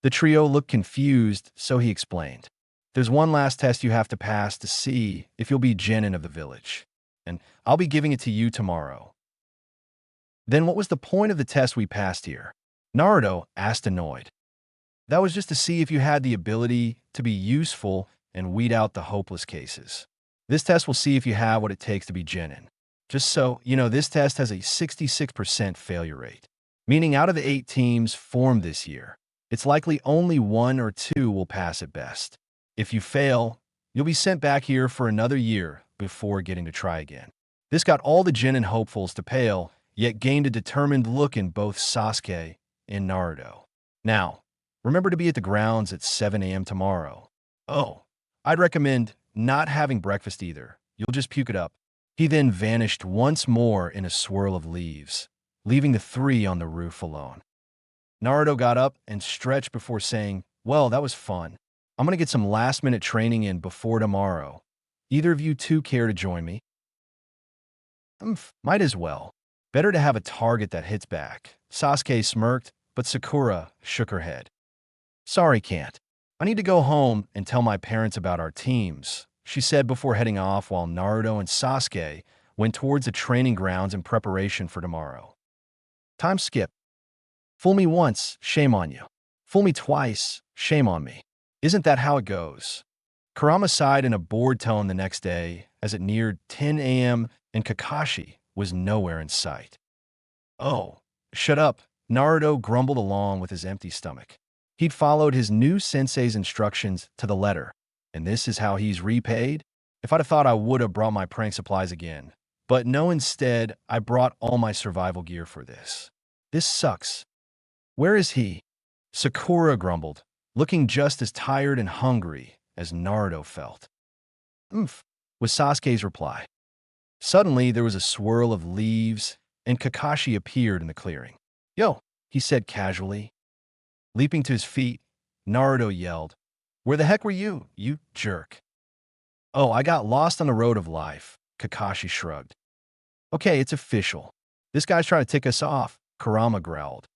The trio looked confused, so he explained. "There's one last test you have to pass to see if you'll be Genin of the village, and I'll be giving it to you tomorrow." "Then what was the point of the test we passed here?" Naruto asked, annoyed. "That was just to see if you had the ability to be useful and weed out the hopeless cases. This test will see if you have what it takes to be Genin. Just so you know, this test has a 66% failure rate, meaning out of the 8 teams formed this year, it's likely only 1 or 2 will pass at best. If you fail, you'll be sent back here for another year before getting to try again." This got all the Genin hopefuls to pale, yet gained a determined look in both Sasuke and Naruto. "Now, remember to be at the grounds at 7 a.m. tomorrow. Oh, I'd recommend not having breakfast either. You'll just puke it up." He then vanished once more in a swirl of leaves, leaving the 3 on the roof alone. Naruto got up and stretched before saying, "Well, that was fun. I'm gonna get some last-minute training in before tomorrow. Either of you two care to join me?" Might as well. Better to have a target that hits back." Sasuke smirked, but Sakura shook her head. "Sorry, can't. I need to go home and tell my parents about our teams," she said before heading off while Naruto and Sasuke went towards the training grounds in preparation for tomorrow. Time skip. Fool me once, shame on you. Fool me twice, shame on me. Isn't that how it goes? Kurama sighed in a bored tone the next day as it neared 10 a.m. and Kakashi was nowhere in sight. "Oh, shut up," Naruto grumbled along with his empty stomach. He'd followed his new sensei's instructions to the letter, and this is how he's repaid? If I'd have thought I would have brought my prank supplies again. But no, instead, I brought all my survival gear for this. This sucks. Where is he? Sakura grumbled, looking just as tired and hungry as Naruto felt. Was Sasuke's reply. Suddenly, there was a swirl of leaves, and Kakashi appeared in the clearing. "Yo," he said casually. Leaping to his feet, Naruto yelled, "Where the heck were you, you jerk?" "Oh, I got lost on the road of life," Kakashi shrugged. "Okay, it's official. This guy's trying to tick us off," Kurama growled.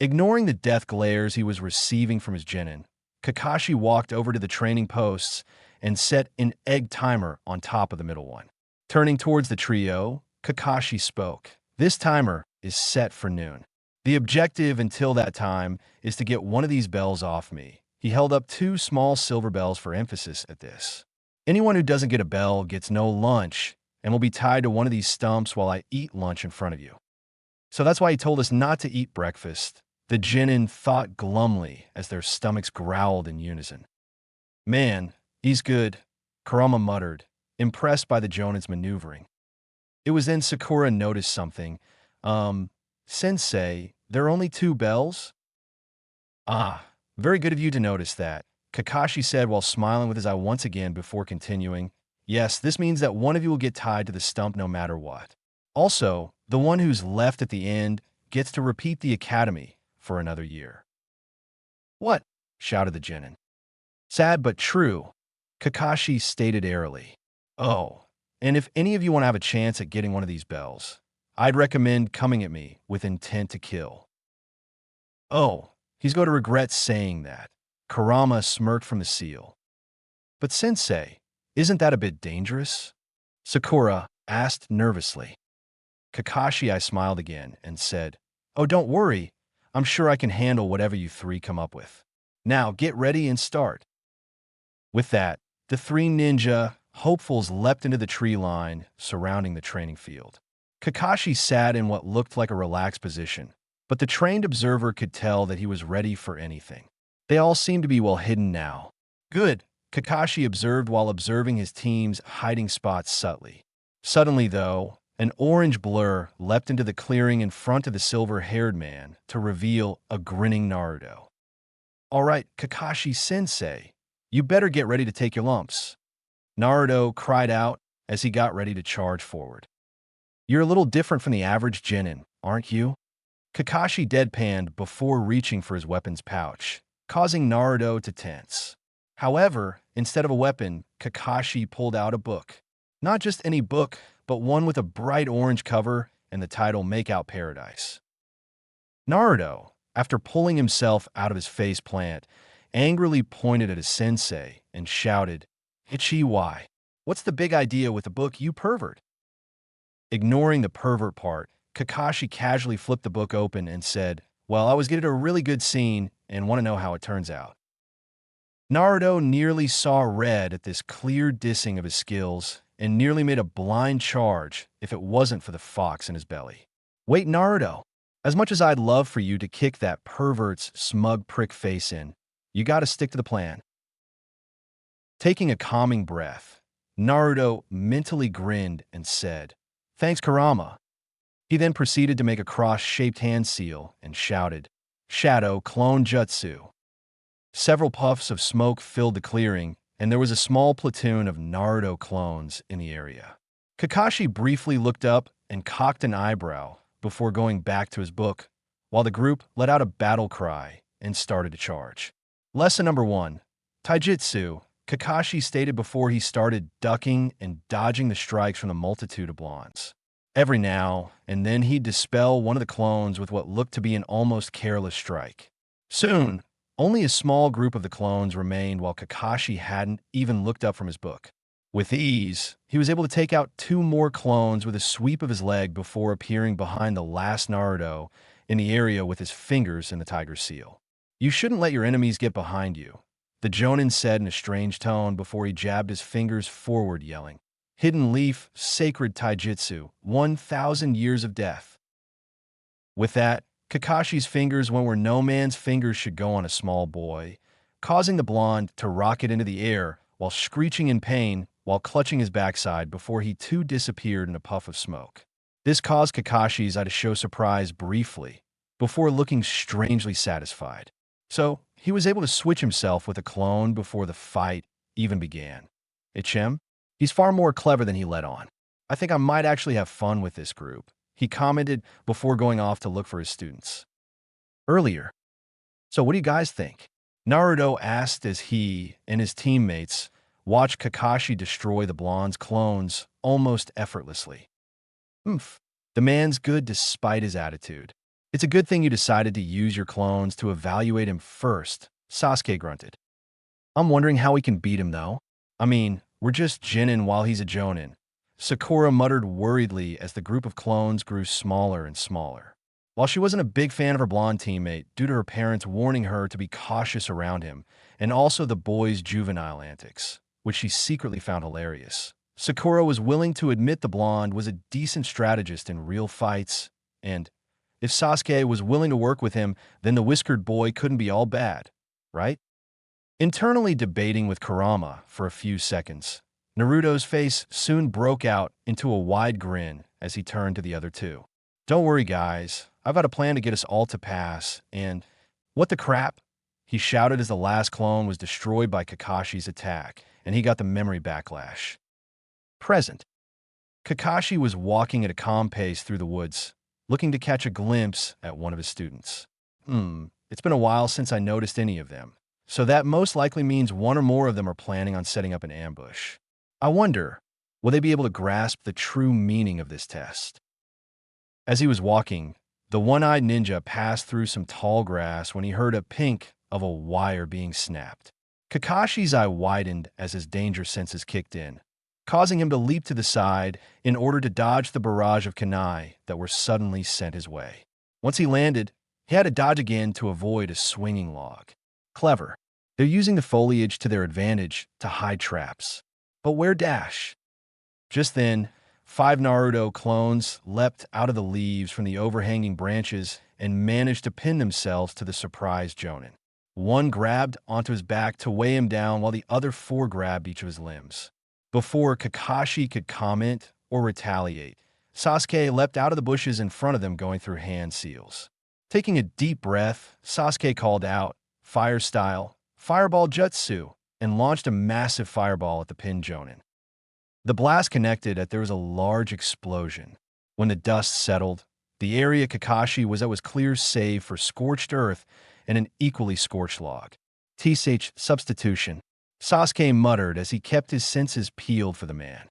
Ignoring the death glares he was receiving from his genin, Kakashi walked over to the training posts and set an egg timer on top of the middle one. Turning towards the trio, Kakashi spoke. "This timer is set for noon. The objective until that time is to get one of these bells off me." He held up 2 small silver bells for emphasis at this. "Anyone who doesn't get a bell gets no lunch and will be tied to one of these stumps while I eat lunch in front of you." So that's why he told us not to eat breakfast, the genin thought glumly as their stomachs growled in unison. "Man, he's good," Kurama muttered, impressed by the Jonin's maneuvering. It was then Sakura noticed something. Sensei, there are only 2 bells?" "Ah, very good of you to notice that," Kakashi said while smiling with his eye once again before continuing. "Yes, this means that one of you will get tied to the stump no matter what. Also, the one who's left at the end gets to repeat the academy for another year." "What?" shouted the genin. "Sad but true," Kakashi stated airily. "Oh, and if any of you want to have a chance at getting one of these bells, I'd recommend coming at me with intent to kill." "Oh, he's going to regret saying that." Kurama smirked from the seal. "But Sensei, isn't that a bit dangerous?" Sakura asked nervously. Kakashi smiled again and said, "Oh, don't worry. I'm sure I can handle whatever you 3 come up with. Now get ready and start." With that, the 3 ninja hopefuls leapt into the tree line surrounding the training field. Kakashi sat in what looked like a relaxed position, but the trained observer could tell that he was ready for anything. They all seemed to be well hidden now. "Good," Kakashi observed while observing his team's hiding spots subtly. Suddenly, though, an orange blur leapt into the clearing in front of the silver-haired man to reveal a grinning Naruto. "All right, Kakashi-sensei, you better get ready to take your lumps," Naruto cried out as he got ready to charge forward. "You're a little different from the average genin, aren't you?" Kakashi deadpanned before reaching for his weapon's pouch, causing Naruto to tense. However, instead of a weapon, Kakashi pulled out a book. Not just any book, but one with a bright orange cover and the title Make Out Paradise. Naruto, after pulling himself out of his face plant, angrily pointed at his sensei and shouted, "Ichi, why? What's the big idea with the book, you pervert?" Ignoring the pervert part, Kakashi casually flipped the book open and said, "Well, I was getting a really good scene and want to know how it turns out." Naruto nearly saw red at this clear dissing of his skills and nearly made a blind charge if it wasn't for the fox in his belly. "Wait, Naruto, as much as I'd love for you to kick that pervert's smug prick face in, you gotta stick to the plan." Taking a calming breath, Naruto mentally grinned and said, "Thanks, Kurama." He then proceeded to make a cross-shaped hand seal and shouted, "Shadow Clone Jutsu." Several puffs of smoke filled the clearing, and there was a small platoon of Naruto clones in the area. Kakashi briefly looked up and cocked an eyebrow before going back to his book. while the group let out a battle cry and started to charge. Lesson number 1. Taijutsu. Kakashi stated before he started ducking and dodging the strikes from the multitude of blondes. Every now and then he'd dispel one of the clones with what looked to be an almost careless strike. Soon, only a small group of the clones remained while Kakashi hadn't even looked up from his book. With ease, he was able to take out 2 more clones with a sweep of his leg before appearing behind the last Naruto in the area with his fingers in the tiger seal. "You shouldn't let your enemies get behind you," the Jonin said in a strange tone before he jabbed his fingers forward, yelling, "Hidden Leaf, Sacred Taijutsu, 1,000 years of death." With that, Kakashi's fingers went where no man's fingers should go on a small boy, causing the blonde to rocket into the air while screeching in pain while clutching his backside before he too disappeared in a puff of smoke. This caused Kakashi's eye to show surprise briefly, before looking strangely satisfied. So, he was able to switch himself with a clone before the fight even began. "Ichem? He's far more clever than he let on. I think I might actually have fun with this group," he commented before going off to look for his students. Earlier. "So what do you guys think?" Naruto asked as he and his teammates watched Kakashi destroy the blonde's clones almost effortlessly. "Oomph. The man's good despite his attitude. It's a good thing you decided to use your clones to evaluate him first," Sasuke grunted. "I'm wondering how we can beat him, though. I mean, we're just Jinin while he's a Jonin," Sakura muttered worriedly as the group of clones grew smaller and smaller. While she wasn't a big fan of her blonde teammate due to her parents warning her to be cautious around him, and also the boy's juvenile antics, which she secretly found hilarious, Sakura was willing to admit the blonde was a decent strategist in real fights, and if Sasuke was willing to work with him, then the whiskered boy couldn't be all bad, right? Internally debating with Kurama for a few seconds, Naruto's face soon broke out into a wide grin as he turned to the other two. "Don't worry, guys. I've got a plan to get us all to pass, and what the crap?" he shouted as the last clone was destroyed by Kakashi's attack, and he got the memory backlash. Present. Kakashi was walking at a calm pace through the woods, looking to catch a glimpse at one of his students. It's been a while since I noticed any of them, so that most likely means one or more of them are planning on setting up an ambush. I wonder, will they be able to grasp the true meaning of this test?" As he was walking, the one-eyed ninja passed through some tall grass when he heard a pink of a wire being snapped. Kakashi's eye widened as his danger senses kicked in, causing him to leap to the side in order to dodge the barrage of kunai that were suddenly sent his way. Once he landed, he had to dodge again to avoid a swinging log. Clever. They're using the foliage to their advantage to hide traps. But where dash? Just then, 5 Naruto clones leapt out of the leaves from the overhanging branches and managed to pin themselves to the surprised Jonin. One grabbed onto his back to weigh him down while the other 4 grabbed each of his limbs. Before Kakashi could comment or retaliate, Sasuke leapt out of the bushes in front of them going through hand seals. Taking a deep breath, Sasuke called out, "Fire style, Fireball Jutsu," and launched a massive fireball at the pinned Jonin. The blast connected as there was a large explosion. When the dust settled, the area Kakashi was at was clear save for scorched earth and an equally scorched log. "TSH substitution," Sasuke muttered as he kept his senses peeled for the man.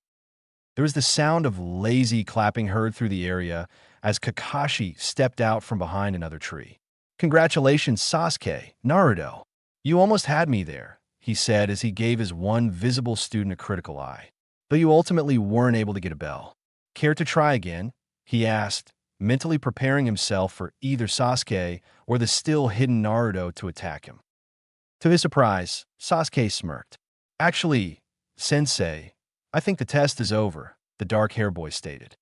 There was the sound of lazy clapping heard through the area as Kakashi stepped out from behind another tree. "Congratulations, Sasuke, Naruto. You almost had me there," he said as he gave his one visible student a critical eye. "Though you ultimately weren't able to get a bell. Care to try again?" he asked, mentally preparing himself for either Sasuke or the still hidden Naruto to attack him. To his surprise, Sasuke smirked. "Actually, Sensei, I think the test is over," the dark-haired boy stated.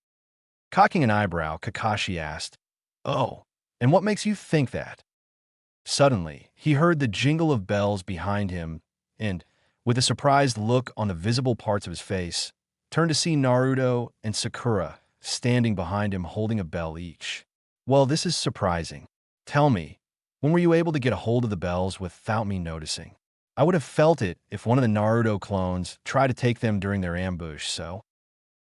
Cocking an eyebrow, Kakashi asked, "Oh, and what makes you think that?" Suddenly, he heard the jingle of bells behind him and, with a surprised look on the visible parts of his face, turned to see Naruto and Sakura standing behind him holding a bell each. "Well, this is surprising. Tell me, when were you able to get a hold of the bells without me noticing? I would have felt it if one of the Naruto clones tried to take them during their ambush, so?"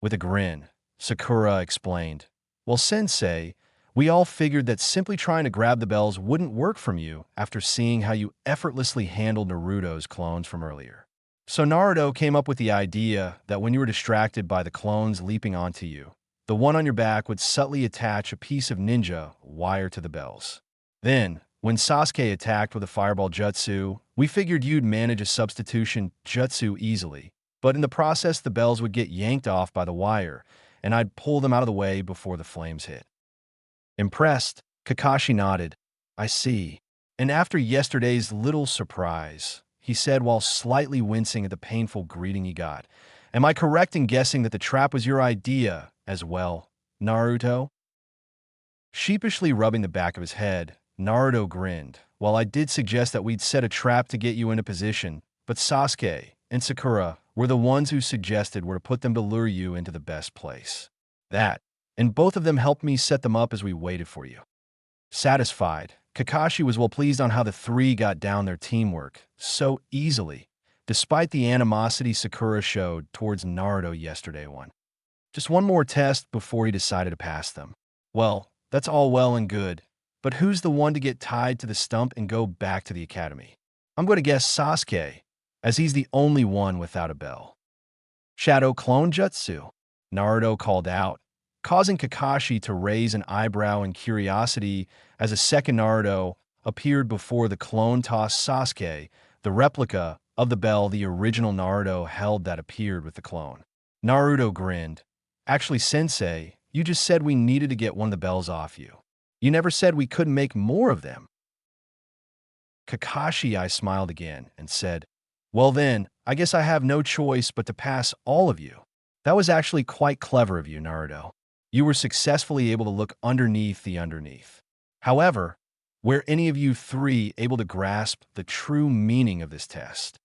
With a grin, Sakura explained, "Well, Sensei, We all figured that simply trying to grab the bells wouldn't work from you after seeing how you effortlessly handled Naruto's clones from earlier. So Naruto came up with the idea that when you were distracted by the clones leaping onto you, the one on your back would subtly attach a piece of ninja wire to the bells. Then, when Sasuke attacked with a fireball jutsu, we figured you'd manage a substitution jutsu easily, but in the process the bells would get yanked off by the wire, and I'd pull them out of the way before the flames hit. Impressed, Kakashi nodded. I see. And after yesterday's little surprise, he said while slightly wincing at the painful greeting he got, am I correct in guessing that the trap was your idea as well, Naruto? Sheepishly rubbing the back of his head, Naruto grinned. While I did suggest that we'd set a trap to get you into position, but Sasuke and Sakura were the ones who suggested where to put them to lure you into the best place. That, and both of them helped me set them up as we waited for you. Satisfied, Kakashi was well pleased on how the three got down their teamwork so easily, despite the animosity Sakura showed towards Naruto yesterday. Just one more test before he decided to pass them. Well, that's all well and good, but who's the one to get tied to the stump and go back to the academy? I'm going to guess Sasuke, as he's the only one without a bell. Shadow clone jutsu, Naruto called out, causing Kakashi to raise an eyebrow in curiosity as a second Naruto appeared before the clone-tossed Sasuke, the replica of the bell the original Naruto held that appeared with the clone. Naruto grinned. Actually, Sensei, you just said we needed to get one of the bells off you. You never said we couldn't make more of them. Kakashi, I smiled again and said, well then, I guess I have no choice but to pass all of you. That was actually quite clever of you, Naruto. You were successfully able to look underneath the underneath. However, were any of you three able to grasp the true meaning of this test?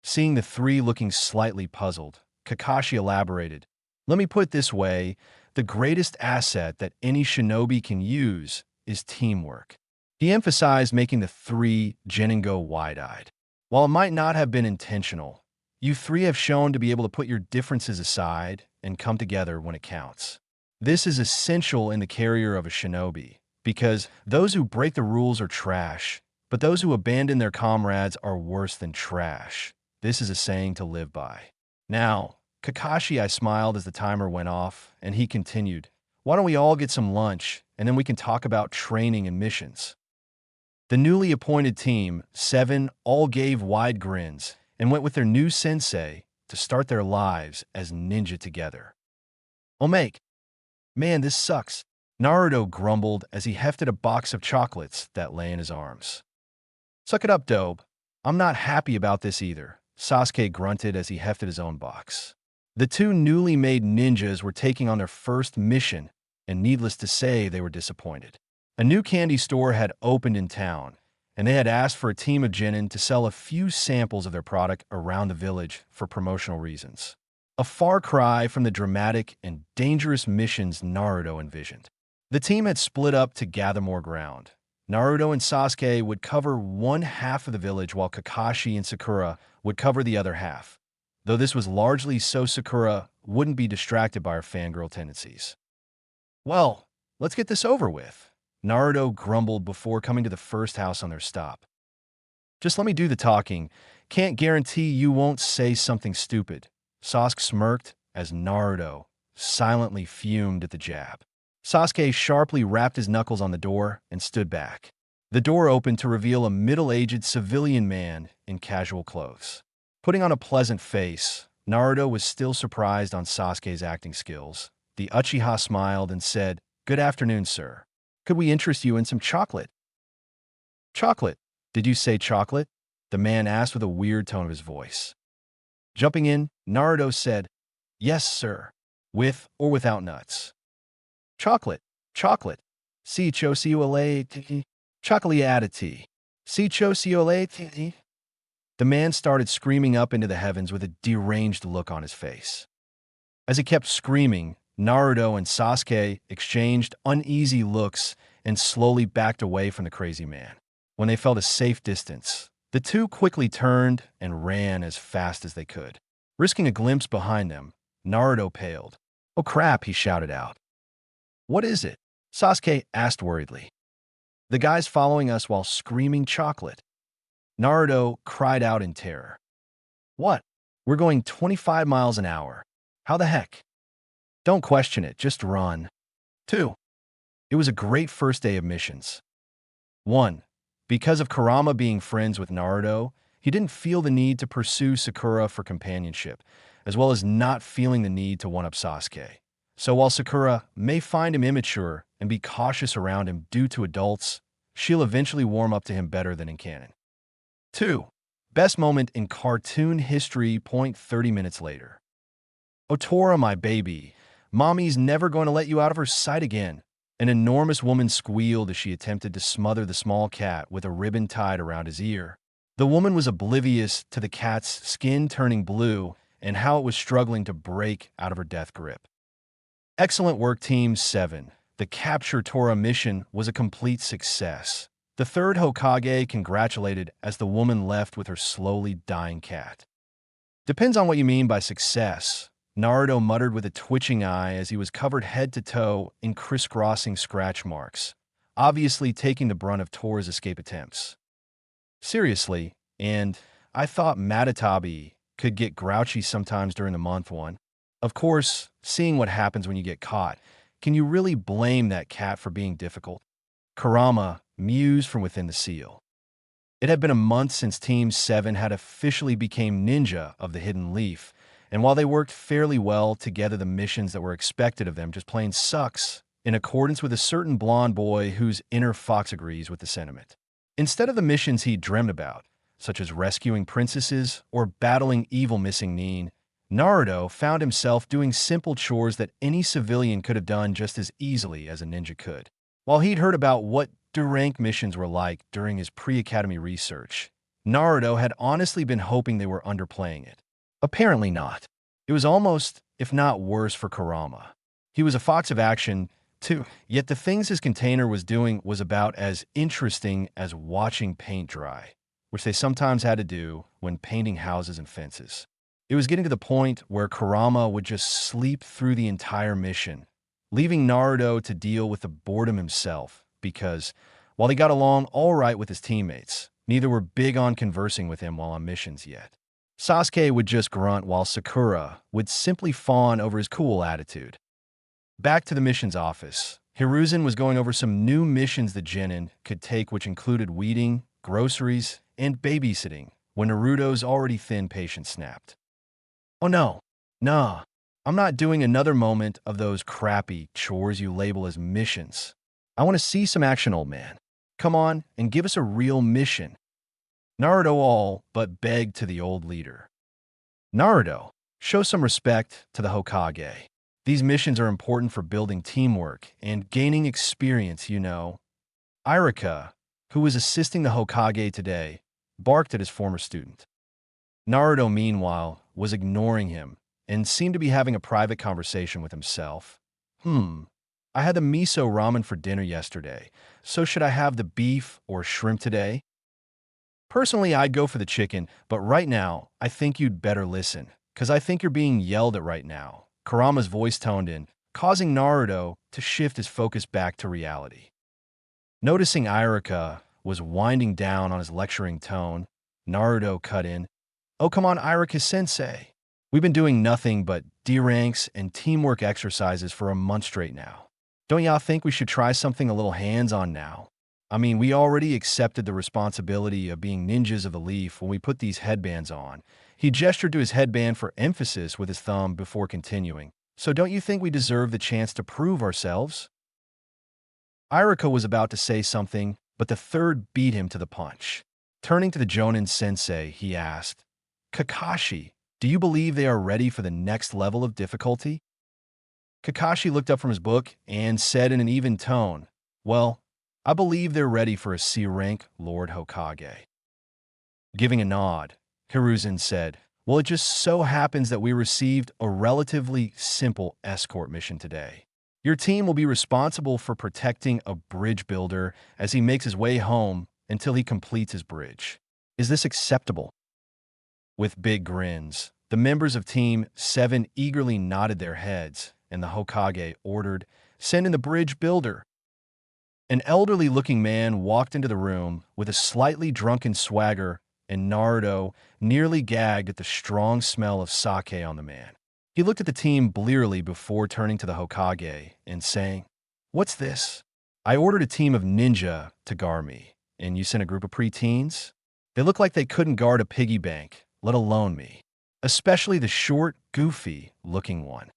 Seeing the three looking slightly puzzled, Kakashi elaborated, let me put it this way, the greatest asset that any shinobi can use is teamwork. He emphasized making the three Genin go wide-eyed. While it might not have been intentional, you three have shown to be able to put your differences aside and come together when it counts. This is essential in the career of a shinobi, because those who break the rules are trash, but those who abandon their comrades are worse than trash. This is a saying to live by. Now, Kakashi, I smiled as the timer went off, and he continued, why don't we all get some lunch, and then we can talk about training and missions. The newly appointed team, 7, all gave wide grins and went with their new sensei to start their lives as ninja together. Omake, man, this sucks, Naruto grumbled as he hefted a box of chocolates that lay in his arms. Suck it up, Dobe. I'm not happy about this either, Sasuke grunted as he hefted his own box. The two newly made ninjas were taking on their first mission, and needless to say, they were disappointed. A new candy store had opened in town, and they had asked for a team of genin to sell a few samples of their product around the village for promotional reasons. A far cry from the dramatic and dangerous missions Naruto envisioned. The team had split up to gather more ground. Naruto and Sasuke would cover one half of the village while Kakashi and Sakura would cover the other half, though this was largely so Sakura wouldn't be distracted by her fangirl tendencies. Well, let's get this over with, Naruto grumbled before coming to the first house on their stop. Just let me do the talking. Can't guarantee you won't say something stupid, Sasuke smirked as Naruto silently fumed at the jab. Sasuke sharply rapped his knuckles on the door and stood back. The door opened to reveal a middle-aged civilian man in casual clothes. Putting on a pleasant face, Naruto was still surprised on Sasuke's acting skills. The Uchiha smiled and said, good afternoon, sir. Could we interest you in some chocolate? Chocolate? Did you say chocolate? The man asked with a weird tone of his voice. Jumping in, Naruto said, yes, sir. With or without nuts. Chocolate, chocolate. Si chosiolate, chocolate. Si chosiolate. The man started screaming up into the heavens with a deranged look on his face. As he kept screaming, Naruto and Sasuke exchanged uneasy looks and slowly backed away from the crazy man. When they felt a safe distance, the two quickly turned and ran as fast as they could. Risking a glimpse behind them, Naruto paled. Oh crap, he shouted out. What is it? Sasuke asked worriedly. The guy's following us while screaming chocolate. Naruto cried out in terror. What? We're going 25 miles an hour. How the heck? Don't question it, just run. 2. It was a great first day of missions. 1. Because of Kurama being friends with Naruto, he didn't feel the need to pursue Sakura for companionship, as well as not feeling the need to one-up Sasuke. So while Sakura may find him immature and be cautious around him due to adults, she'll eventually warm up to him better than in canon. 2. Best moment in cartoon history. 30 minutes later. Otora, my baby. Mommy's never going to let you out of her sight again. An enormous woman squealed as she attempted to smother the small cat with a ribbon tied around his ear. The woman was oblivious to the cat's skin turning blue and how it was struggling to break out of her death grip. Excellent work, Team 7. The Capture Tora mission was a complete success. The third Hokage congratulated as the woman left with her slowly dying cat. Depends on what you mean by success, Naruto muttered with a twitching eye as he was covered head to toe in crisscrossing scratch marks, obviously taking the brunt of Tora's escape attempts. Seriously, and I thought Matatabi could get grouchy sometimes during the month one. Of course, seeing what happens when you get caught, can you really blame that cat for being difficult? Kurama mused from within the seal. It had been a month since Team 7 had officially become ninja of the Hidden Leaf, and while they worked fairly well together, the missions that were expected of them just plain sucks, in accordance with a certain blonde boy whose inner fox agrees with the sentiment. Instead of the missions he dreamed about, such as rescuing princesses or battling evil Missing Nin, Naruto found himself doing simple chores that any civilian could have done just as easily as a ninja could. While he'd heard about what rank missions were like during his pre-academy research, Naruto had honestly been hoping they were underplaying it. Apparently not. It was almost, if not worse, for Kurama. He was a fox of action, too, yet the things his container was doing was about as interesting as watching paint dry, which they sometimes had to do when painting houses and fences. It was getting to the point where Kurama would just sleep through the entire mission, leaving Naruto to deal with the boredom himself, because, while he got along all right with his teammates, neither were big on conversing with him while on missions yet. Sasuke would just grunt while Sakura would simply fawn over his cool attitude. Back to the missions office, Hiruzen was going over some new missions that Genin could take, which included weeding, groceries, and babysitting, when Naruto's already thin patience snapped. Oh no, nah, I'm not doing another moment of those crappy chores you label as missions. I want to see some action, old man. Come on and give us a real mission. Naruto all but begged to the old leader. Naruto, show some respect to the Hokage. These missions are important for building teamwork and gaining experience, you know. Irika, who was assisting the Hokage today, barked at his former student. Naruto, meanwhile, was ignoring him and seemed to be having a private conversation with himself. I had the miso ramen for dinner yesterday, so should I have the beef or shrimp today? Personally, I'd go for the chicken, but right now, I think you'd better listen, because I think you're being yelled at right now. Kurama's voice toned in, causing Naruto to shift his focus back to reality. Noticing Irika was winding down on his lecturing tone, Naruto cut in, "Oh, come on, Irika-sensei. We've been doing nothing but D-ranks and teamwork exercises for a month straight now. Don't y'all think we should try something a little hands-on now? I mean, we already accepted the responsibility of being ninjas of the leaf when we put these headbands on." He gestured to his headband for emphasis with his thumb before continuing. "So don't you think we deserve the chance to prove ourselves?" Irika was about to say something, but the third beat him to the punch. Turning to the Jonin sensei, he asked, "Kakashi, do you believe they are ready for the next level of difficulty?" Kakashi looked up from his book and said in an even tone, "Well, I believe they're ready for a C-rank Lord Hokage." Giving a nod, Hiruzen said, "Well, it just so happens that we received a relatively simple escort mission today. Your team will be responsible for protecting a bridge builder as he makes his way home until he completes his bridge. Is this acceptable?" With big grins, the members of Team 7 eagerly nodded their heads, and the Hokage ordered, "Send in the bridge builder." An elderly-looking man walked into the room with a slightly drunken swagger, and Naruto nearly gagged at the strong smell of sake on the man. He looked at the team blearily before turning to the Hokage and saying, "What's this? I ordered a team of ninja to guard me, and you sent a group of preteens? They look like they couldn't guard a piggy bank, let alone me. Especially the short, goofy-looking one.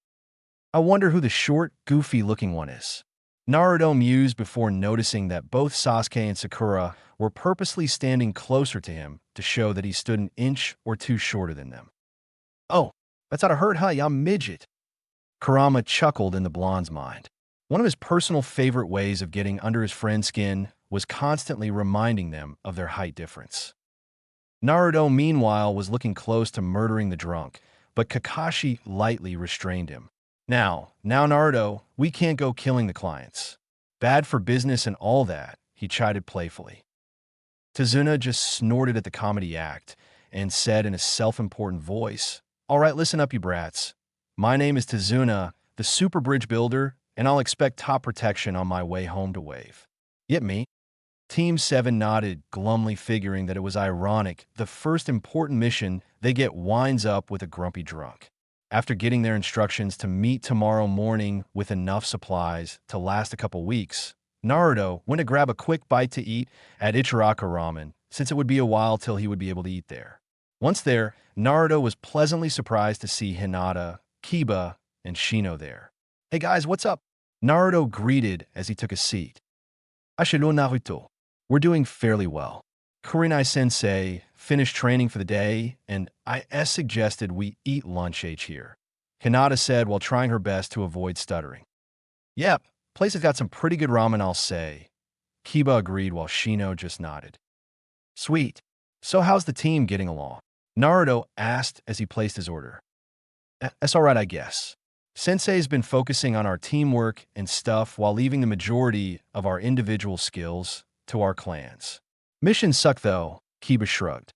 I wonder who the short, goofy-looking one is." Naruto mused before noticing that both Sasuke and Sakura were purposely standing closer to him to show that he stood an inch or two shorter than them. "Oh, that's oughta hurt, huh, y'all midget?" Kurama chuckled in the blonde's mind. One of his personal favorite ways of getting under his friend's skin was constantly reminding them of their height difference. Naruto, meanwhile, was looking close to murdering the drunk, but Kakashi lightly restrained him. Now, Naruto, we can't go killing the clients. Bad for business and all that," he chided playfully. Tazuna just snorted at the comedy act and said in a self-important voice, "All right, listen up, you brats. My name is Tazuna, the super bridge builder, and I'll expect top protection on my way home to Wave. Yep, me." Team 7 nodded, glumly figuring that it was ironic the first important mission they get winds up with a grumpy drunk. After getting their instructions to meet tomorrow morning with enough supplies to last a couple weeks, Naruto went to grab a quick bite to eat at Ichiraka Ramen, since it would be a while till he would be able to eat there. Once there, Naruto was pleasantly surprised to see Hinata, Kiba, and Shino there. "Hey guys, what's up?" Naruto greeted as he took a seat. "Ashilo Naruto. We're doing fairly well. Kurenai-sensei finished training for the day, and I suggested we eat lunch here," Hinata said while trying her best to avoid stuttering. "Yep, place has got some pretty good ramen, I'll say," Kiba agreed while Shino just nodded. "Sweet. So how's the team getting along?" Naruto asked as he placed his order. "That's all right, I guess. Sensei's been focusing on our teamwork and stuff while leaving the majority of our individual skills to our clans. Missions suck, though," Kiba shrugged.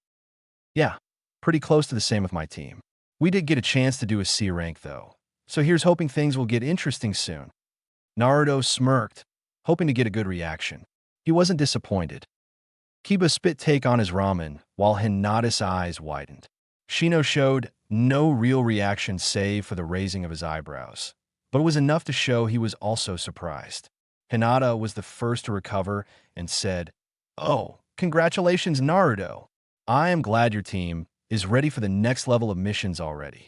"Yeah, pretty close to the same with my team. We did get a chance to do a C rank, though, so here's hoping things will get interesting soon." Naruto smirked, hoping to get a good reaction. He wasn't disappointed. Kiba spit take on his ramen, while Hinata's eyes widened. Shino showed no real reaction save for the raising of his eyebrows, but it was enough to show he was also surprised. Hinata was the first to recover and said, "Oh, congratulations, Naruto. I am glad your team is ready for the next level of missions already."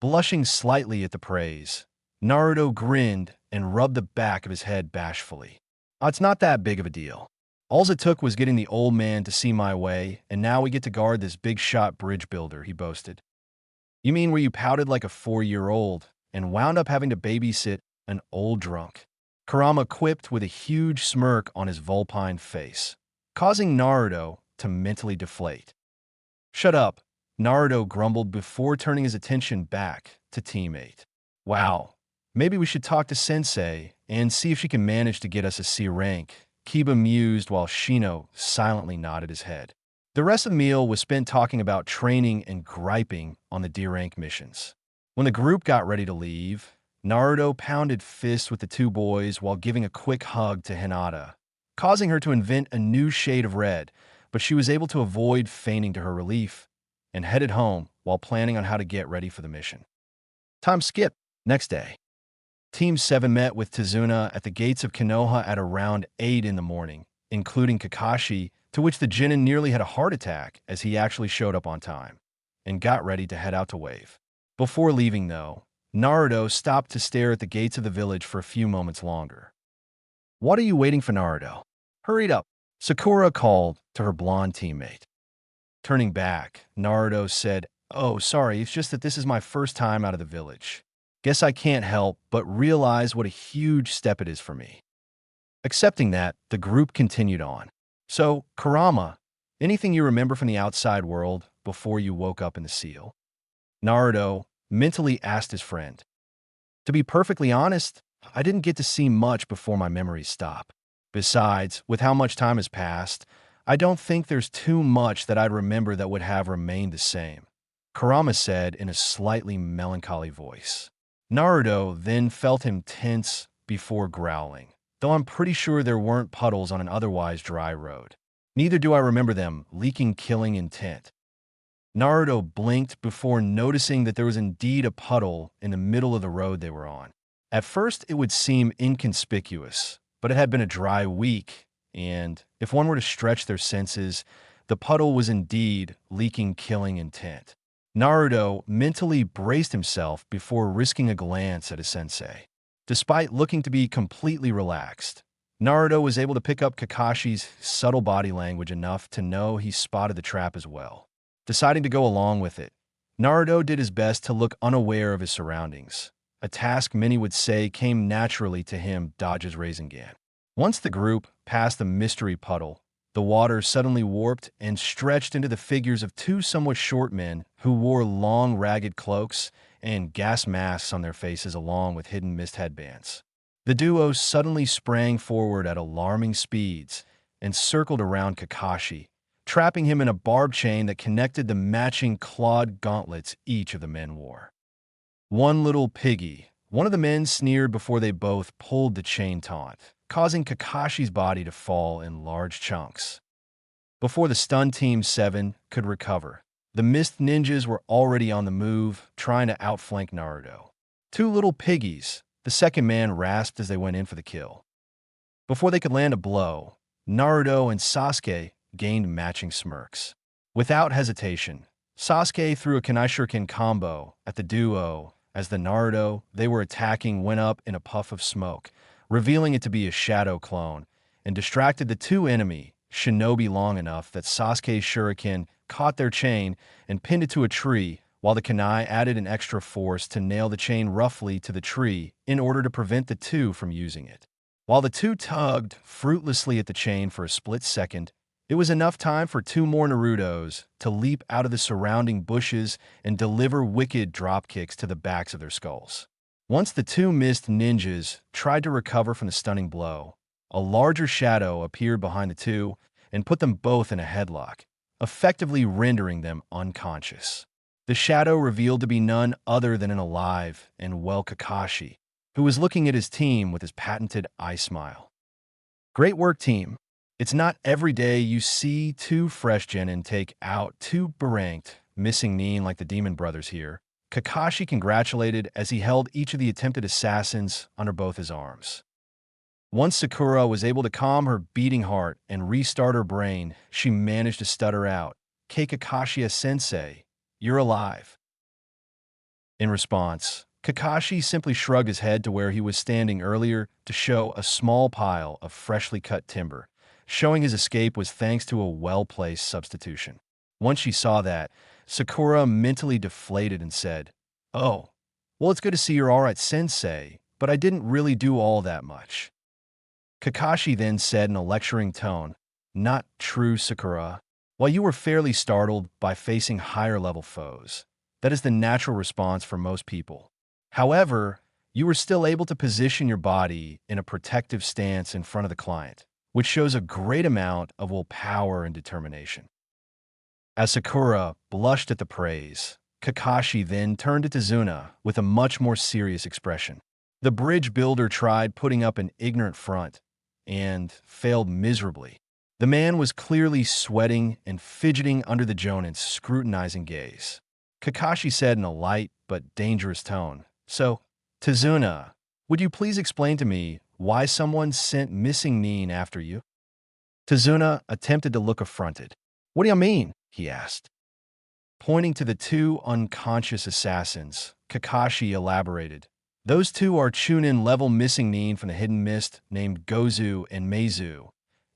Blushing slightly at the praise, Naruto grinned and rubbed the back of his head bashfully. "It's not that big of a deal. Alls it took was getting the old man to see my way, and now we get to guard this big-shot bridge builder," he boasted. "You mean where you pouted like a 4-year-old and wound up having to babysit an old drunk?" Kurama quipped with a huge smirk on his vulpine face, causing Naruto to mentally deflate. "Shut up," Naruto grumbled before turning his attention back to Team 8. "Wow, maybe we should talk to Sensei and see if she can manage to get us a C rank," Kiba mused while Shino silently nodded his head. The rest of the meal was spent talking about training and griping on the D rank missions. When the group got ready to leave, Naruto pounded fists with the two boys while giving a quick hug to Hinata, causing her to invent a new shade of red, but she was able to avoid feigning to her relief and headed home while planning on how to get ready for the mission. Time skip. Next day. Team 7 met with Tazuna at the gates of Konoha at around 8 in the morning, including Kakashi, to which the Genin nearly had a heart attack as he actually showed up on time, and got ready to head out to Wave. Before leaving, though, Naruto stopped to stare at the gates of the village for a few moments longer. "What are you waiting for, Naruto? Hurry up," Sakura called to her blonde teammate. Turning back, Naruto said, "Oh, sorry, it's just that this is my first time out of the village. Guess I can't help but realize what a huge step it is for me." Accepting that, the group continued on. "So, Kurama, anything you remember from the outside world before you woke up in the seal?" Naruto mentally asked his friend. "To be perfectly honest, I didn't get to see much before my memories stop. Besides, with how much time has passed, I don't think there's too much that I'd remember that would have remained the same," Kurama said in a slightly melancholy voice. Naruto then felt him tense before growling, though I'm pretty sure there weren't puddles on an otherwise dry road. Neither do I remember them leaking killing intent. Naruto blinked before noticing that there was indeed a puddle in the middle of the road they were on. At first, it would seem inconspicuous, but it had been a dry week, and if one were to stretch their senses, the puddle was indeed leaking killing intent. Naruto mentally braced himself before risking a glance at his sensei. Despite looking to be completely relaxed, Naruto was able to pick up Kakashi's subtle body language enough to know he spotted the trap as well. Deciding to go along with it, Naruto did his best to look unaware of his surroundings, a task many would say came naturally to him Dodge's Rasengan. Once the group passed the mystery puddle, the water suddenly warped and stretched into the figures of two somewhat short men who wore long, ragged cloaks and gas masks on their faces along with hidden mist headbands. The duo suddenly sprang forward at alarming speeds and circled around Kakashi, trapping him in a barbed chain that connected the matching clawed gauntlets each of the men wore. One little piggy, one of the men sneered before they both pulled the chain taut, causing Kakashi's body to fall in large chunks. Before the stunned Team 7 could recover, the Mist Ninjas were already on the move, trying to outflank Naruto. Two little piggies, the second man rasped as they went in for the kill. Before they could land a blow, Naruto and Sasuke gained matching smirks. Without hesitation, Sasuke threw a Kunai Shuriken combo at the duo as the Naruto they were attacking went up in a puff of smoke, revealing it to be a shadow clone, and distracted the two enemy shinobi long enough that Sasuke's shuriken caught their chain and pinned it to a tree, while the kunai added an extra force to nail the chain roughly to the tree in order to prevent the two from using it. While the two tugged fruitlessly at the chain for a split second, it was enough time for two more Narutos to leap out of the surrounding bushes and deliver wicked dropkicks to the backs of their skulls. Once the two Mist Ninjas tried to recover from the stunning blow, a larger shadow appeared behind the two and put them both in a headlock, effectively rendering them unconscious. The shadow revealed to be none other than an alive and well Kakashi, who was looking at his team with his patented eye smile. Great work, team. It's not every day you see two fresh genin take out two beranked, missing Nin like the Demon Brothers here. Kakashi congratulated as he held each of the attempted assassins under both his arms. Once Sakura was able to calm her beating heart and restart her brain, she managed to stutter out, "Kei Kakashi-sensei, you're alive." In response, Kakashi simply shrugged his head to where he was standing earlier to show a small pile of freshly cut timber, showing his escape was thanks to a well-placed substitution. Once she saw that, Sakura mentally deflated and said, "Oh, well, it's good to see you're all right, sensei, but I didn't really do all that much." Kakashi then said in a lecturing tone, "Not true, Sakura. While you were fairly startled by facing higher-level foes, that is the natural response for most people. However, you were still able to position your body in a protective stance in front of the client, which shows a great amount of willpower and determination." As Sakura blushed at the praise, Kakashi then turned to Tazuna with a much more serious expression. The bridge builder tried putting up an ignorant front and failed miserably. The man was clearly sweating and fidgeting under the Jonin's scrutinizing gaze. Kakashi said in a light but dangerous tone, "So, Tazuna, would you please explain to me why someone sent missing Nin after you?" Tazuna attempted to look affronted. "What do you mean?" he asked. Pointing to the two unconscious assassins, Kakashi elaborated, "Those two are Chunin-level missing Nin from the Hidden Mist named Gozu and Meizu,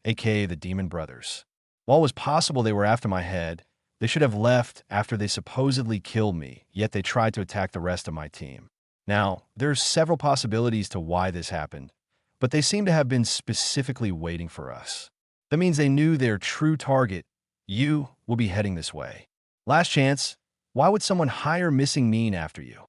aka the Demon Brothers. While it was possible they were after my head, they should have left after they supposedly killed me, yet they tried to attack the rest of my team. Now, there's several possibilities to why this happened, but they seem to have been specifically waiting for us. That means they knew their true target, you, will be heading this way. Last chance, why would someone hire missing Nin after you?"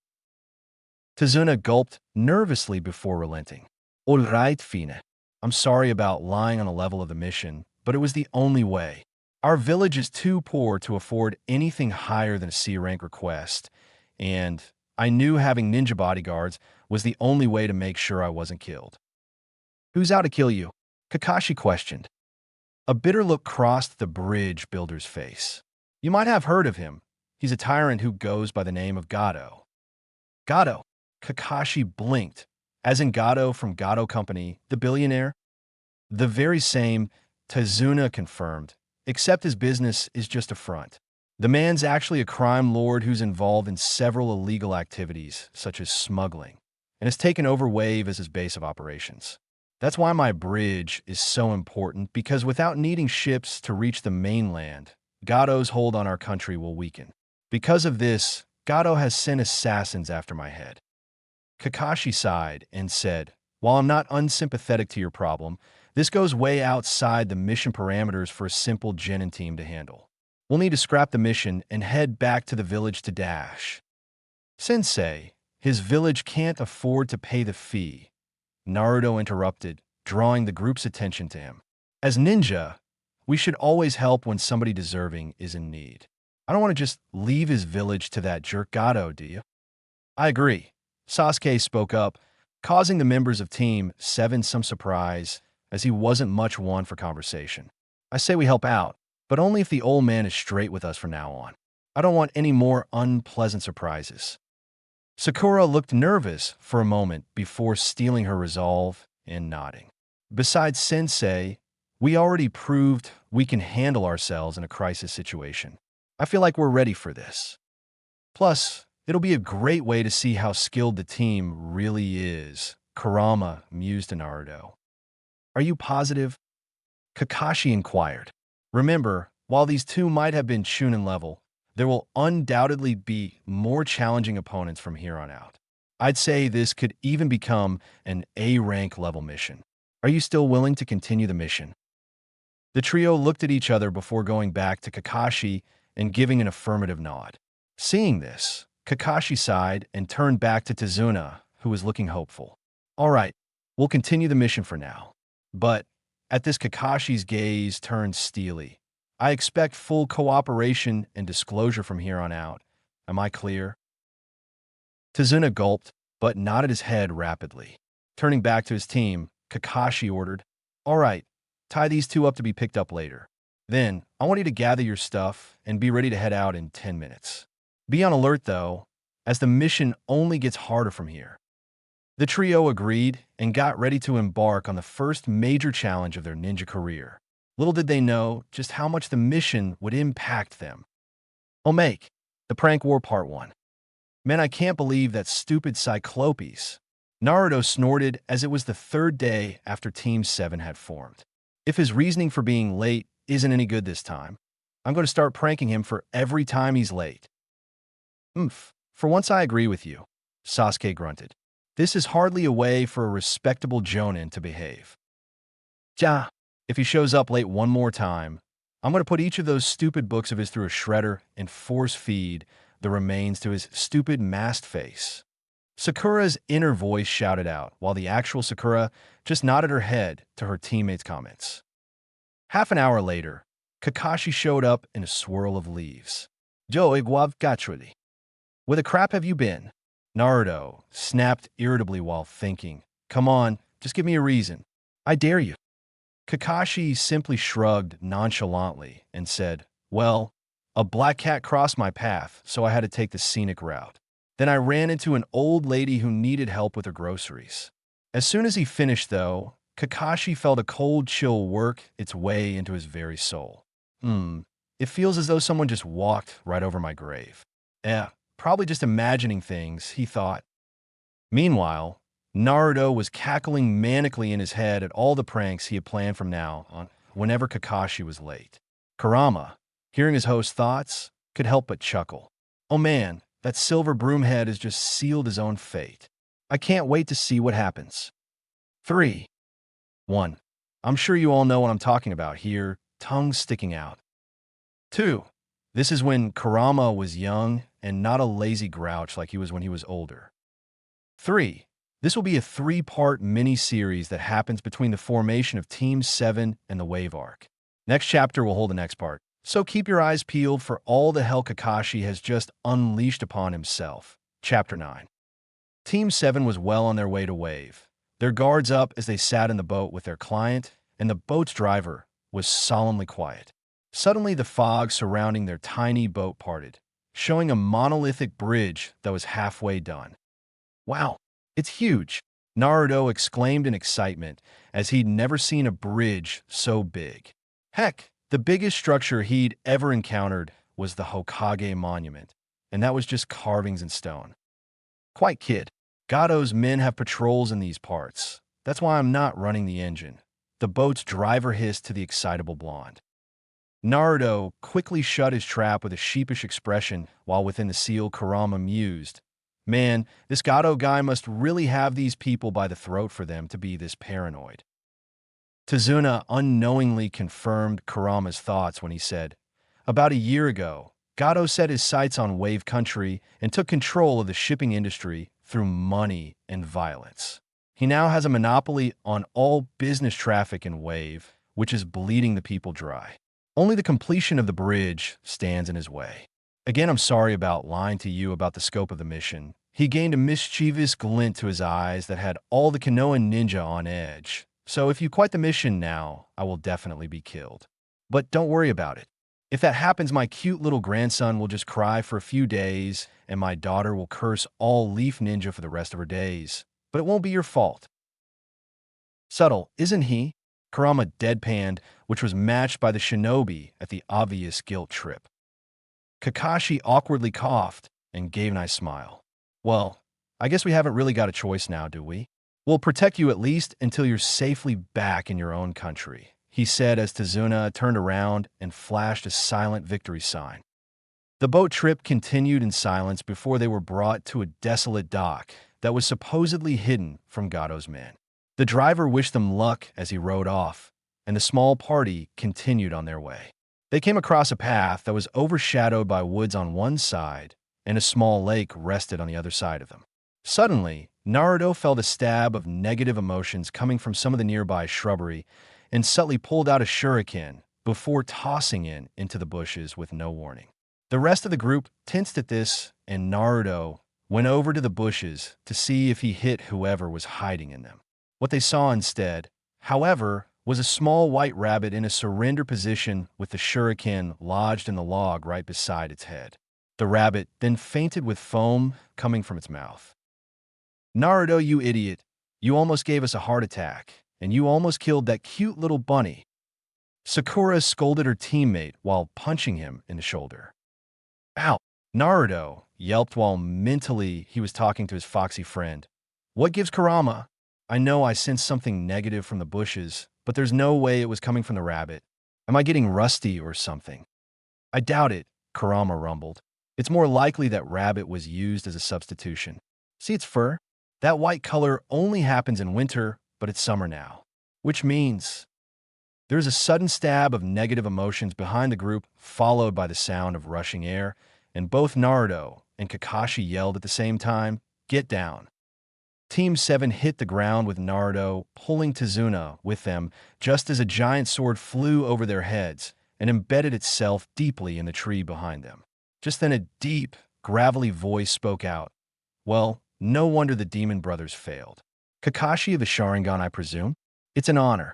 Tazuna gulped nervously before relenting. "All right, Fine. I'm sorry about lying on the level of the mission, but it was the only way. Our village is too poor to afford anything higher than a C-rank request, and I knew having ninja bodyguards was the only way to make sure I wasn't killed." Who's out to kill you? Kakashi questioned. A bitter look crossed the bridge builder's face. You might have heard of him. He's a tyrant who goes by the name of Gato. Gato? Kakashi blinked. As in Gato from Gato Company, the billionaire? The very same, Tazuna confirmed, except his business is just a front. The man's actually a crime lord who's involved in several illegal activities, such as smuggling, and has taken over Wave as his base of operations. That's why my bridge is so important, because without needing ships to reach the mainland, Gato's hold on our country will weaken. Because of this, Gato has sent assassins after my head. Kakashi sighed and said, while I'm not unsympathetic to your problem, this goes way outside the mission parameters for a simple genin team to handle. We'll need to scrap the mission and head back to the village to dash. Sensei, his village can't afford to pay the fee. Naruto interrupted, drawing the group's attention to him. As ninja, we should always help when somebody deserving is in need. I don't want to just leave his village to that jerk Gato, do you? I agree. Sasuke spoke up, causing the members of Team 7 some surprise, as he wasn't much one for conversation. I say we help out, but only if the old man is straight with us from now on. I don't want any more unpleasant surprises. Sakura looked nervous for a moment before steeling her resolve and nodding. Besides Sensei, we already proved we can handle ourselves in a crisis situation. I feel like we're ready for this. Plus, it'll be a great way to see how skilled the team really is, Kurama mused to Naruto. Are you positive? Kakashi inquired. Remember, while these two might have been Chunin level, there will undoubtedly be more challenging opponents from here on out. I'd say this could even become an A-rank level mission. Are you still willing to continue the mission? The trio looked at each other before going back to Kakashi and giving an affirmative nod. Seeing this, Kakashi sighed and turned back to Tazuna, who was looking hopeful. All right, we'll continue the mission for now. But at this, Kakashi's gaze turned steely. I expect full cooperation and disclosure from here on out. Am I clear? Tazuna gulped, but nodded his head rapidly. Turning back to his team, Kakashi ordered, all right, tie these two up to be picked up later. Then, I want you to gather your stuff and be ready to head out in 10 minutes. Be on alert, though, as the mission only gets harder from here. The trio agreed and got ready to embark on the first major challenge of their ninja career. Little did they know just how much the mission would impact them. Omake, the Prank War Part 1. Man, I can't believe that stupid Cyclopes. Naruto snorted as it was the third day after Team 7 had formed. If his reasoning for being late isn't any good this time, I'm going to start pranking him for every time he's late. For once I agree with you, Sasuke grunted. This is hardly a way for a respectable jonin to behave. Ja, if he shows up late one more time, I'm going to put each of those stupid books of his through a shredder and force feed the remains to his stupid masked face. Sakura's inner voice shouted out, while the actual Sakura just nodded her head to her teammates' comments. Half an hour later, Kakashi showed up in a swirl of leaves. Jo iguav gachuli. Where the crap have you been? Naruto snapped irritably while thinking, come on, just give me a reason. I dare you. Kakashi simply shrugged nonchalantly and said, well, a black cat crossed my path, so I had to take the scenic route. Then I ran into an old lady who needed help with her groceries. As soon as he finished, though, Kakashi felt a cold chill work its way into his very soul. It feels as though someone just walked right over my grave. Probably just imagining things, he thought. Meanwhile, Naruto was cackling manically in his head at all the pranks he had planned from now on whenever Kakashi was late. Kurama, hearing his host's thoughts, could help but chuckle. Oh man, that silver broomhead has just sealed his own fate. I can't wait to see what happens. 3. 1. I'm sure you all know what I'm talking about here, tongue sticking out. 2. This is when Kurama was young and not a lazy grouch like he was when he was older. 3. This will be a 3-part mini-series that happens between the formation of Team 7 and the Wave Arc. Next chapter will hold the next part, so keep your eyes peeled for all the hell Kakashi has just unleashed upon himself. Chapter 9. Team 7 was well on their way to Wave, their guards up as they sat in the boat with their client, and the boat's driver was solemnly quiet. Suddenly, the fog surrounding their tiny boat parted, showing a monolithic bridge that was halfway done. Wow, it's huge! Naruto exclaimed in excitement, as he'd never seen a bridge so big. Heck, the biggest structure he'd ever encountered was the Hokage Monument, and that was just carvings in stone. Quite kid. Gado's men have patrols in these parts. That's why I'm not running the engine. The boat's driver hissed to the excitable blonde. Naruto quickly shut his trap with a sheepish expression while within the seal Kurama mused. Man, this Gado guy must really have these people by the throat for them to be this paranoid. Tazuna unknowingly confirmed Kurama's thoughts when he said, about a year ago, Gado set his sights on Wave Country and took control of the shipping industry through money and violence. He now has a monopoly on all business traffic in Wave, which is bleeding the people dry. Only the completion of the bridge stands in his way. Again, I'm sorry about lying to you about the scope of the mission. He gained a mischievous glint to his eyes that had all the Konoha ninja on edge. So if you quit the mission now, I will definitely be killed. But don't worry about it. If that happens, my cute little grandson will just cry for a few days, and my daughter will curse all Leaf Ninja for the rest of her days. But it won't be your fault. Subtle, isn't he? Kurama deadpanned, which was matched by the shinobi at the obvious guilt trip. Kakashi awkwardly coughed and gave a nice smile. Well, I guess we haven't really got a choice now, do we? We'll protect you at least until you're safely back in your own country, he said as Tazuna turned around and flashed a silent victory sign. The boat trip continued in silence before they were brought to a desolate dock that was supposedly hidden from Gado's men. The driver wished them luck as he rode off, and the small party continued on their way. They came across a path that was overshadowed by woods on one side, and a small lake rested on the other side of them. Suddenly, Naruto felt a stab of negative emotions coming from some of the nearby shrubbery, and subtly pulled out a shuriken before tossing it into the bushes with no warning. The rest of the group tensed at this, and Naruto went over to the bushes to see if he hit whoever was hiding in them. What they saw instead, however, was a small white rabbit in a surrender position with the shuriken lodged in the log right beside its head. The rabbit then fainted with foam coming from its mouth. Naruto, you idiot. You almost gave us a heart attack, and you almost killed that cute little bunny. Sakura scolded her teammate while punching him in the shoulder. Ow! Naruto yelped while mentally he was talking to his foxy friend. What gives Kurama? I know I sensed something negative from the bushes, but there's no way it was coming from the rabbit. Am I getting rusty or something? I doubt it, Kurama rumbled. It's more likely that rabbit was used as a substitution. See its fur? That white color only happens in winter, but it's summer now. Which means there's a sudden stab of negative emotions behind the group, followed by the sound of rushing air, and both Naruto and Kakashi yelled at the same time, "Get down!" Team 7 hit the ground with Naruto pulling Tazuna with them just as a giant sword flew over their heads and embedded itself deeply in the tree behind them. Just then a deep, gravelly voice spoke out. Well, no wonder the Demon Brothers failed. Kakashi of the Sharingan, I presume? It's an honor.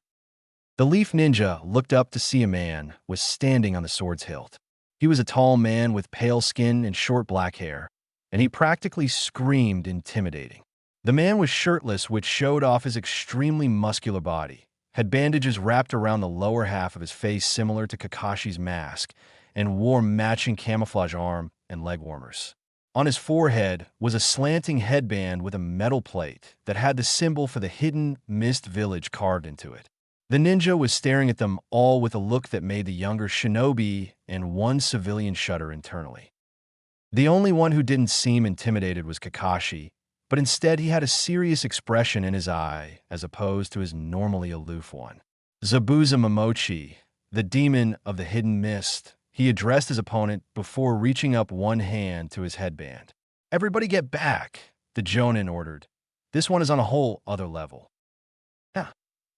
The Leaf Ninja looked up to see a man was standing on the sword's hilt. He was a tall man with pale skin and short black hair, and he practically screamed intimidating. The man was shirtless, which showed off his extremely muscular body, had bandages wrapped around the lower half of his face similar to Kakashi's mask, and wore matching camouflage arm and leg warmers. On his forehead was a slanting headband with a metal plate that had the symbol for the hidden Mist Village carved into it. The ninja was staring at them all with a look that made the younger shinobi and one civilian shudder internally. The only one who didn't seem intimidated was Kakashi, but instead he had a serious expression in his eye as opposed to his normally aloof one. Zabuza Momochi, the demon of the hidden mist, he addressed his opponent before reaching up one hand to his headband. Everybody get back, the Jonin ordered. This one is on a whole other level. Yeah,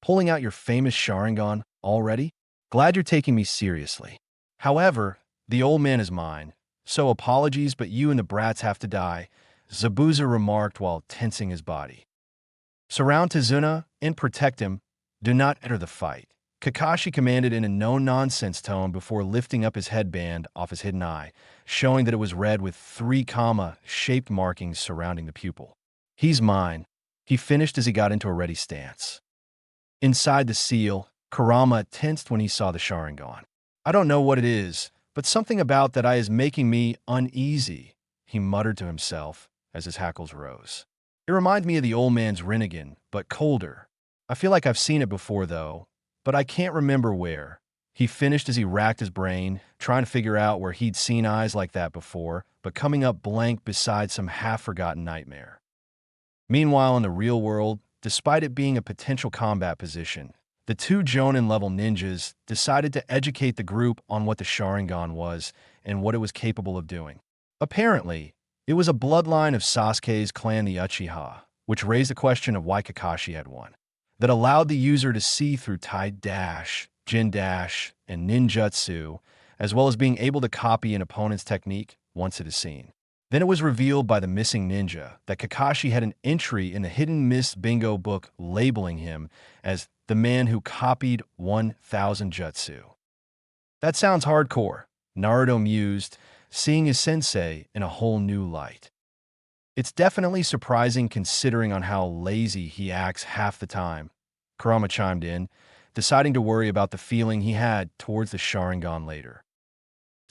pulling out your famous Sharingan already? Glad you're taking me seriously. However, the old man is mine, so apologies, but you and the brats have to die, Zabuza remarked while tensing his body. Surround Tazuna and protect him. Do not enter the fight. Kakashi commanded in a no-nonsense tone before lifting up his headband off his hidden eye, showing that it was red with three comma-shaped markings surrounding the pupil. He's mine. He finished as he got into a ready stance. Inside the seal, Kurama tensed when he saw the Sharingan. I don't know what it is, but something about that eye is making me uneasy, he muttered to himself as his hackles rose. It reminds me of the old man's Rinnegan, but colder. I feel like I've seen it before, though, but I can't remember where. He finished as he racked his brain, trying to figure out where he'd seen eyes like that before, but coming up blank beside some half-forgotten nightmare. Meanwhile, in the real world, despite it being a potential combat position, the two Jonin-level ninjas decided to educate the group on what the Sharingan was and what it was capable of doing. Apparently, it was a bloodline of Sasuke's clan, the Uchiha, which raised the question of why Kakashi had one, that allowed the user to see through Tide Dash, Jin Dash, and Ninjutsu, as well as being able to copy an opponent's technique once it is seen. Then it was revealed by the missing ninja that Kakashi had an entry in the Hidden Mist Bingo book labeling him as the man who copied 1,000 jutsu. That sounds hardcore, Naruto mused, seeing his sensei in a whole new light. It's definitely surprising considering on how lazy he acts half the time, Kurama chimed in, deciding to worry about the feeling he had towards the Sharingan later.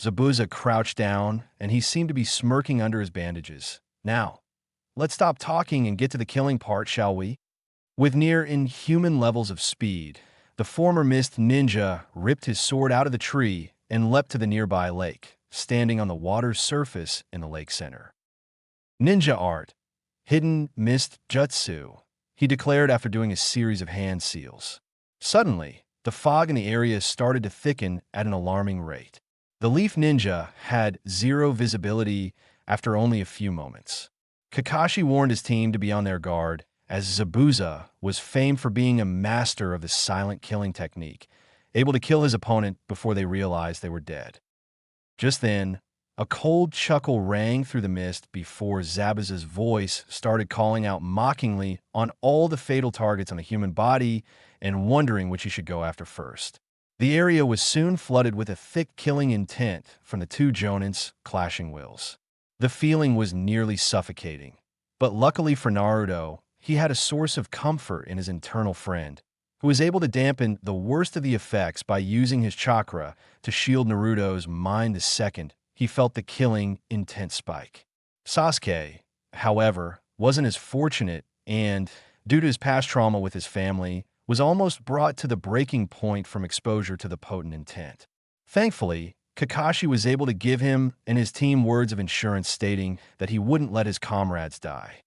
Zabuza crouched down, and he seemed to be smirking under his bandages. Now, let's stop talking and get to the killing part, shall we? With near inhuman levels of speed, the former Mist Ninja ripped his sword out of the tree and leapt to the nearby lake, standing on the water's surface in the lake center. Ninja art, Hidden Mist Jutsu, he declared after doing a series of hand seals. Suddenly, the fog in the area started to thicken at an alarming rate. The Leaf Ninja had zero visibility after only a few moments. Kakashi warned his team to be on their guard, as Zabuza was famed for being a master of the silent killing technique, able to kill his opponent before they realized they were dead. Just then, a cold chuckle rang through the mist before Zabuza's voice started calling out mockingly on all the fatal targets on the human body and wondering which he should go after first. The area was soon flooded with a thick killing intent from the two Jonins' clashing wills. The feeling was nearly suffocating, but luckily for Naruto, he had a source of comfort in his internal friend, who was able to dampen the worst of the effects by using his chakra to shield Naruto's mind the second he felt the killing intent spike. Sasuke, however, wasn't as fortunate and, due to his past trauma with his family, was almost brought to the breaking point from exposure to the potent intent. Thankfully, Kakashi was able to give him and his team words of insurance stating that he wouldn't let his comrades die.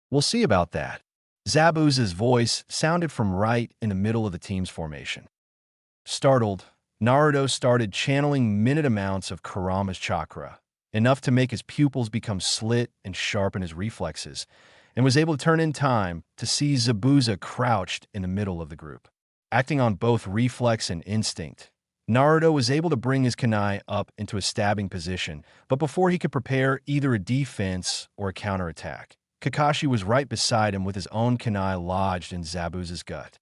We'll see about that. Zabuza's voice sounded from right in the middle of the team's formation. Startled, Naruto started channeling minute amounts of Kurama's chakra, enough to make his pupils become slit and sharpen his reflexes, and was able to turn in time to see Zabuza crouched in the middle of the group. Acting on both reflex and instinct, Naruto was able to bring his kunai up into a stabbing position, but before he could prepare either a defense or a counterattack, Kakashi was right beside him with his own kunai lodged in Zabuza's gut.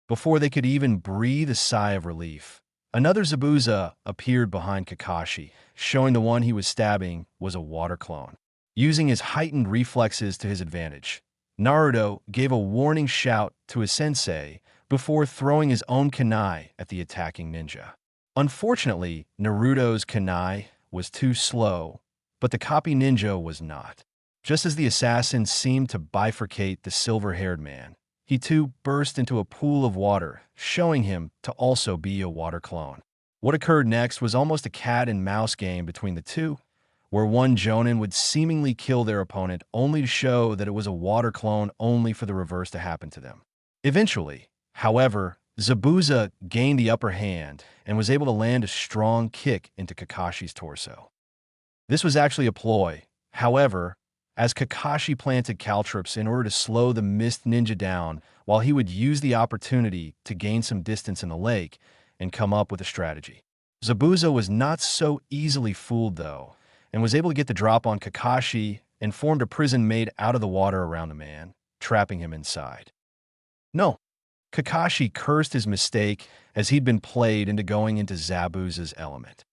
Before they could even breathe a sigh of relief, another Zabuza appeared behind Kakashi, showing the one he was stabbing was a water clone. Using his heightened reflexes to his advantage, Naruto gave a warning shout to his sensei before throwing his own kunai at the attacking ninja. Unfortunately, Naruto's kunai was too slow, but the copy ninja was not. Just as the assassin seemed to bifurcate the silver-haired man, he too burst into a pool of water, showing him to also be a water clone. What occurred next was almost a cat-and-mouse game between the two, where one Jonin would seemingly kill their opponent only to show that it was a water clone only for the reverse to happen to them. Eventually, however, Zabuza gained the upper hand and was able to land a strong kick into Kakashi's torso. This was actually a ploy, however, as Kakashi planted caltrops in order to slow the Mist Ninja down while he would use the opportunity to gain some distance in the lake and come up with a strategy. Zabuza was not so easily fooled, though, and was able to get the drop on Kakashi and formed a prison made out of the water around the man, trapping him inside. No, Kakashi cursed his mistake as he'd been played into going into Zabuza's element.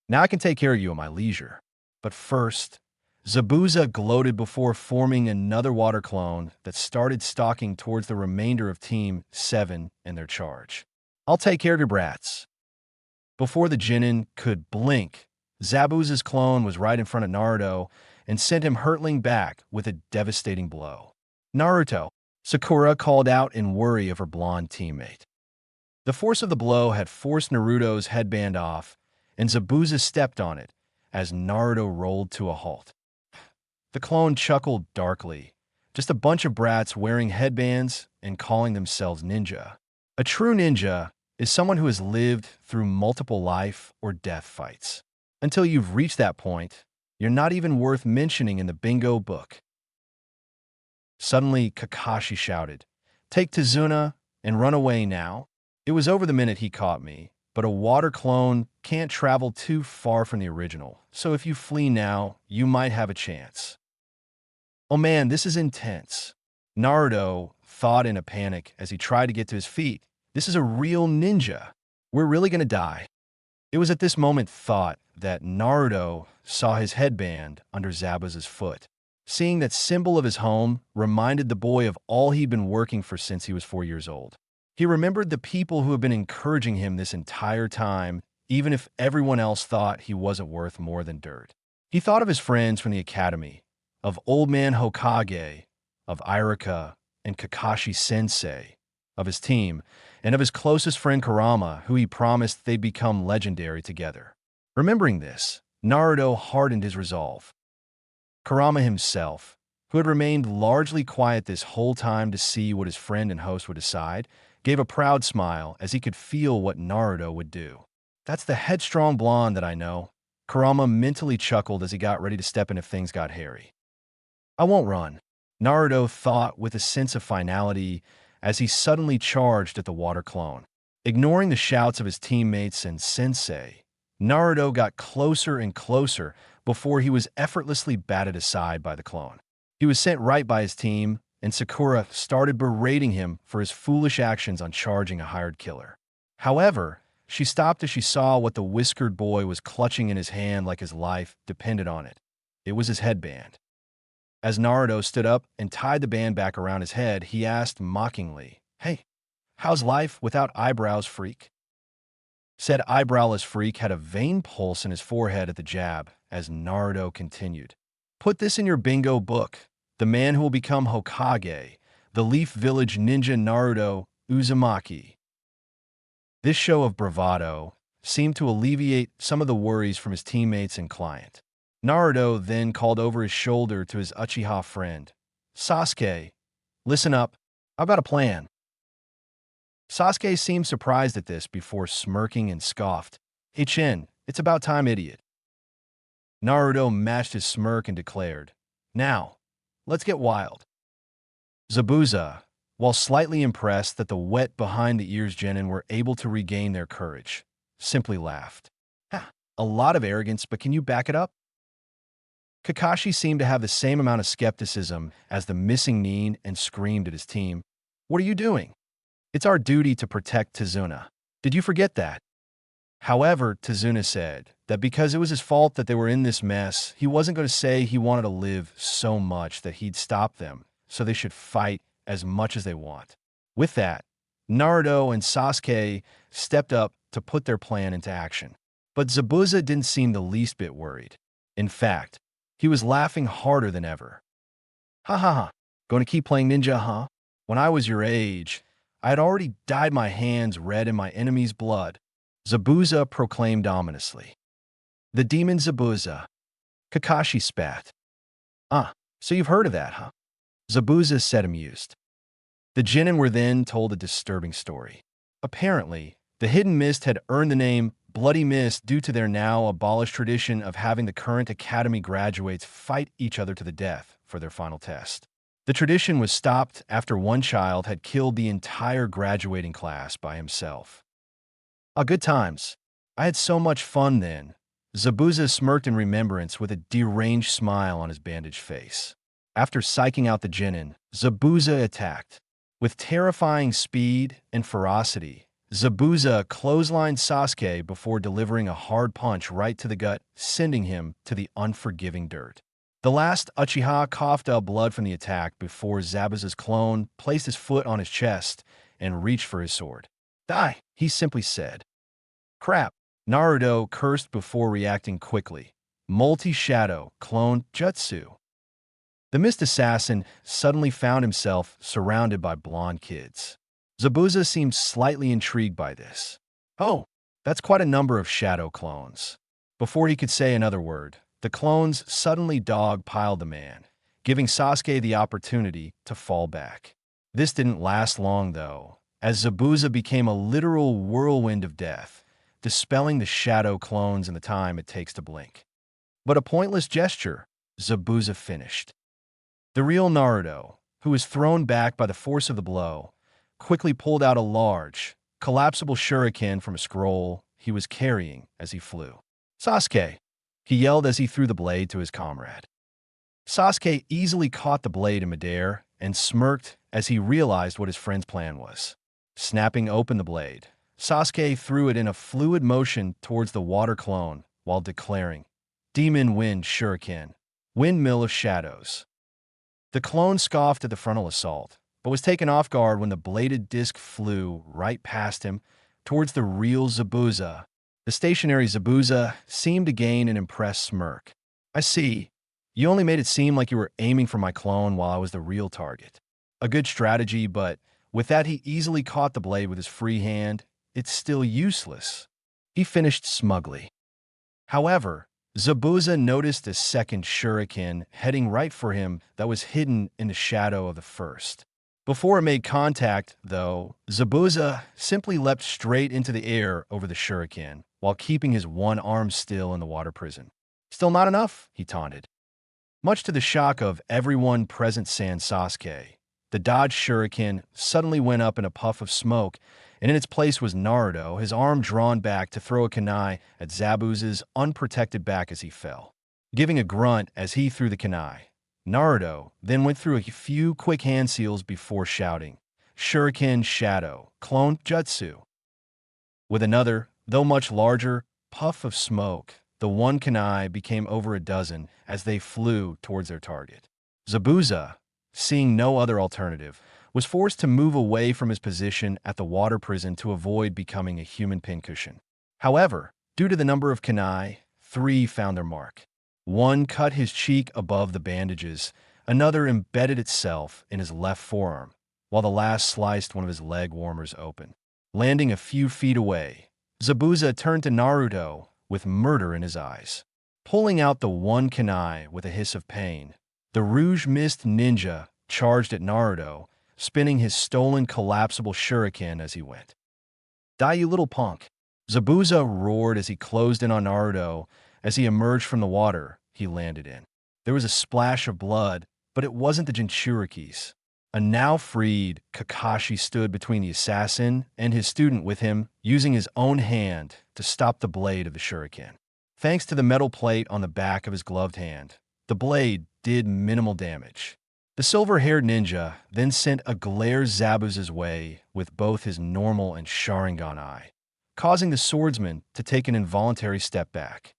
Now I can take care of you at my leisure. But first, Zabuza gloated before forming another water clone that started stalking towards the remainder of Team 7 in their charge. I'll take care of your brats. Before the Genin could blink, Zabuza's clone was right in front of Naruto and sent him hurtling back with a devastating blow. Naruto, Sakura called out in worry of her blonde teammate. The force of the blow had forced Naruto's headband off, and Zabuza stepped on it as Naruto rolled to a halt. The clone chuckled darkly, just a bunch of brats wearing headbands and calling themselves ninja. A true ninja is someone who has lived through multiple life or death fights. Until you've reached that point, you're not even worth mentioning in the bingo book. Suddenly, Kakashi shouted, "Take Tazuna and run away now." It was over the minute he caught me, but a water clone can't travel too far from the original, so if you flee now, you might have a chance. Oh man, this is intense. Naruto thought in a panic as he tried to get to his feet. This is a real ninja. We're really gonna die. It was at this moment thought that Naruto saw his headband under Zabuza's foot. Seeing that symbol of his home reminded the boy of all he'd been working for since he was 4 years old. He remembered the people who had been encouraging him this entire time, even if everyone else thought he wasn't worth more than dirt. He thought of his friends from the academy, of Old Man Hokage, of Iruka and Kakashi Sensei, of his team, and of his closest friend Kurama, who he promised they'd become legendary together. Remembering this, Naruto hardened his resolve. Kurama himself, who had remained largely quiet this whole time to see what his friend and host would decide, gave a proud smile as he could feel what Naruto would do. That's the headstrong blonde that I know. Kurama mentally chuckled as he got ready to step in if things got hairy. I won't run, Naruto thought with a sense of finality as he suddenly charged at the water clone. Ignoring the shouts of his teammates and sensei, Naruto got closer and closer before he was effortlessly batted aside by the clone. He was sent right by his team, and Sakura started berating him for his foolish actions on charging a hired killer. However, she stopped as she saw what the whiskered boy was clutching in his hand like his life depended on it. It was his headband. As Naruto stood up and tied the band back around his head, he asked mockingly, "Hey, how's life without eyebrows, freak?" Said eyebrowless freak had a vein pulse in his forehead at the jab as Naruto continued. Put this in your bingo book. The man who will become Hokage, the Leaf Village Ninja Naruto Uzumaki. This show of bravado seemed to alleviate some of the worries from his teammates and client. Naruto then called over his shoulder to his Uchiha friend. "Sasuke, listen up. I've got a plan." Sasuke seemed surprised at this before smirking and scoffed. "Hey Chin, it's about time, idiot." Naruto matched his smirk and declared, "Now, let's get wild." Zabuza, while slightly impressed that the wet behind the ears genin were able to regain their courage, simply laughed. A lot of arrogance, but can you back it up? Kakashi seemed to have the same amount of skepticism as the missing Nin and screamed at his team, "What are you doing? It's our duty to protect Tazuna. Did you forget that?" However, Tazuna said that because it was his fault that they were in this mess, he wasn't going to say he wanted to live so much that he'd stop them, so they should fight as much as they want. With that, Naruto and Sasuke stepped up to put their plan into action. But Zabuza didn't seem the least bit worried. In fact, he was laughing harder than ever. "Ha ha ha, going to keep playing ninja, huh? When I was your age, I had already dyed my hands red in my enemy's blood," Zabuza proclaimed ominously. "The demon Zabuza." Kakashi spat. So you've heard of that, huh?" Zabuza said, amused. The genin were then told a disturbing story. Apparently, the Hidden Mist had earned the name Bloody Mist due to their now abolished tradition of having the current academy graduates fight each other to the death for their final test. The tradition was stopped after one child had killed the entire graduating class by himself. Good times. I had so much fun then. Zabuza smirked in remembrance with a deranged smile on his bandaged face. After psyching out the genin, Zabuza attacked. With terrifying speed and ferocity, Zabuza clotheslined Sasuke before delivering a hard punch right to the gut, sending him to the unforgiving dirt. The last Uchiha coughed up blood from the attack before Zabuza's clone placed his foot on his chest and reached for his sword. "Die," he simply said. "Crap," Naruto cursed before reacting quickly. Multi-shadow clone jutsu. The mist assassin suddenly found himself surrounded by blonde kids. Zabuza seemed slightly intrigued by this. "Oh, that's quite a number of shadow clones." Before he could say another word, the clones suddenly dog-piled the man, giving Sasuke the opportunity to fall back. This didn't last long, though, as Zabuza became a literal whirlwind of death, dispelling the shadow clones in the time it takes to blink. But a pointless gesture, Zabuza finished. The real Naruto, who was thrown back by the force of the blow, quickly pulled out a large, collapsible shuriken from a scroll he was carrying as he flew. "Sasuke!" he yelled as he threw the blade to his comrade. Sasuke easily caught the blade in midair and smirked as he realized what his friend's plan was. Snapping open the blade, Sasuke threw it in a fluid motion towards the water clone while declaring, "Demon Wind Shuriken, Windmill of Shadows." The clone scoffed at the frontal assault, but was taken off guard when the bladed disc flew right past him towards the real Zabuza. The stationary Zabuza seemed to gain an impressed smirk. "I see. You only made it seem like you were aiming for my clone while I was the real target." A good strategy, but with that he easily caught the blade with his free hand. "It's still useless," he finished smugly. However, Zabuza noticed a second shuriken heading right for him that was hidden in the shadow of the first. Before it made contact, though, Zabuza simply leapt straight into the air over the shuriken, while keeping his one arm still in the water prison. "Still not enough?" he taunted. Much to the shock of everyone present sans Sasuke, the dodged shuriken suddenly went up in a puff of smoke, and in its place was Naruto, his arm drawn back to throw a kunai at Zabuza's unprotected back as he fell. Giving a grunt as he threw the kunai, Naruto then went through a few quick hand seals before shouting, "Shuriken Shadow, Clone Jutsu." With another, though much larger, puff of smoke, the one kunai became over a dozen as they flew towards their target. Zabuza, seeing no other alternative, was forced to move away from his position at the water prison to avoid becoming a human pincushion. However, due to the number of kunai, 3 found their mark. One cut his cheek above the bandages, another embedded itself in his left forearm, while the last sliced one of his leg warmers open. Landing a few feet away, Zabuza turned to Naruto with murder in his eyes. Pulling out the one kunai with a hiss of pain, the Rouge Mist ninja charged at Naruto, spinning his stolen collapsible shuriken as he went. "Die, you little punk!" Zabuza roared as he closed in on Naruto. As he emerged from the water he landed in, there was a splash of blood, but it wasn't the Jinchurikis. A now freed Kakashi stood between the assassin and his student with him, using his own hand to stop the blade of the shuriken. Thanks to the metal plate on the back of his gloved hand, the blade did minimal damage. The silver-haired ninja then sent a glare Zabuza's way with both his normal and Sharingan eye, causing the swordsman to take an involuntary step back.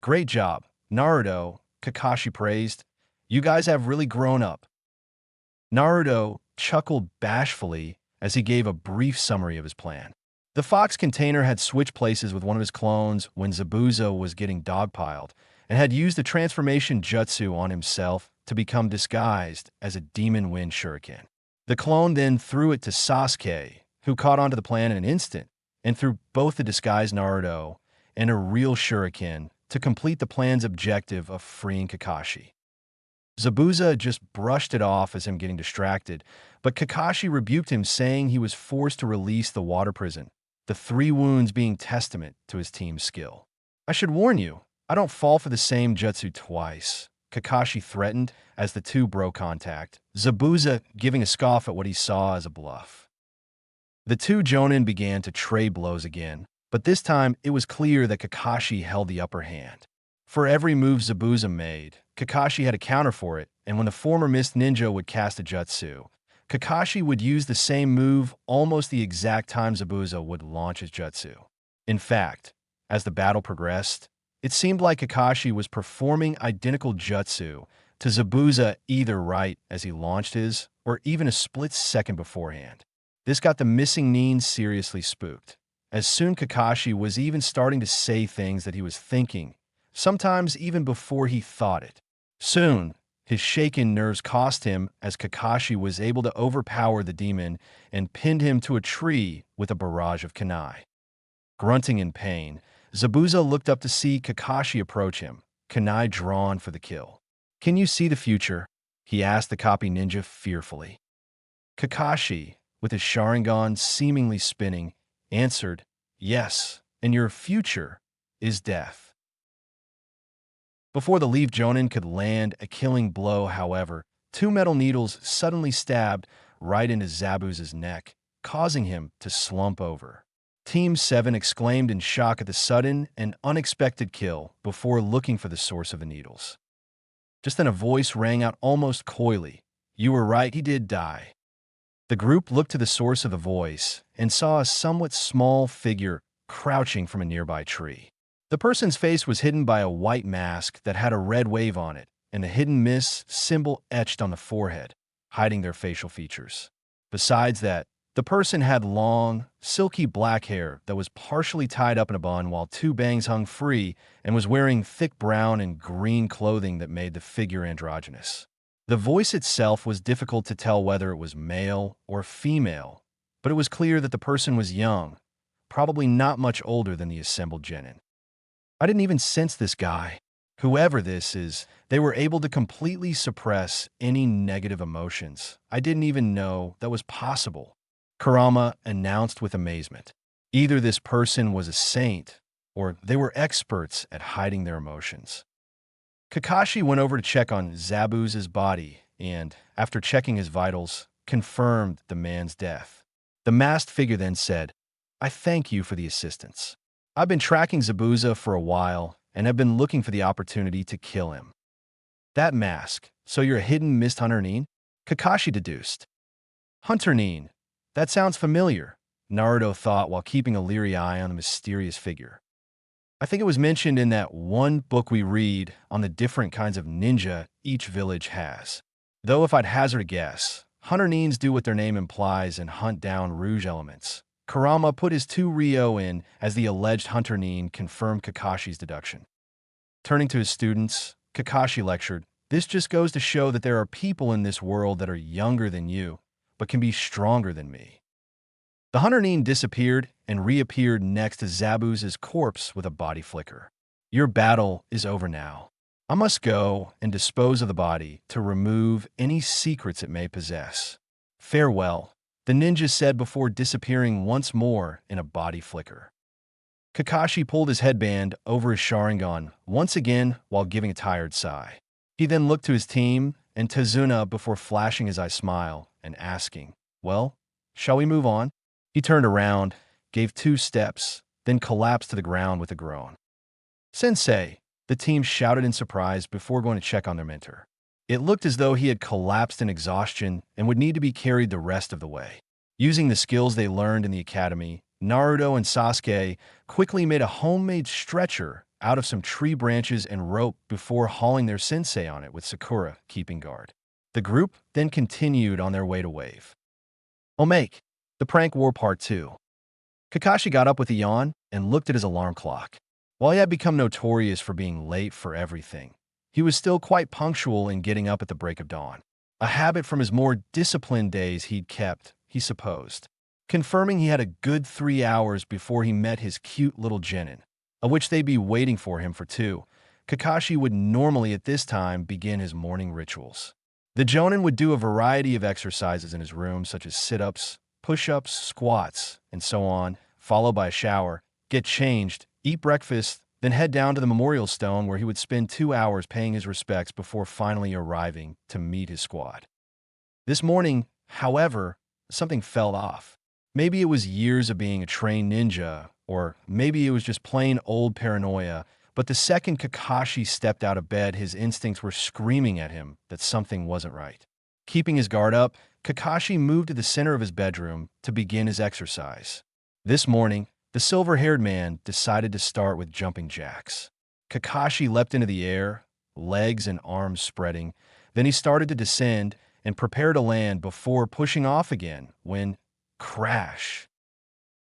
"Great job, Naruto," Kakashi praised. "You guys have really grown up." Naruto chuckled bashfully as he gave a brief summary of his plan. The Fox container had switched places with one of his clones when Zabuza was getting dogpiled, and had used the transformation jutsu on himself to become disguised as a demon wind shuriken. The clone then threw it to Sasuke, who caught onto the plan in an instant, and threw both the disguised Naruto and a real shuriken to complete the plan's objective of freeing Kakashi. Zabuza just brushed it off as him getting distracted, but Kakashi rebuked him, saying he was forced to release the water prison, the 3 wounds being testament to his team's skill. "I should warn you, I don't fall for the same jutsu twice," Kakashi threatened as the two broke contact, Zabuza giving a scoff at what he saw as a bluff. The two jonin began to trade blows again, but this time it was clear that Kakashi held the upper hand. For every move Zabuza made, Kakashi had a counter for it, and when the former mist ninja would cast a jutsu, Kakashi would use the same move almost the exact time Zabuza would launch his jutsu. In fact, as the battle progressed, it seemed like Kakashi was performing identical jutsu to Zabuza either right as he launched his or even a split second beforehand. This got the missing Nin seriously spooked, as soon Kakashi was even starting to say things that he was thinking, sometimes even before he thought it. Soon, his shaken nerves cost him as Kakashi was able to overpower the demon and pinned him to a tree with a barrage of kunai. Grunting in pain, Zabuza looked up to see Kakashi approach him, kunai drawn for the kill. "Can you see the future?" he asked the copy ninja fearfully. Kakashi, with his Sharingan seemingly spinning, answered, "Yes, and your future is death." Before the Leaf Jonin could land a killing blow, however, two metal needles suddenly stabbed right into Zabuza's neck, causing him to slump over. Team 7 exclaimed in shock at the sudden and unexpected kill before looking for the source of the needles. Just then a voice rang out almost coyly, "You were right, he did die." The group looked to the source of the voice and saw a somewhat small figure crouching from a nearby tree. The person's face was hidden by a white mask that had a red wave on it and the hidden miss symbol etched on the forehead, hiding their facial features. Besides that, the person had long, silky black hair that was partially tied up in a bun while two bangs hung free and was wearing thick brown and green clothing that made the figure androgynous. The voice itself was difficult to tell whether it was male or female, but it was clear that the person was young, probably not much older than the assembled genin. "I didn't even sense this guy. Whoever this is, they were able to completely suppress any negative emotions. I didn't even know that was possible," Kurama announced with amazement. Either this person was a saint, or they were experts at hiding their emotions. Kakashi went over to check on Zabuza's body and, after checking his vitals, confirmed the man's death. The masked figure then said, "I thank you for the assistance. I've been tracking Zabuza for a while and have been looking for the opportunity to kill him." "That mask, so you're a hidden mist hunter Nin?" Kakashi deduced. "Hunter Nin, that sounds familiar," Naruto thought while keeping a leery eye on the mysterious figure. "I think it was mentioned in that one book we read on the different kinds of ninja each village has. Though if I'd hazard a guess, Hunter Nins do what their name implies and hunt down Rouge elements." Kurama put his 2 Ryo in as the alleged Hunter Nin confirmed Kakashi's deduction. Turning to his students, Kakashi lectured, "This just goes to show that there are people in this world that are younger than you, but can be stronger than me." The Hunter Nin disappeared and reappeared next to Zabuza's corpse with a body flicker. "Your battle is over now. I must go and dispose of the body to remove any secrets it may possess. Farewell," the ninja said before disappearing once more in a body flicker. Kakashi pulled his headband over his Sharingan once again while giving a tired sigh. He then looked to his team and Tazuna before flashing his eye smile and asking, "Well, shall we move on?" He turned around, gave 2 steps, then collapsed to the ground with a groan. "Sensei," the team shouted in surprise before going to check on their mentor. It looked as though he had collapsed in exhaustion and would need to be carried the rest of the way. Using the skills they learned in the academy, Naruto and Sasuke quickly made a homemade stretcher out of some tree branches and rope before hauling their sensei on it with Sakura keeping guard. The group then continued on their way to Wave. Omake, the Prank War Part 2. Kakashi got up with a yawn and looked at his alarm clock. While he had become notorious for being late for everything, he was still quite punctual in getting up at the break of dawn. A habit from his more disciplined days he'd kept, he supposed. Confirming he had a good 3 hours before he met his cute little genin, of which they'd be waiting for him for 2, Kakashi would normally at this time begin his morning rituals. The jonin would do a variety of exercises in his room such as sit-ups, push-ups, squats, and so on, followed by a shower, get changed, eat breakfast, then head down to the memorial stone where he would spend 2 hours paying his respects before finally arriving to meet his squad. This morning, however, something fell off. Maybe it was years of being a trained ninja, or maybe it was just plain old paranoia, But the second Kakashi stepped out of bed, his instincts were screaming at him that something wasn't right. Keeping his guard up, Kakashi moved to the center of his bedroom to begin his exercise. This morning, the silver-haired man decided to start with jumping jacks. Kakashi leapt into the air, legs and arms spreading. Then he started to descend and prepare to land before pushing off again when, crash!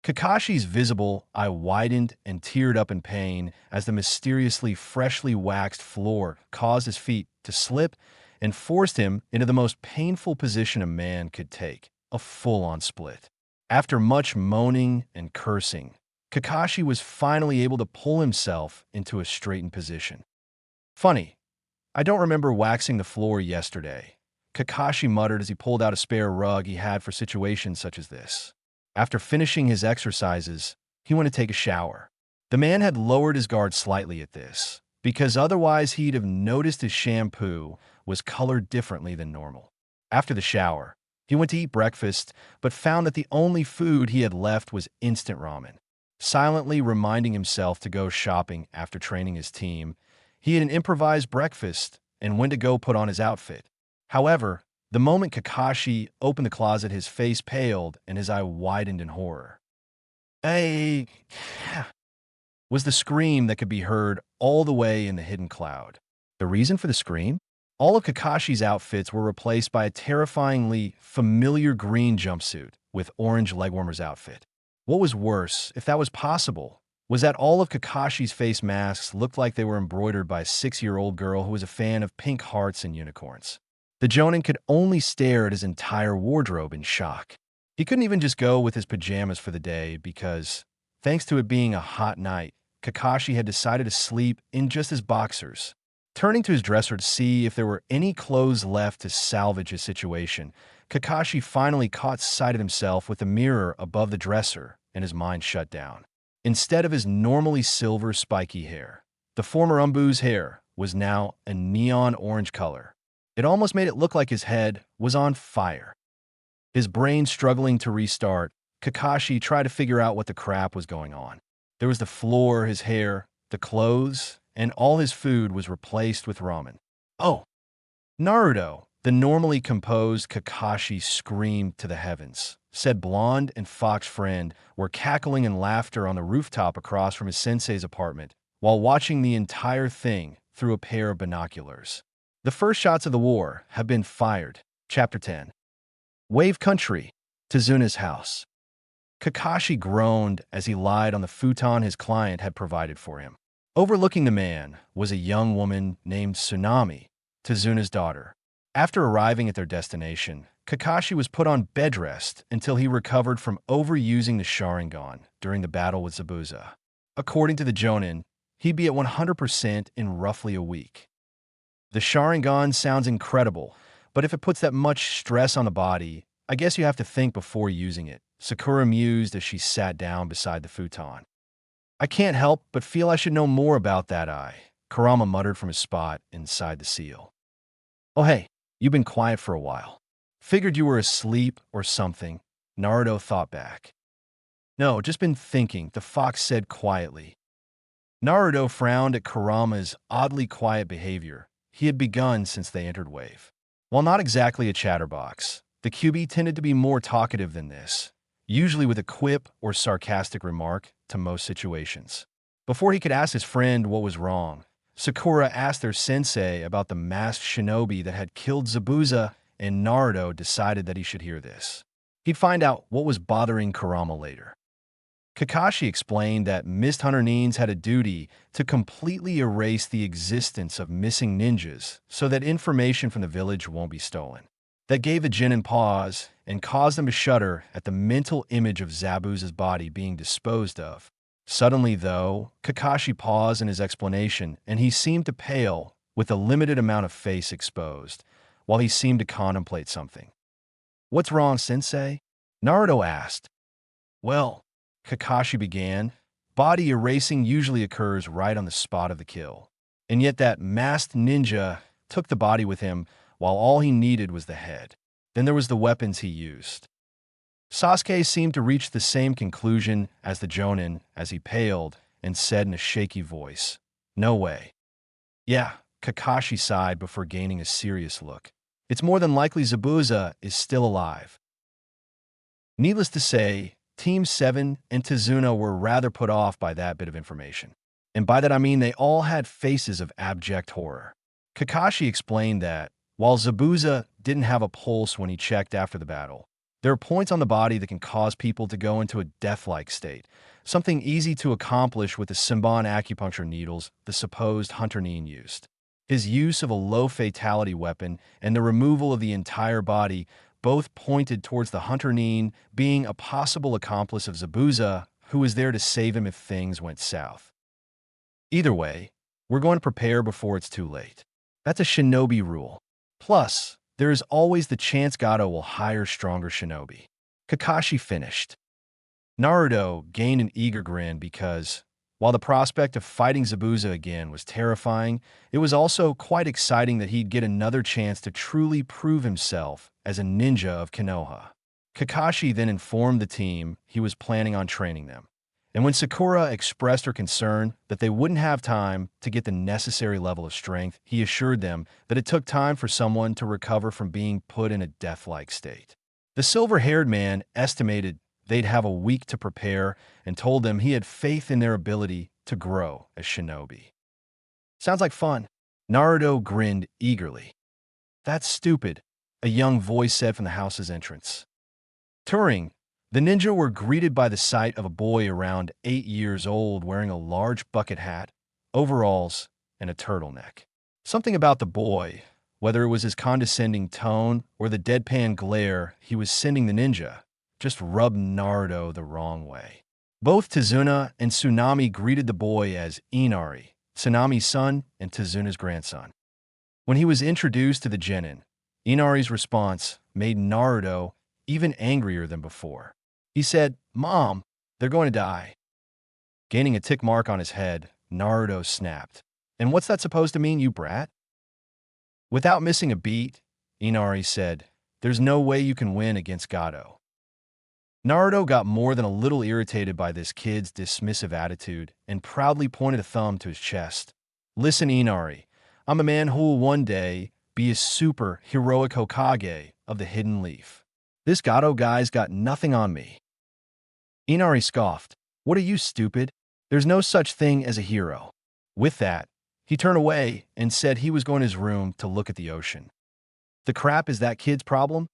Kakashi's visible eye widened and teared up in pain as the mysteriously freshly waxed floor caused his feet to slip and forced him into the most painful position a man could take, a full-on split. After much moaning and cursing, Kakashi was finally able to pull himself into a straightened position. Funny, I don't remember waxing the floor yesterday, Kakashi muttered as he pulled out a spare rug he had for situations such as this. After finishing his exercises, he went to take a shower. The man had lowered his guard slightly at this, because otherwise he'd have noticed his shampoo was colored differently than normal. After the shower, he went to eat breakfast, but found that the only food he had left was instant ramen. Silently reminding himself to go shopping after training his team, he had an improvised breakfast and went to go put on his outfit. However, the moment Kakashi opened the closet, his face paled and his eye widened in horror. "Hey!" was the scream that could be heard all the way in the hidden cloud. The reason for the scream? All of Kakashi's outfits were replaced by a terrifyingly familiar green jumpsuit with orange legwarmer's outfit. What was worse, if that was possible, was that all of Kakashi's face masks looked like they were embroidered by a 6-year-old girl who was a fan of pink hearts and unicorns. The Jonin could only stare at his entire wardrobe in shock. He couldn't even just go with his pajamas for the day because, thanks to it being a hot night, Kakashi had decided to sleep in just his boxers. Turning to his dresser to see if there were any clothes left to salvage his situation, Kakashi finally caught sight of himself with a mirror above the dresser, and his mind shut down. Instead of his normally silver spiky hair, the former Umbu's hair was now a neon orange color. It almost made it look like his head was on fire. His brain struggling to restart, Kakashi tried to figure out what the crap was going on. There was the floor, his hair, the clothes, and all his food was replaced with ramen. "Oh!" Naruto, the normally composed Kakashi, screamed to the heavens. Said Blonde and Fox friend were cackling in laughter on the rooftop across from his sensei's apartment while watching the entire thing through a pair of binoculars. The first shots of the war have been fired. Chapter 10. Wave Country, Tezuna's house. Kakashi groaned as he lied on the futon his client had provided for him. Overlooking the man was a young woman named Tsunami, Tezuna's daughter. After arriving at their destination, Kakashi was put on bed rest until he recovered from overusing the Sharingan during the battle with Zabuza. According to the Jonin, he'd be at 100% in roughly a week. The Sharingan sounds incredible, but if it puts that much stress on the body, I guess you have to think before using it, Sakura mused as she sat down beside the futon. "I can't help but feel I should know more about that eye," Kurama muttered from his spot inside the seal. "Oh hey, you've been quiet for a while. Figured you were asleep or something," Naruto thought back. "No, just been thinking," the fox said quietly. Naruto frowned at Kurama's oddly quiet behavior he had begun since they entered Wave. While not exactly a chatterbox, the Kyūbi tended to be more talkative than this, usually with a quip or sarcastic remark to most situations. Before he could ask his friend what was wrong, Sakura asked their sensei about the masked shinobi that had killed Zabuza, and Naruto decided that he should hear this. He'd find out what was bothering Kurama later. Kakashi explained that Mist Hunter Nines had a duty to completely erase the existence of missing ninjas so that information from the village won't be stolen. That gave the Genin pause and caused them to shudder at the mental image of Zabuza's body being disposed of. Suddenly, though, Kakashi paused in his explanation, and he seemed to pale with a limited amount of face exposed, while he seemed to contemplate something. "What's wrong, sensei?" Naruto asked. "Well," Kakashi began, "body erasing usually occurs right on the spot of the kill. And yet that masked ninja took the body with him while all he needed was the head. Then there was the weapons he used." Sasuke seemed to reach the same conclusion as the Jonin as he paled and said in a shaky voice, No way. Yeah, Kakashi sighed before gaining a serious look. It's more than likely Zabuza is still alive. Needless to say, Team 7 and Tizuna were rather put off by that bit of information. And by that I mean they all had faces of abject horror. Kakashi explained that, while Zabuza didn't have a pulse when he checked after the battle, there are points on the body that can cause people to go into a death-like state, something easy to accomplish with the Simban acupuncture needles the supposed Hunter Neen used. His use of a low-fatality weapon and the removal of the entire body both pointed towards the Hunter Neen being a possible accomplice of Zabuza, who was there to save him if things went south. Either way, we're going to prepare before it's too late. That's a shinobi rule. Plus, there is always the chance Gato will hire stronger shinobi. Kakashi finished. Naruto gained an eager grin because, while the prospect of fighting Zabuza again was terrifying, it was also quite exciting that he'd get another chance to truly prove himself as a ninja of Konoha. Kakashi then informed the team he was planning on training them. And when Sakura expressed her concern that they wouldn't have time to get the necessary level of strength, he assured them that it took time for someone to recover from being put in a death-like state. The silver-haired man estimated they'd have a week to prepare and told them he had faith in their ability to grow as shinobi. Sounds like fun. Naruto grinned eagerly. That's stupid, a young voice said from the house's entrance. Turing, the ninja were greeted by the sight of a boy around 8 years old wearing a large bucket hat, overalls, and a turtleneck. Something about the boy, whether it was his condescending tone or the deadpan glare he was sending the ninja, just rubbed Naruto the wrong way. Both Tizuna and Tsunami greeted the boy as Inari, Tsunami's son and Tizuna's grandson. When he was introduced to the genin, Inari's response made Naruto even angrier than before. He said, "Mom, they're going to die." Gaining a tick mark on his head, Naruto snapped. "And what's that supposed to mean, you brat?" Without missing a beat, Inari said, "There's no way you can win against Gato." Naruto got more than a little irritated by this kid's dismissive attitude and proudly pointed a thumb to his chest. "Listen, Inari, I'm a man who will one day be a super heroic Hokage of the Hidden Leaf. This Gato guy's got nothing on me." Inari scoffed. "What are you, stupid? There's no such thing as a hero." With that, he turned away and said he was going to his room to look at the ocean. "The crap is that kid's problem?"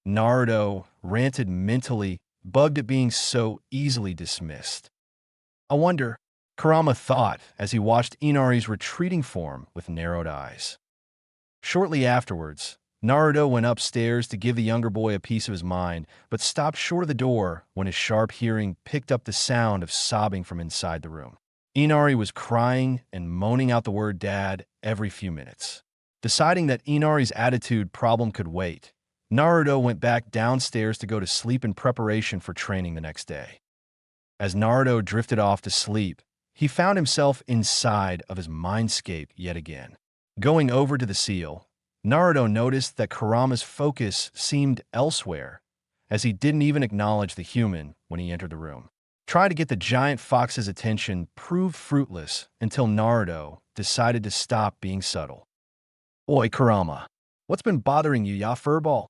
Naruto ranted mentally, bugged at being so easily dismissed. "I wonder," Kurama thought as he watched Inari's retreating form with narrowed eyes. Shortly afterwards, Naruto went upstairs to give the younger boy a piece of his mind, but stopped short of the door when his sharp hearing picked up the sound of sobbing from inside the room. Inari was crying and moaning out the word "dad" every few minutes. Deciding that Inari's attitude problem could wait, Naruto went back downstairs to go to sleep in preparation for training the next day. As Naruto drifted off to sleep, he found himself inside of his mindscape yet again. Going over to the seal, Naruto noticed that Kurama's focus seemed elsewhere, as he didn't even acknowledge the human when he entered the room. Trying to get the giant fox's attention proved fruitless until Naruto decided to stop being subtle. "Oi, Kurama, what's been bothering you, ya furball?"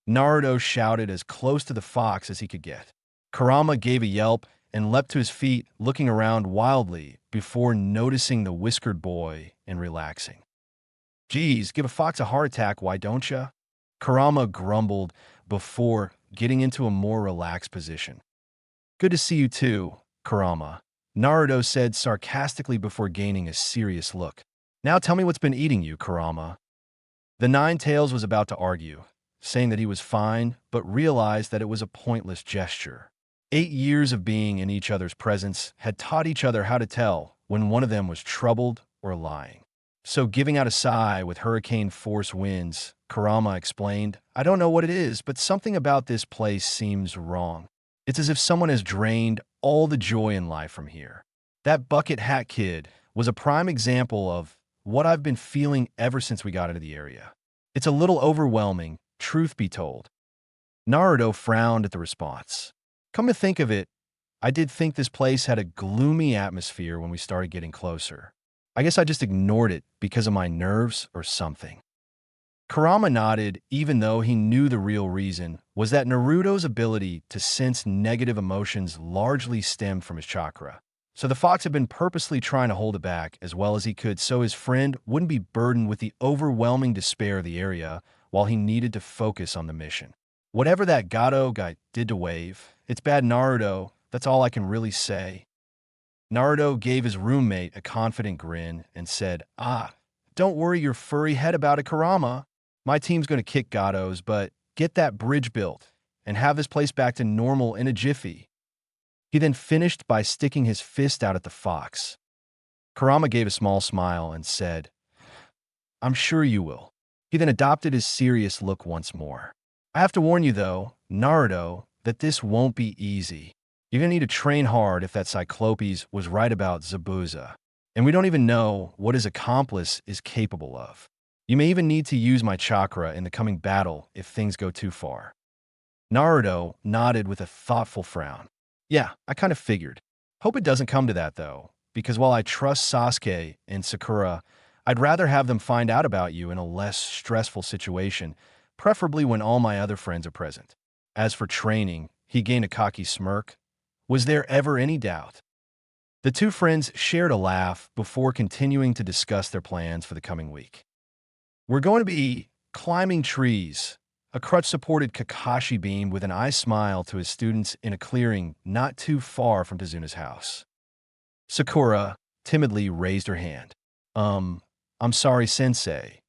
Naruto shouted as close to the fox as he could get. Kurama gave a yelp and leapt to his feet, looking around wildly before noticing the whiskered boy and relaxing. "Geez, give a fox a heart attack, why don't ya?" Kurama grumbled before getting into a more relaxed position. "Good to see you too, Kurama," Naruto said sarcastically before gaining a serious look. "Now tell me what's been eating you, Kurama." The Nine-Tails was about to argue, saying that he was fine, but realized that it was a pointless gesture. 8 years of being in each other's presence had taught each other how to tell when one of them was troubled or lying. So giving out a sigh with hurricane-force winds, Kurama explained, "I don't know what it is, but something about this place seems wrong. It's as if someone has drained all the joy in life from here. That bucket hat kid was a prime example of what I've been feeling ever since we got into the area. It's a little overwhelming, truth be told." Naruto frowned at the response. "Come to think of it, I did think this place had a gloomy atmosphere when we started getting closer." I guess I just ignored it because of my nerves or something. Kurama nodded, even though he knew the real reason was that Naruto's ability to sense negative emotions largely stemmed from his chakra. So the fox had been purposely trying to hold it back as well as he could so his friend wouldn't be burdened with the overwhelming despair of the area while he needed to focus on the mission. Whatever that Gato guy did to Wave, it's bad Naruto, that's all I can really say. Naruto gave his roommate a confident grin and said, don't worry your furry head about it, Kurama. My team's going to kick Gato's, but get that bridge built and have this place back to normal in a jiffy. He then finished by sticking his fist out at the fox. Kurama gave a small smile and said, I'm sure you will. He then adopted his serious look once more. I have to warn you, though, Naruto, that this won't be easy. You're going to need to train hard if that Cyclopes was right about Zabuza. And we don't even know what his accomplice is capable of. You may even need to use my chakra in the coming battle if things go too far. Naruto nodded with a thoughtful frown. Yeah, I kind of figured. Hope it doesn't come to that, though, because while I trust Sasuke and Sakura, I'd rather have them find out about you in a less stressful situation, preferably when all my other friends are present. As for training, he gained a cocky smirk. Was there ever any doubt? The two friends shared a laugh before continuing to discuss their plans for the coming week. We're going to be climbing trees. A crutch-supported Kakashi beamed with an eye smile to his students in a clearing not too far from Tazuna's house. Sakura timidly raised her hand. I'm sorry, Sensei,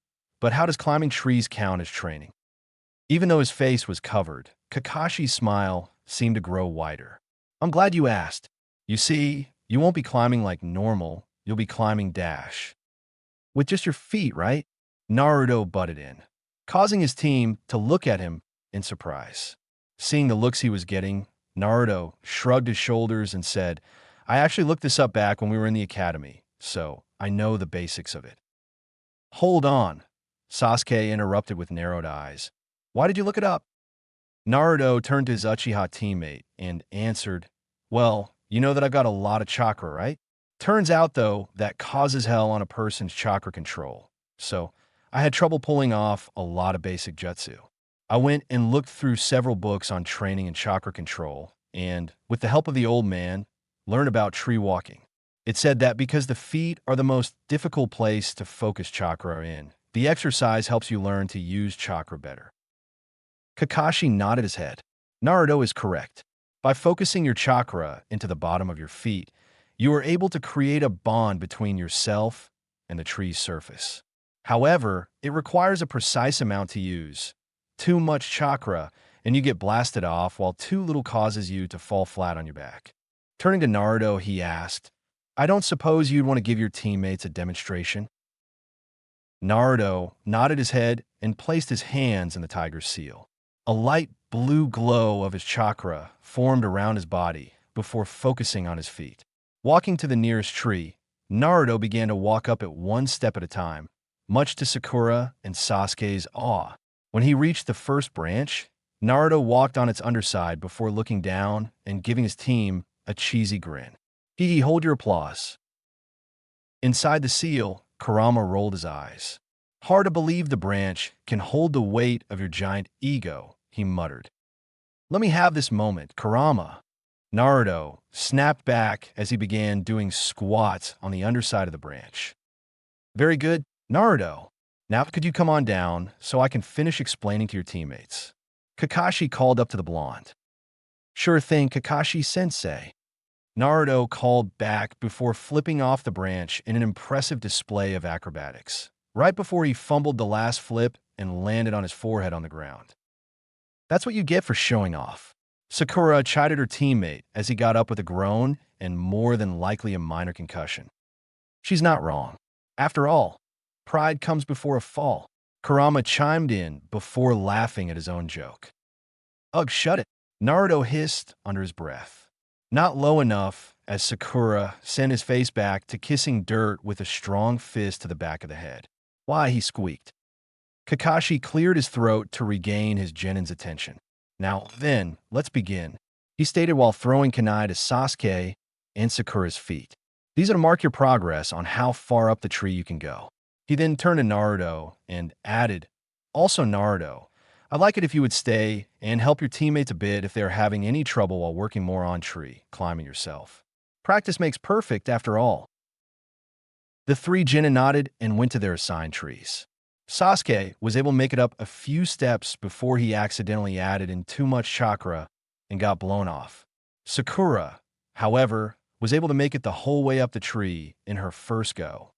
but how does climbing trees count as training? Even though his face was covered, Kakashi's smile seemed to grow wider. I'm glad you asked. You see, you won't be climbing like normal, you'll be climbing dash. With just your feet, right? Naruto butted in, causing his team to look at him in surprise. Seeing the looks he was getting, Naruto shrugged his shoulders and said, I actually looked this up back when we were in the academy, so I know the basics of it. Hold on, Sasuke interrupted with narrowed eyes. Why did you look it up? Naruto turned to his Uchiha teammate and answered, well, you know that I've got a lot of chakra, right? Turns out, though, that causes hell on a person's chakra control. So I had trouble pulling off a lot of basic jutsu. I went and looked through several books on training and chakra control, and, with the help of the old man, learned about tree walking. It said that because the feet are the most difficult place to focus chakra in, the exercise helps you learn to use chakra better. Kakashi nodded his head. Naruto is correct. By focusing your chakra into the bottom of your feet, you are able to create a bond between yourself and the tree's surface. However, it requires a precise amount to use. Too much chakra, and you get blasted off, while too little causes you to fall flat on your back. Turning to Naruto, he asked, I don't suppose you'd want to give your teammates a demonstration? Naruto nodded his head and placed his hands in the tiger's seal. A light blue glow of his chakra formed around his body before focusing on his feet. Walking to the nearest tree, Naruto began to walk up it one step at a time, much to Sakura and Sasuke's awe. When he reached the first branch, Naruto walked on its underside before looking down and giving his team a cheesy grin. Hee, hold your applause. Inside the seal, Kurama rolled his eyes. Hard to believe the branch can hold the weight of your giant ego, he muttered. Let me have this moment, Kurama. Naruto snapped back as he began doing squats on the underside of the branch. Very good, Naruto. Now could you come on down so I can finish explaining to your teammates? Kakashi called up to the blonde. Sure thing, Kakashi-sensei. Naruto called back before flipping off the branch in an impressive display of acrobatics, right before he fumbled the last flip and landed on his forehead on the ground. That's what you get for showing off. Sakura chided her teammate as he got up with a groan and more than likely a minor concussion. She's not wrong. After all, pride comes before a fall. Kurama chimed in before laughing at his own joke. Ugh, shut it, Naruto hissed under his breath. Not low enough as Sakura sent his face back to kissing dirt with a strong fist to the back of the head. Why, he squeaked. Kakashi cleared his throat to regain his genin's attention. Now then, let's begin, he stated while throwing kunai to Sasuke and Sakura's feet. These are to mark your progress on how far up the tree you can go. He then turned to Naruto and added, "Also, Naruto, I'd like it if you would stay and help your teammates a bit if they are having any trouble while working more on tree, climbing yourself. Practice makes perfect after all." The three Genin nodded and went to their assigned trees. Sasuke was able to make it up a few steps before he accidentally added in too much chakra and got blown off. Sakura, however, was able to make it the whole way up the tree in her first go.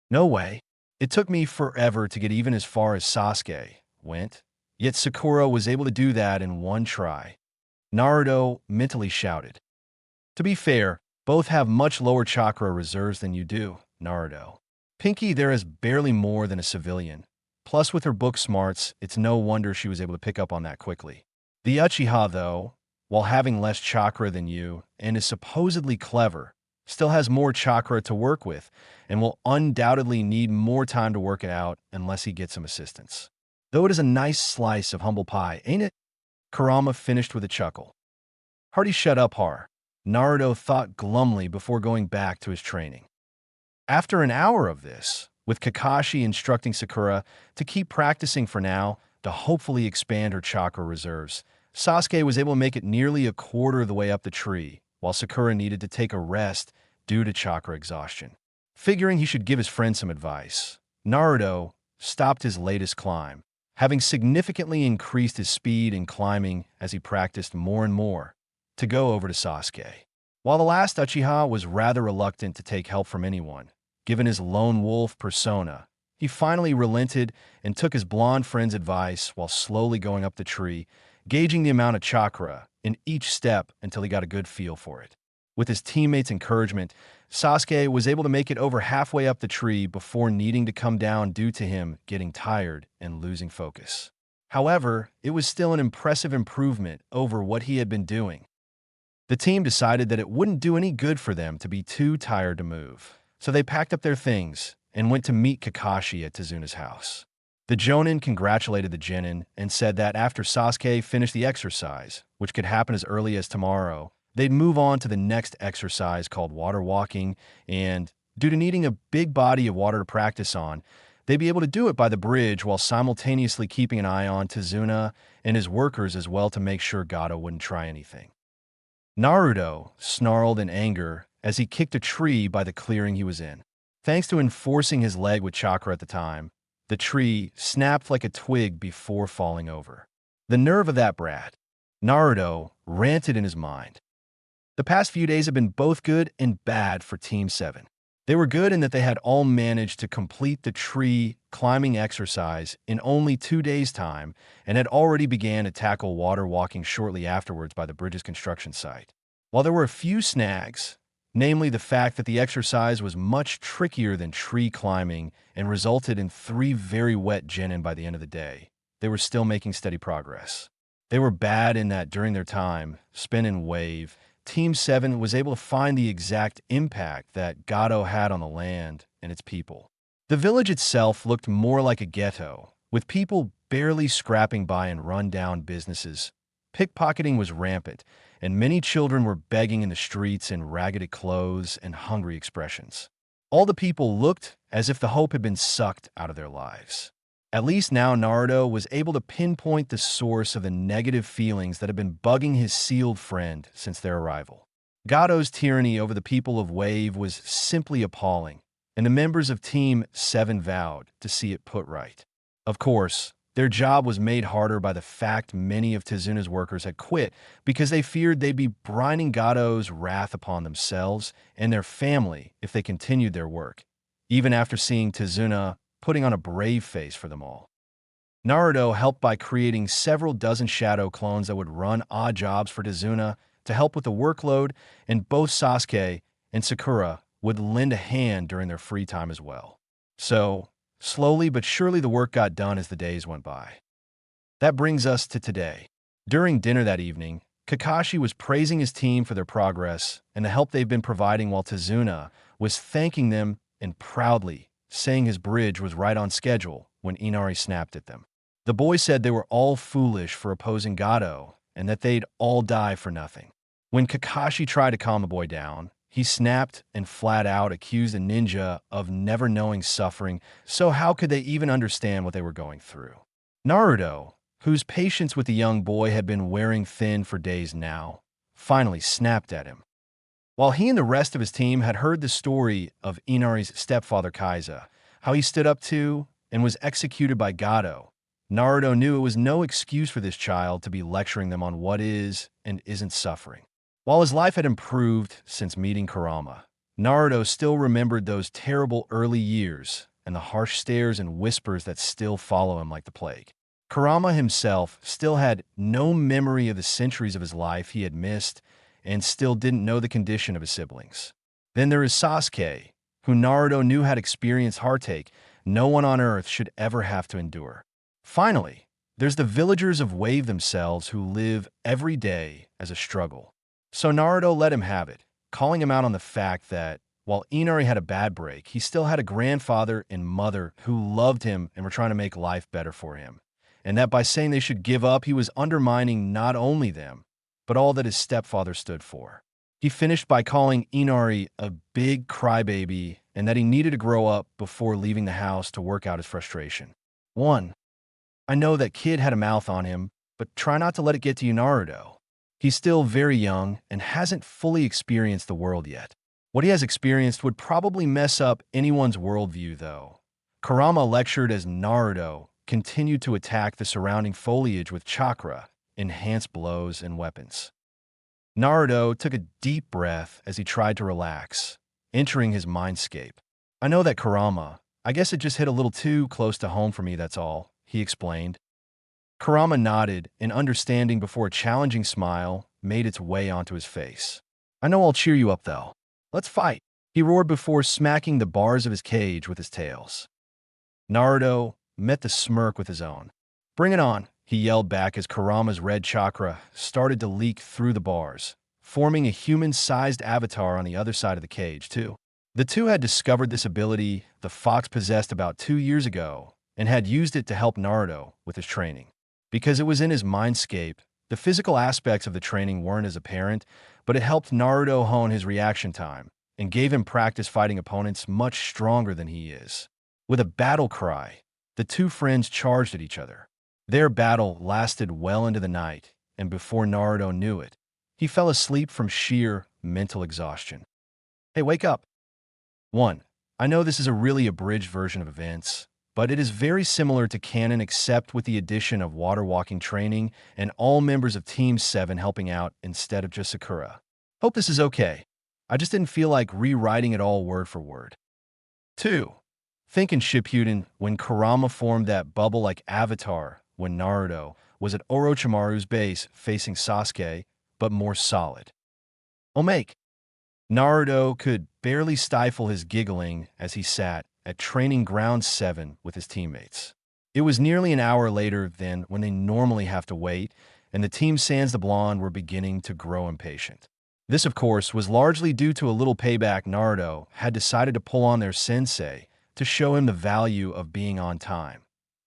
No way. It took me forever to get even as far as Sasuke went, yet Sakura was able to do that in one try. Naruto mentally shouted. To be fair, both have much lower chakra reserves than you do, Naruto. Pinky there is barely more than a civilian. Plus, with her book smarts, it's no wonder she was able to pick up on that quickly. The Uchiha, though, while having less chakra than you and is supposedly clever, still has more chakra to work with and will undoubtedly need more time to work it out unless he gets some assistance. Though it is a nice slice of humble pie, ain't it? Kurama finished with a chuckle. Hardy shut up, Har. Naruto thought glumly before going back to his training. After an hour of this, with Kakashi instructing Sakura to keep practicing for now to hopefully expand her chakra reserves, Sasuke was able to make it nearly a quarter of the way up the tree, while Sakura needed to take a rest due to chakra exhaustion. Figuring he should give his friend some advice, Naruto stopped his latest climb, having significantly increased his speed in climbing as he practiced more and more, to go over to Sasuke. While the last Uchiha was rather reluctant to take help from anyone, given his lone wolf persona, he finally relented and took his blonde friend's advice while slowly going up the tree, gauging the amount of chakra in each step until he got a good feel for it. With his teammates' encouragement, Sasuke was able to make it over halfway up the tree before needing to come down due to him getting tired and losing focus. However, it was still an impressive improvement over what he had been doing. The team decided that it wouldn't do any good for them to be too tired to move, so they packed up their things and went to meet Kakashi at Tezuna's house. The Jonin congratulated the Genin and said that after Sasuke finished the exercise, which could happen as early as tomorrow, they'd move on to the next exercise called water walking, and, due to needing a big body of water to practice on, they'd be able to do it by the bridge while simultaneously keeping an eye on Tezuna and his workers as well to make sure Gato wouldn't try anything. Naruto snarled in anger as he kicked a tree by the clearing he was in. Thanks to enforcing his leg with chakra at the time, the tree snapped like a twig before falling over. The nerve of that brat! Naruto ranted in his mind. The past few days have been both good and bad for Team 7. They were good in that they had all managed to complete the tree climbing exercise in only 2 days' time and had already began to tackle water walking shortly afterwards by the bridge's construction site. While there were a few snags, namely the fact that the exercise was much trickier than tree climbing and resulted in 3 very wet genin by the end of the day, they were still making steady progress. They were bad in that during their time, spin and wave, Team 7 was able to find the exact impact that Gato had on the land and its people. The village itself looked more like a ghetto, with people barely scrapping by in run-down businesses. Pickpocketing was rampant, and many children were begging in the streets in ragged clothes and hungry expressions. All the people looked as if the hope had been sucked out of their lives. At least now Naruto was able to pinpoint the source of the negative feelings that had been bugging his sealed friend since their arrival. Gato's tyranny over the people of Wave was simply appalling, and the members of Team 7 vowed to see it put right. Of course, their job was made harder by the fact many of Tezuna's workers had quit because they feared they'd be brining Gato's wrath upon themselves and their family if they continued their work, even after seeing Tezuna putting on a brave face for them all. Naruto helped by creating several dozen shadow clones that would run odd jobs for Tezuna to help with the workload, and both Sasuke and Sakura would lend a hand during their free time as well. So, slowly but surely the work got done as the days went by. That brings us to today. During dinner that evening, Kakashi was praising his team for their progress and the help they've been providing while Tezuna was thanking them and proudly saying his bridge was right on schedule when Inari snapped at them. The boy said they were all foolish for opposing Gato and that they'd all die for nothing. When Kakashi tried to calm the boy down, He snapped and flat out accused a ninja of never knowing suffering, so how could they even understand what they were going through? Naruto, whose patience with the young boy had been wearing thin for days now, finally snapped at him. While he and the rest of his team had heard the story of Inari's stepfather Kaiza, how he stood up to and was executed by Gato, Naruto knew it was no excuse for this child to be lecturing them on what is and isn't suffering. While his life had improved since meeting Kurama, Naruto still remembered those terrible early years and the harsh stares and whispers that still follow him like the plague. Kurama himself still had no memory of the centuries of his life he had missed and still didn't know the condition of his siblings. Then there is Sasuke, who Naruto knew had experienced heartache no one on earth should ever have to endure. Finally, there's the villagers of Wave themselves who live every day as a struggle. So Naruto let him have it, calling him out on the fact that, while Inari had a bad break, he still had a grandfather and mother who loved him and were trying to make life better for him, and that by saying they should give up, he was undermining not only them, but all that his stepfather stood for. He finished by calling Inari a big crybaby and that he needed to grow up before leaving the house to work out his frustration. 1. I know that kid had a mouth on him, but try not to let it get to you, Naruto. He's still very young and hasn't fully experienced the world yet. What he has experienced would probably mess up anyone's worldview, though. Kurama lectured as Naruto continued to attack the surrounding foliage with chakra, enhanced blows, and weapons. Naruto took a deep breath as he tried to relax, entering his mindscape. I know that, Kurama. I guess it just hit a little too close to home for me, that's all, he explained. Kurama nodded in understanding before a challenging smile made its way onto his face. I know I'll cheer you up, though. Let's fight, he roared before smacking the bars of his cage with his tails. Naruto met the smirk with his own. Bring it on, he yelled back as Kurama's red chakra started to leak through the bars, forming a human-sized avatar on the other side of the cage, too. The two had discovered this ability the fox possessed about 2 years ago and had used it to help Naruto with his training. Because it was in his mindscape, the physical aspects of the training weren't as apparent, but it helped Naruto hone his reaction time and gave him practice fighting opponents much stronger than he is. With a battle cry, the two friends charged at each other. Their battle lasted well into the night, and before Naruto knew it, he fell asleep from sheer mental exhaustion. Hey, wake up! 1. I know this is a really abridged version of events, but it is very similar to canon except with the addition of water walking training and all members of Team 7 helping out instead of just Sakura. Hope this is okay. I just didn't feel like rewriting it all word for word. 2. Think in Shippuden when Kurama formed that bubble-like avatar when Naruto was at Orochimaru's base facing Sasuke, but more solid. Omake. Naruto could barely stifle his giggling as he sat at Training Ground 7 with his teammates. It was nearly an hour later than when they normally have to wait, and the Team Sans the Blonde were beginning to grow impatient. This, of course, was largely due to a little payback Naruto had decided to pull on their sensei to show him the value of being on time,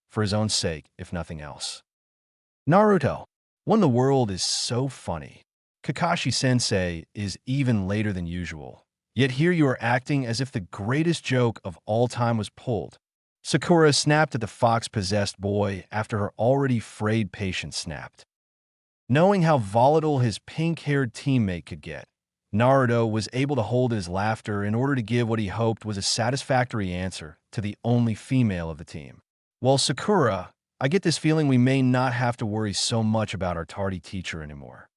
for his own sake, if nothing else. Naruto, when the world is so funny. Kakashi-sensei is even later than usual. Yet here you are acting as if the greatest joke of all time was pulled. Sakura snapped at the fox-possessed boy after her already frayed patience snapped. Knowing how volatile his pink-haired teammate could get, Naruto was able to hold his laughter in order to give what he hoped was a satisfactory answer to the only female of the team. Well, Sakura, I get this feeling we may not have to worry so much about our tardy teacher anymore.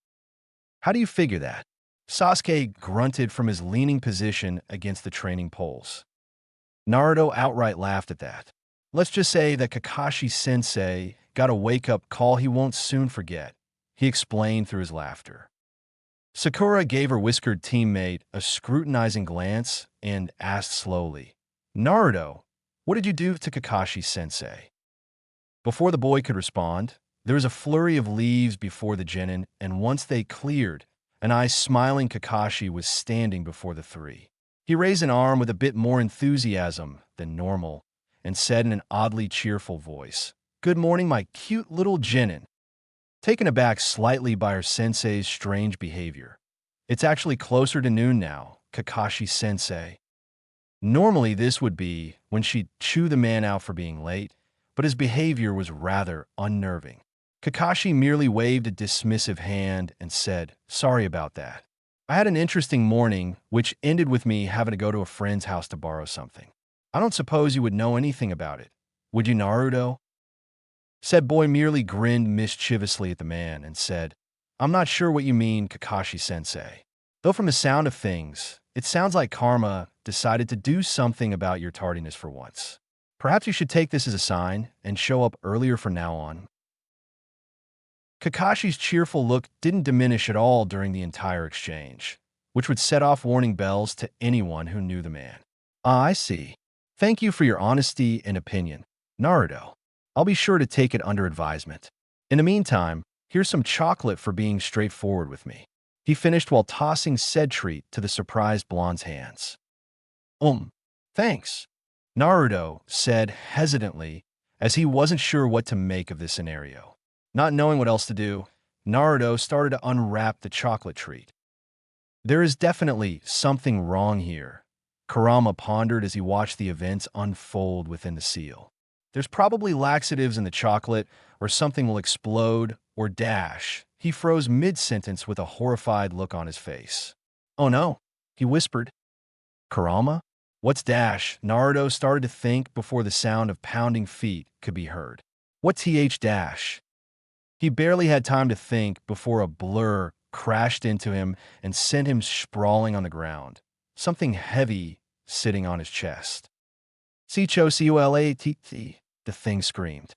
How do you figure that? Sasuke grunted from his leaning position against the training poles. Naruto outright laughed at that. Let's just say that Kakashi-sensei got a wake-up call he won't soon forget, he explained through his laughter. Sakura gave her whiskered teammate a scrutinizing glance and asked slowly, Naruto, what did you do to Kakashi-sensei? Before the boy could respond, there was a flurry of leaves before the genin, and once they cleared, an eye-smiling Kakashi was standing before the three. He raised an arm with a bit more enthusiasm than normal and said in an oddly cheerful voice, Good morning, my cute little genin. Taken aback slightly by her sensei's strange behavior. It's actually closer to noon now, Kakashi-sensei. Normally, this would be when she'd chew the man out for being late, but his behavior was rather unnerving. Kakashi merely waved a dismissive hand and said, "Sorry about that. I had an interesting morning, which ended with me having to go to a friend's house to borrow something. I don't suppose you would know anything about it. Would you, Naruto?" Said boy merely grinned mischievously at the man and said, "I'm not sure what you mean, Kakashi-sensei. Though from the sound of things, it sounds like karma decided to do something about your tardiness for once. Perhaps you should take this as a sign and show up earlier from now on." Kakashi's cheerful look didn't diminish at all during the entire exchange, which would set off warning bells to anyone who knew the man. "Ah, I see. Thank you for your honesty and opinion, Naruto. I'll be sure to take it under advisement. In the meantime, here's some chocolate for being straightforward with me." He finished while tossing said treat to the surprised blonde's hands. Thanks," Naruto said hesitantly, as he wasn't sure what to make of this scenario. Not knowing what else to do, Naruto started to unwrap the chocolate treat. "There is definitely something wrong here," Kurama pondered as he watched the events unfold within the seal. "There's probably laxatives in the chocolate, or something will explode, or dash." He froze mid-sentence with a horrified look on his face. "Oh no," he whispered. "Kurama? What's dash?" Naruto started to think before the sound of pounding feet could be heard. "What th dash?" He barely had time to think before a blur crashed into him and sent him sprawling on the ground, something heavy sitting on his chest. "Culat," the thing screamed.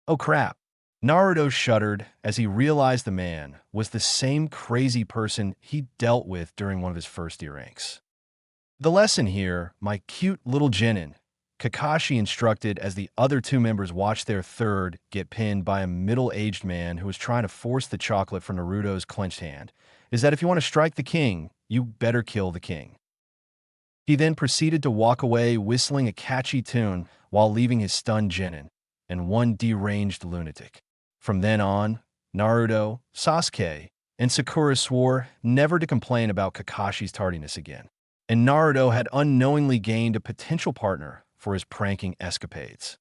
"Oh crap." Naruto shuddered as he realized the man was the same crazy person he dealt with during one of his first year ranks. "The lesson here, my cute little genin," Kakashi instructed as the other two members watched their third get pinned by a middle-aged man who was trying to force the chocolate from Naruto's clenched hand, "is that if you want to strike the king, you better kill the king." He then proceeded to walk away whistling a catchy tune while leaving his stunned genin and one deranged lunatic. From then on, Naruto, Sasuke, and Sakura swore never to complain about Kakashi's tardiness again, and Naruto had unknowingly gained a potential partner for his pranking escapades.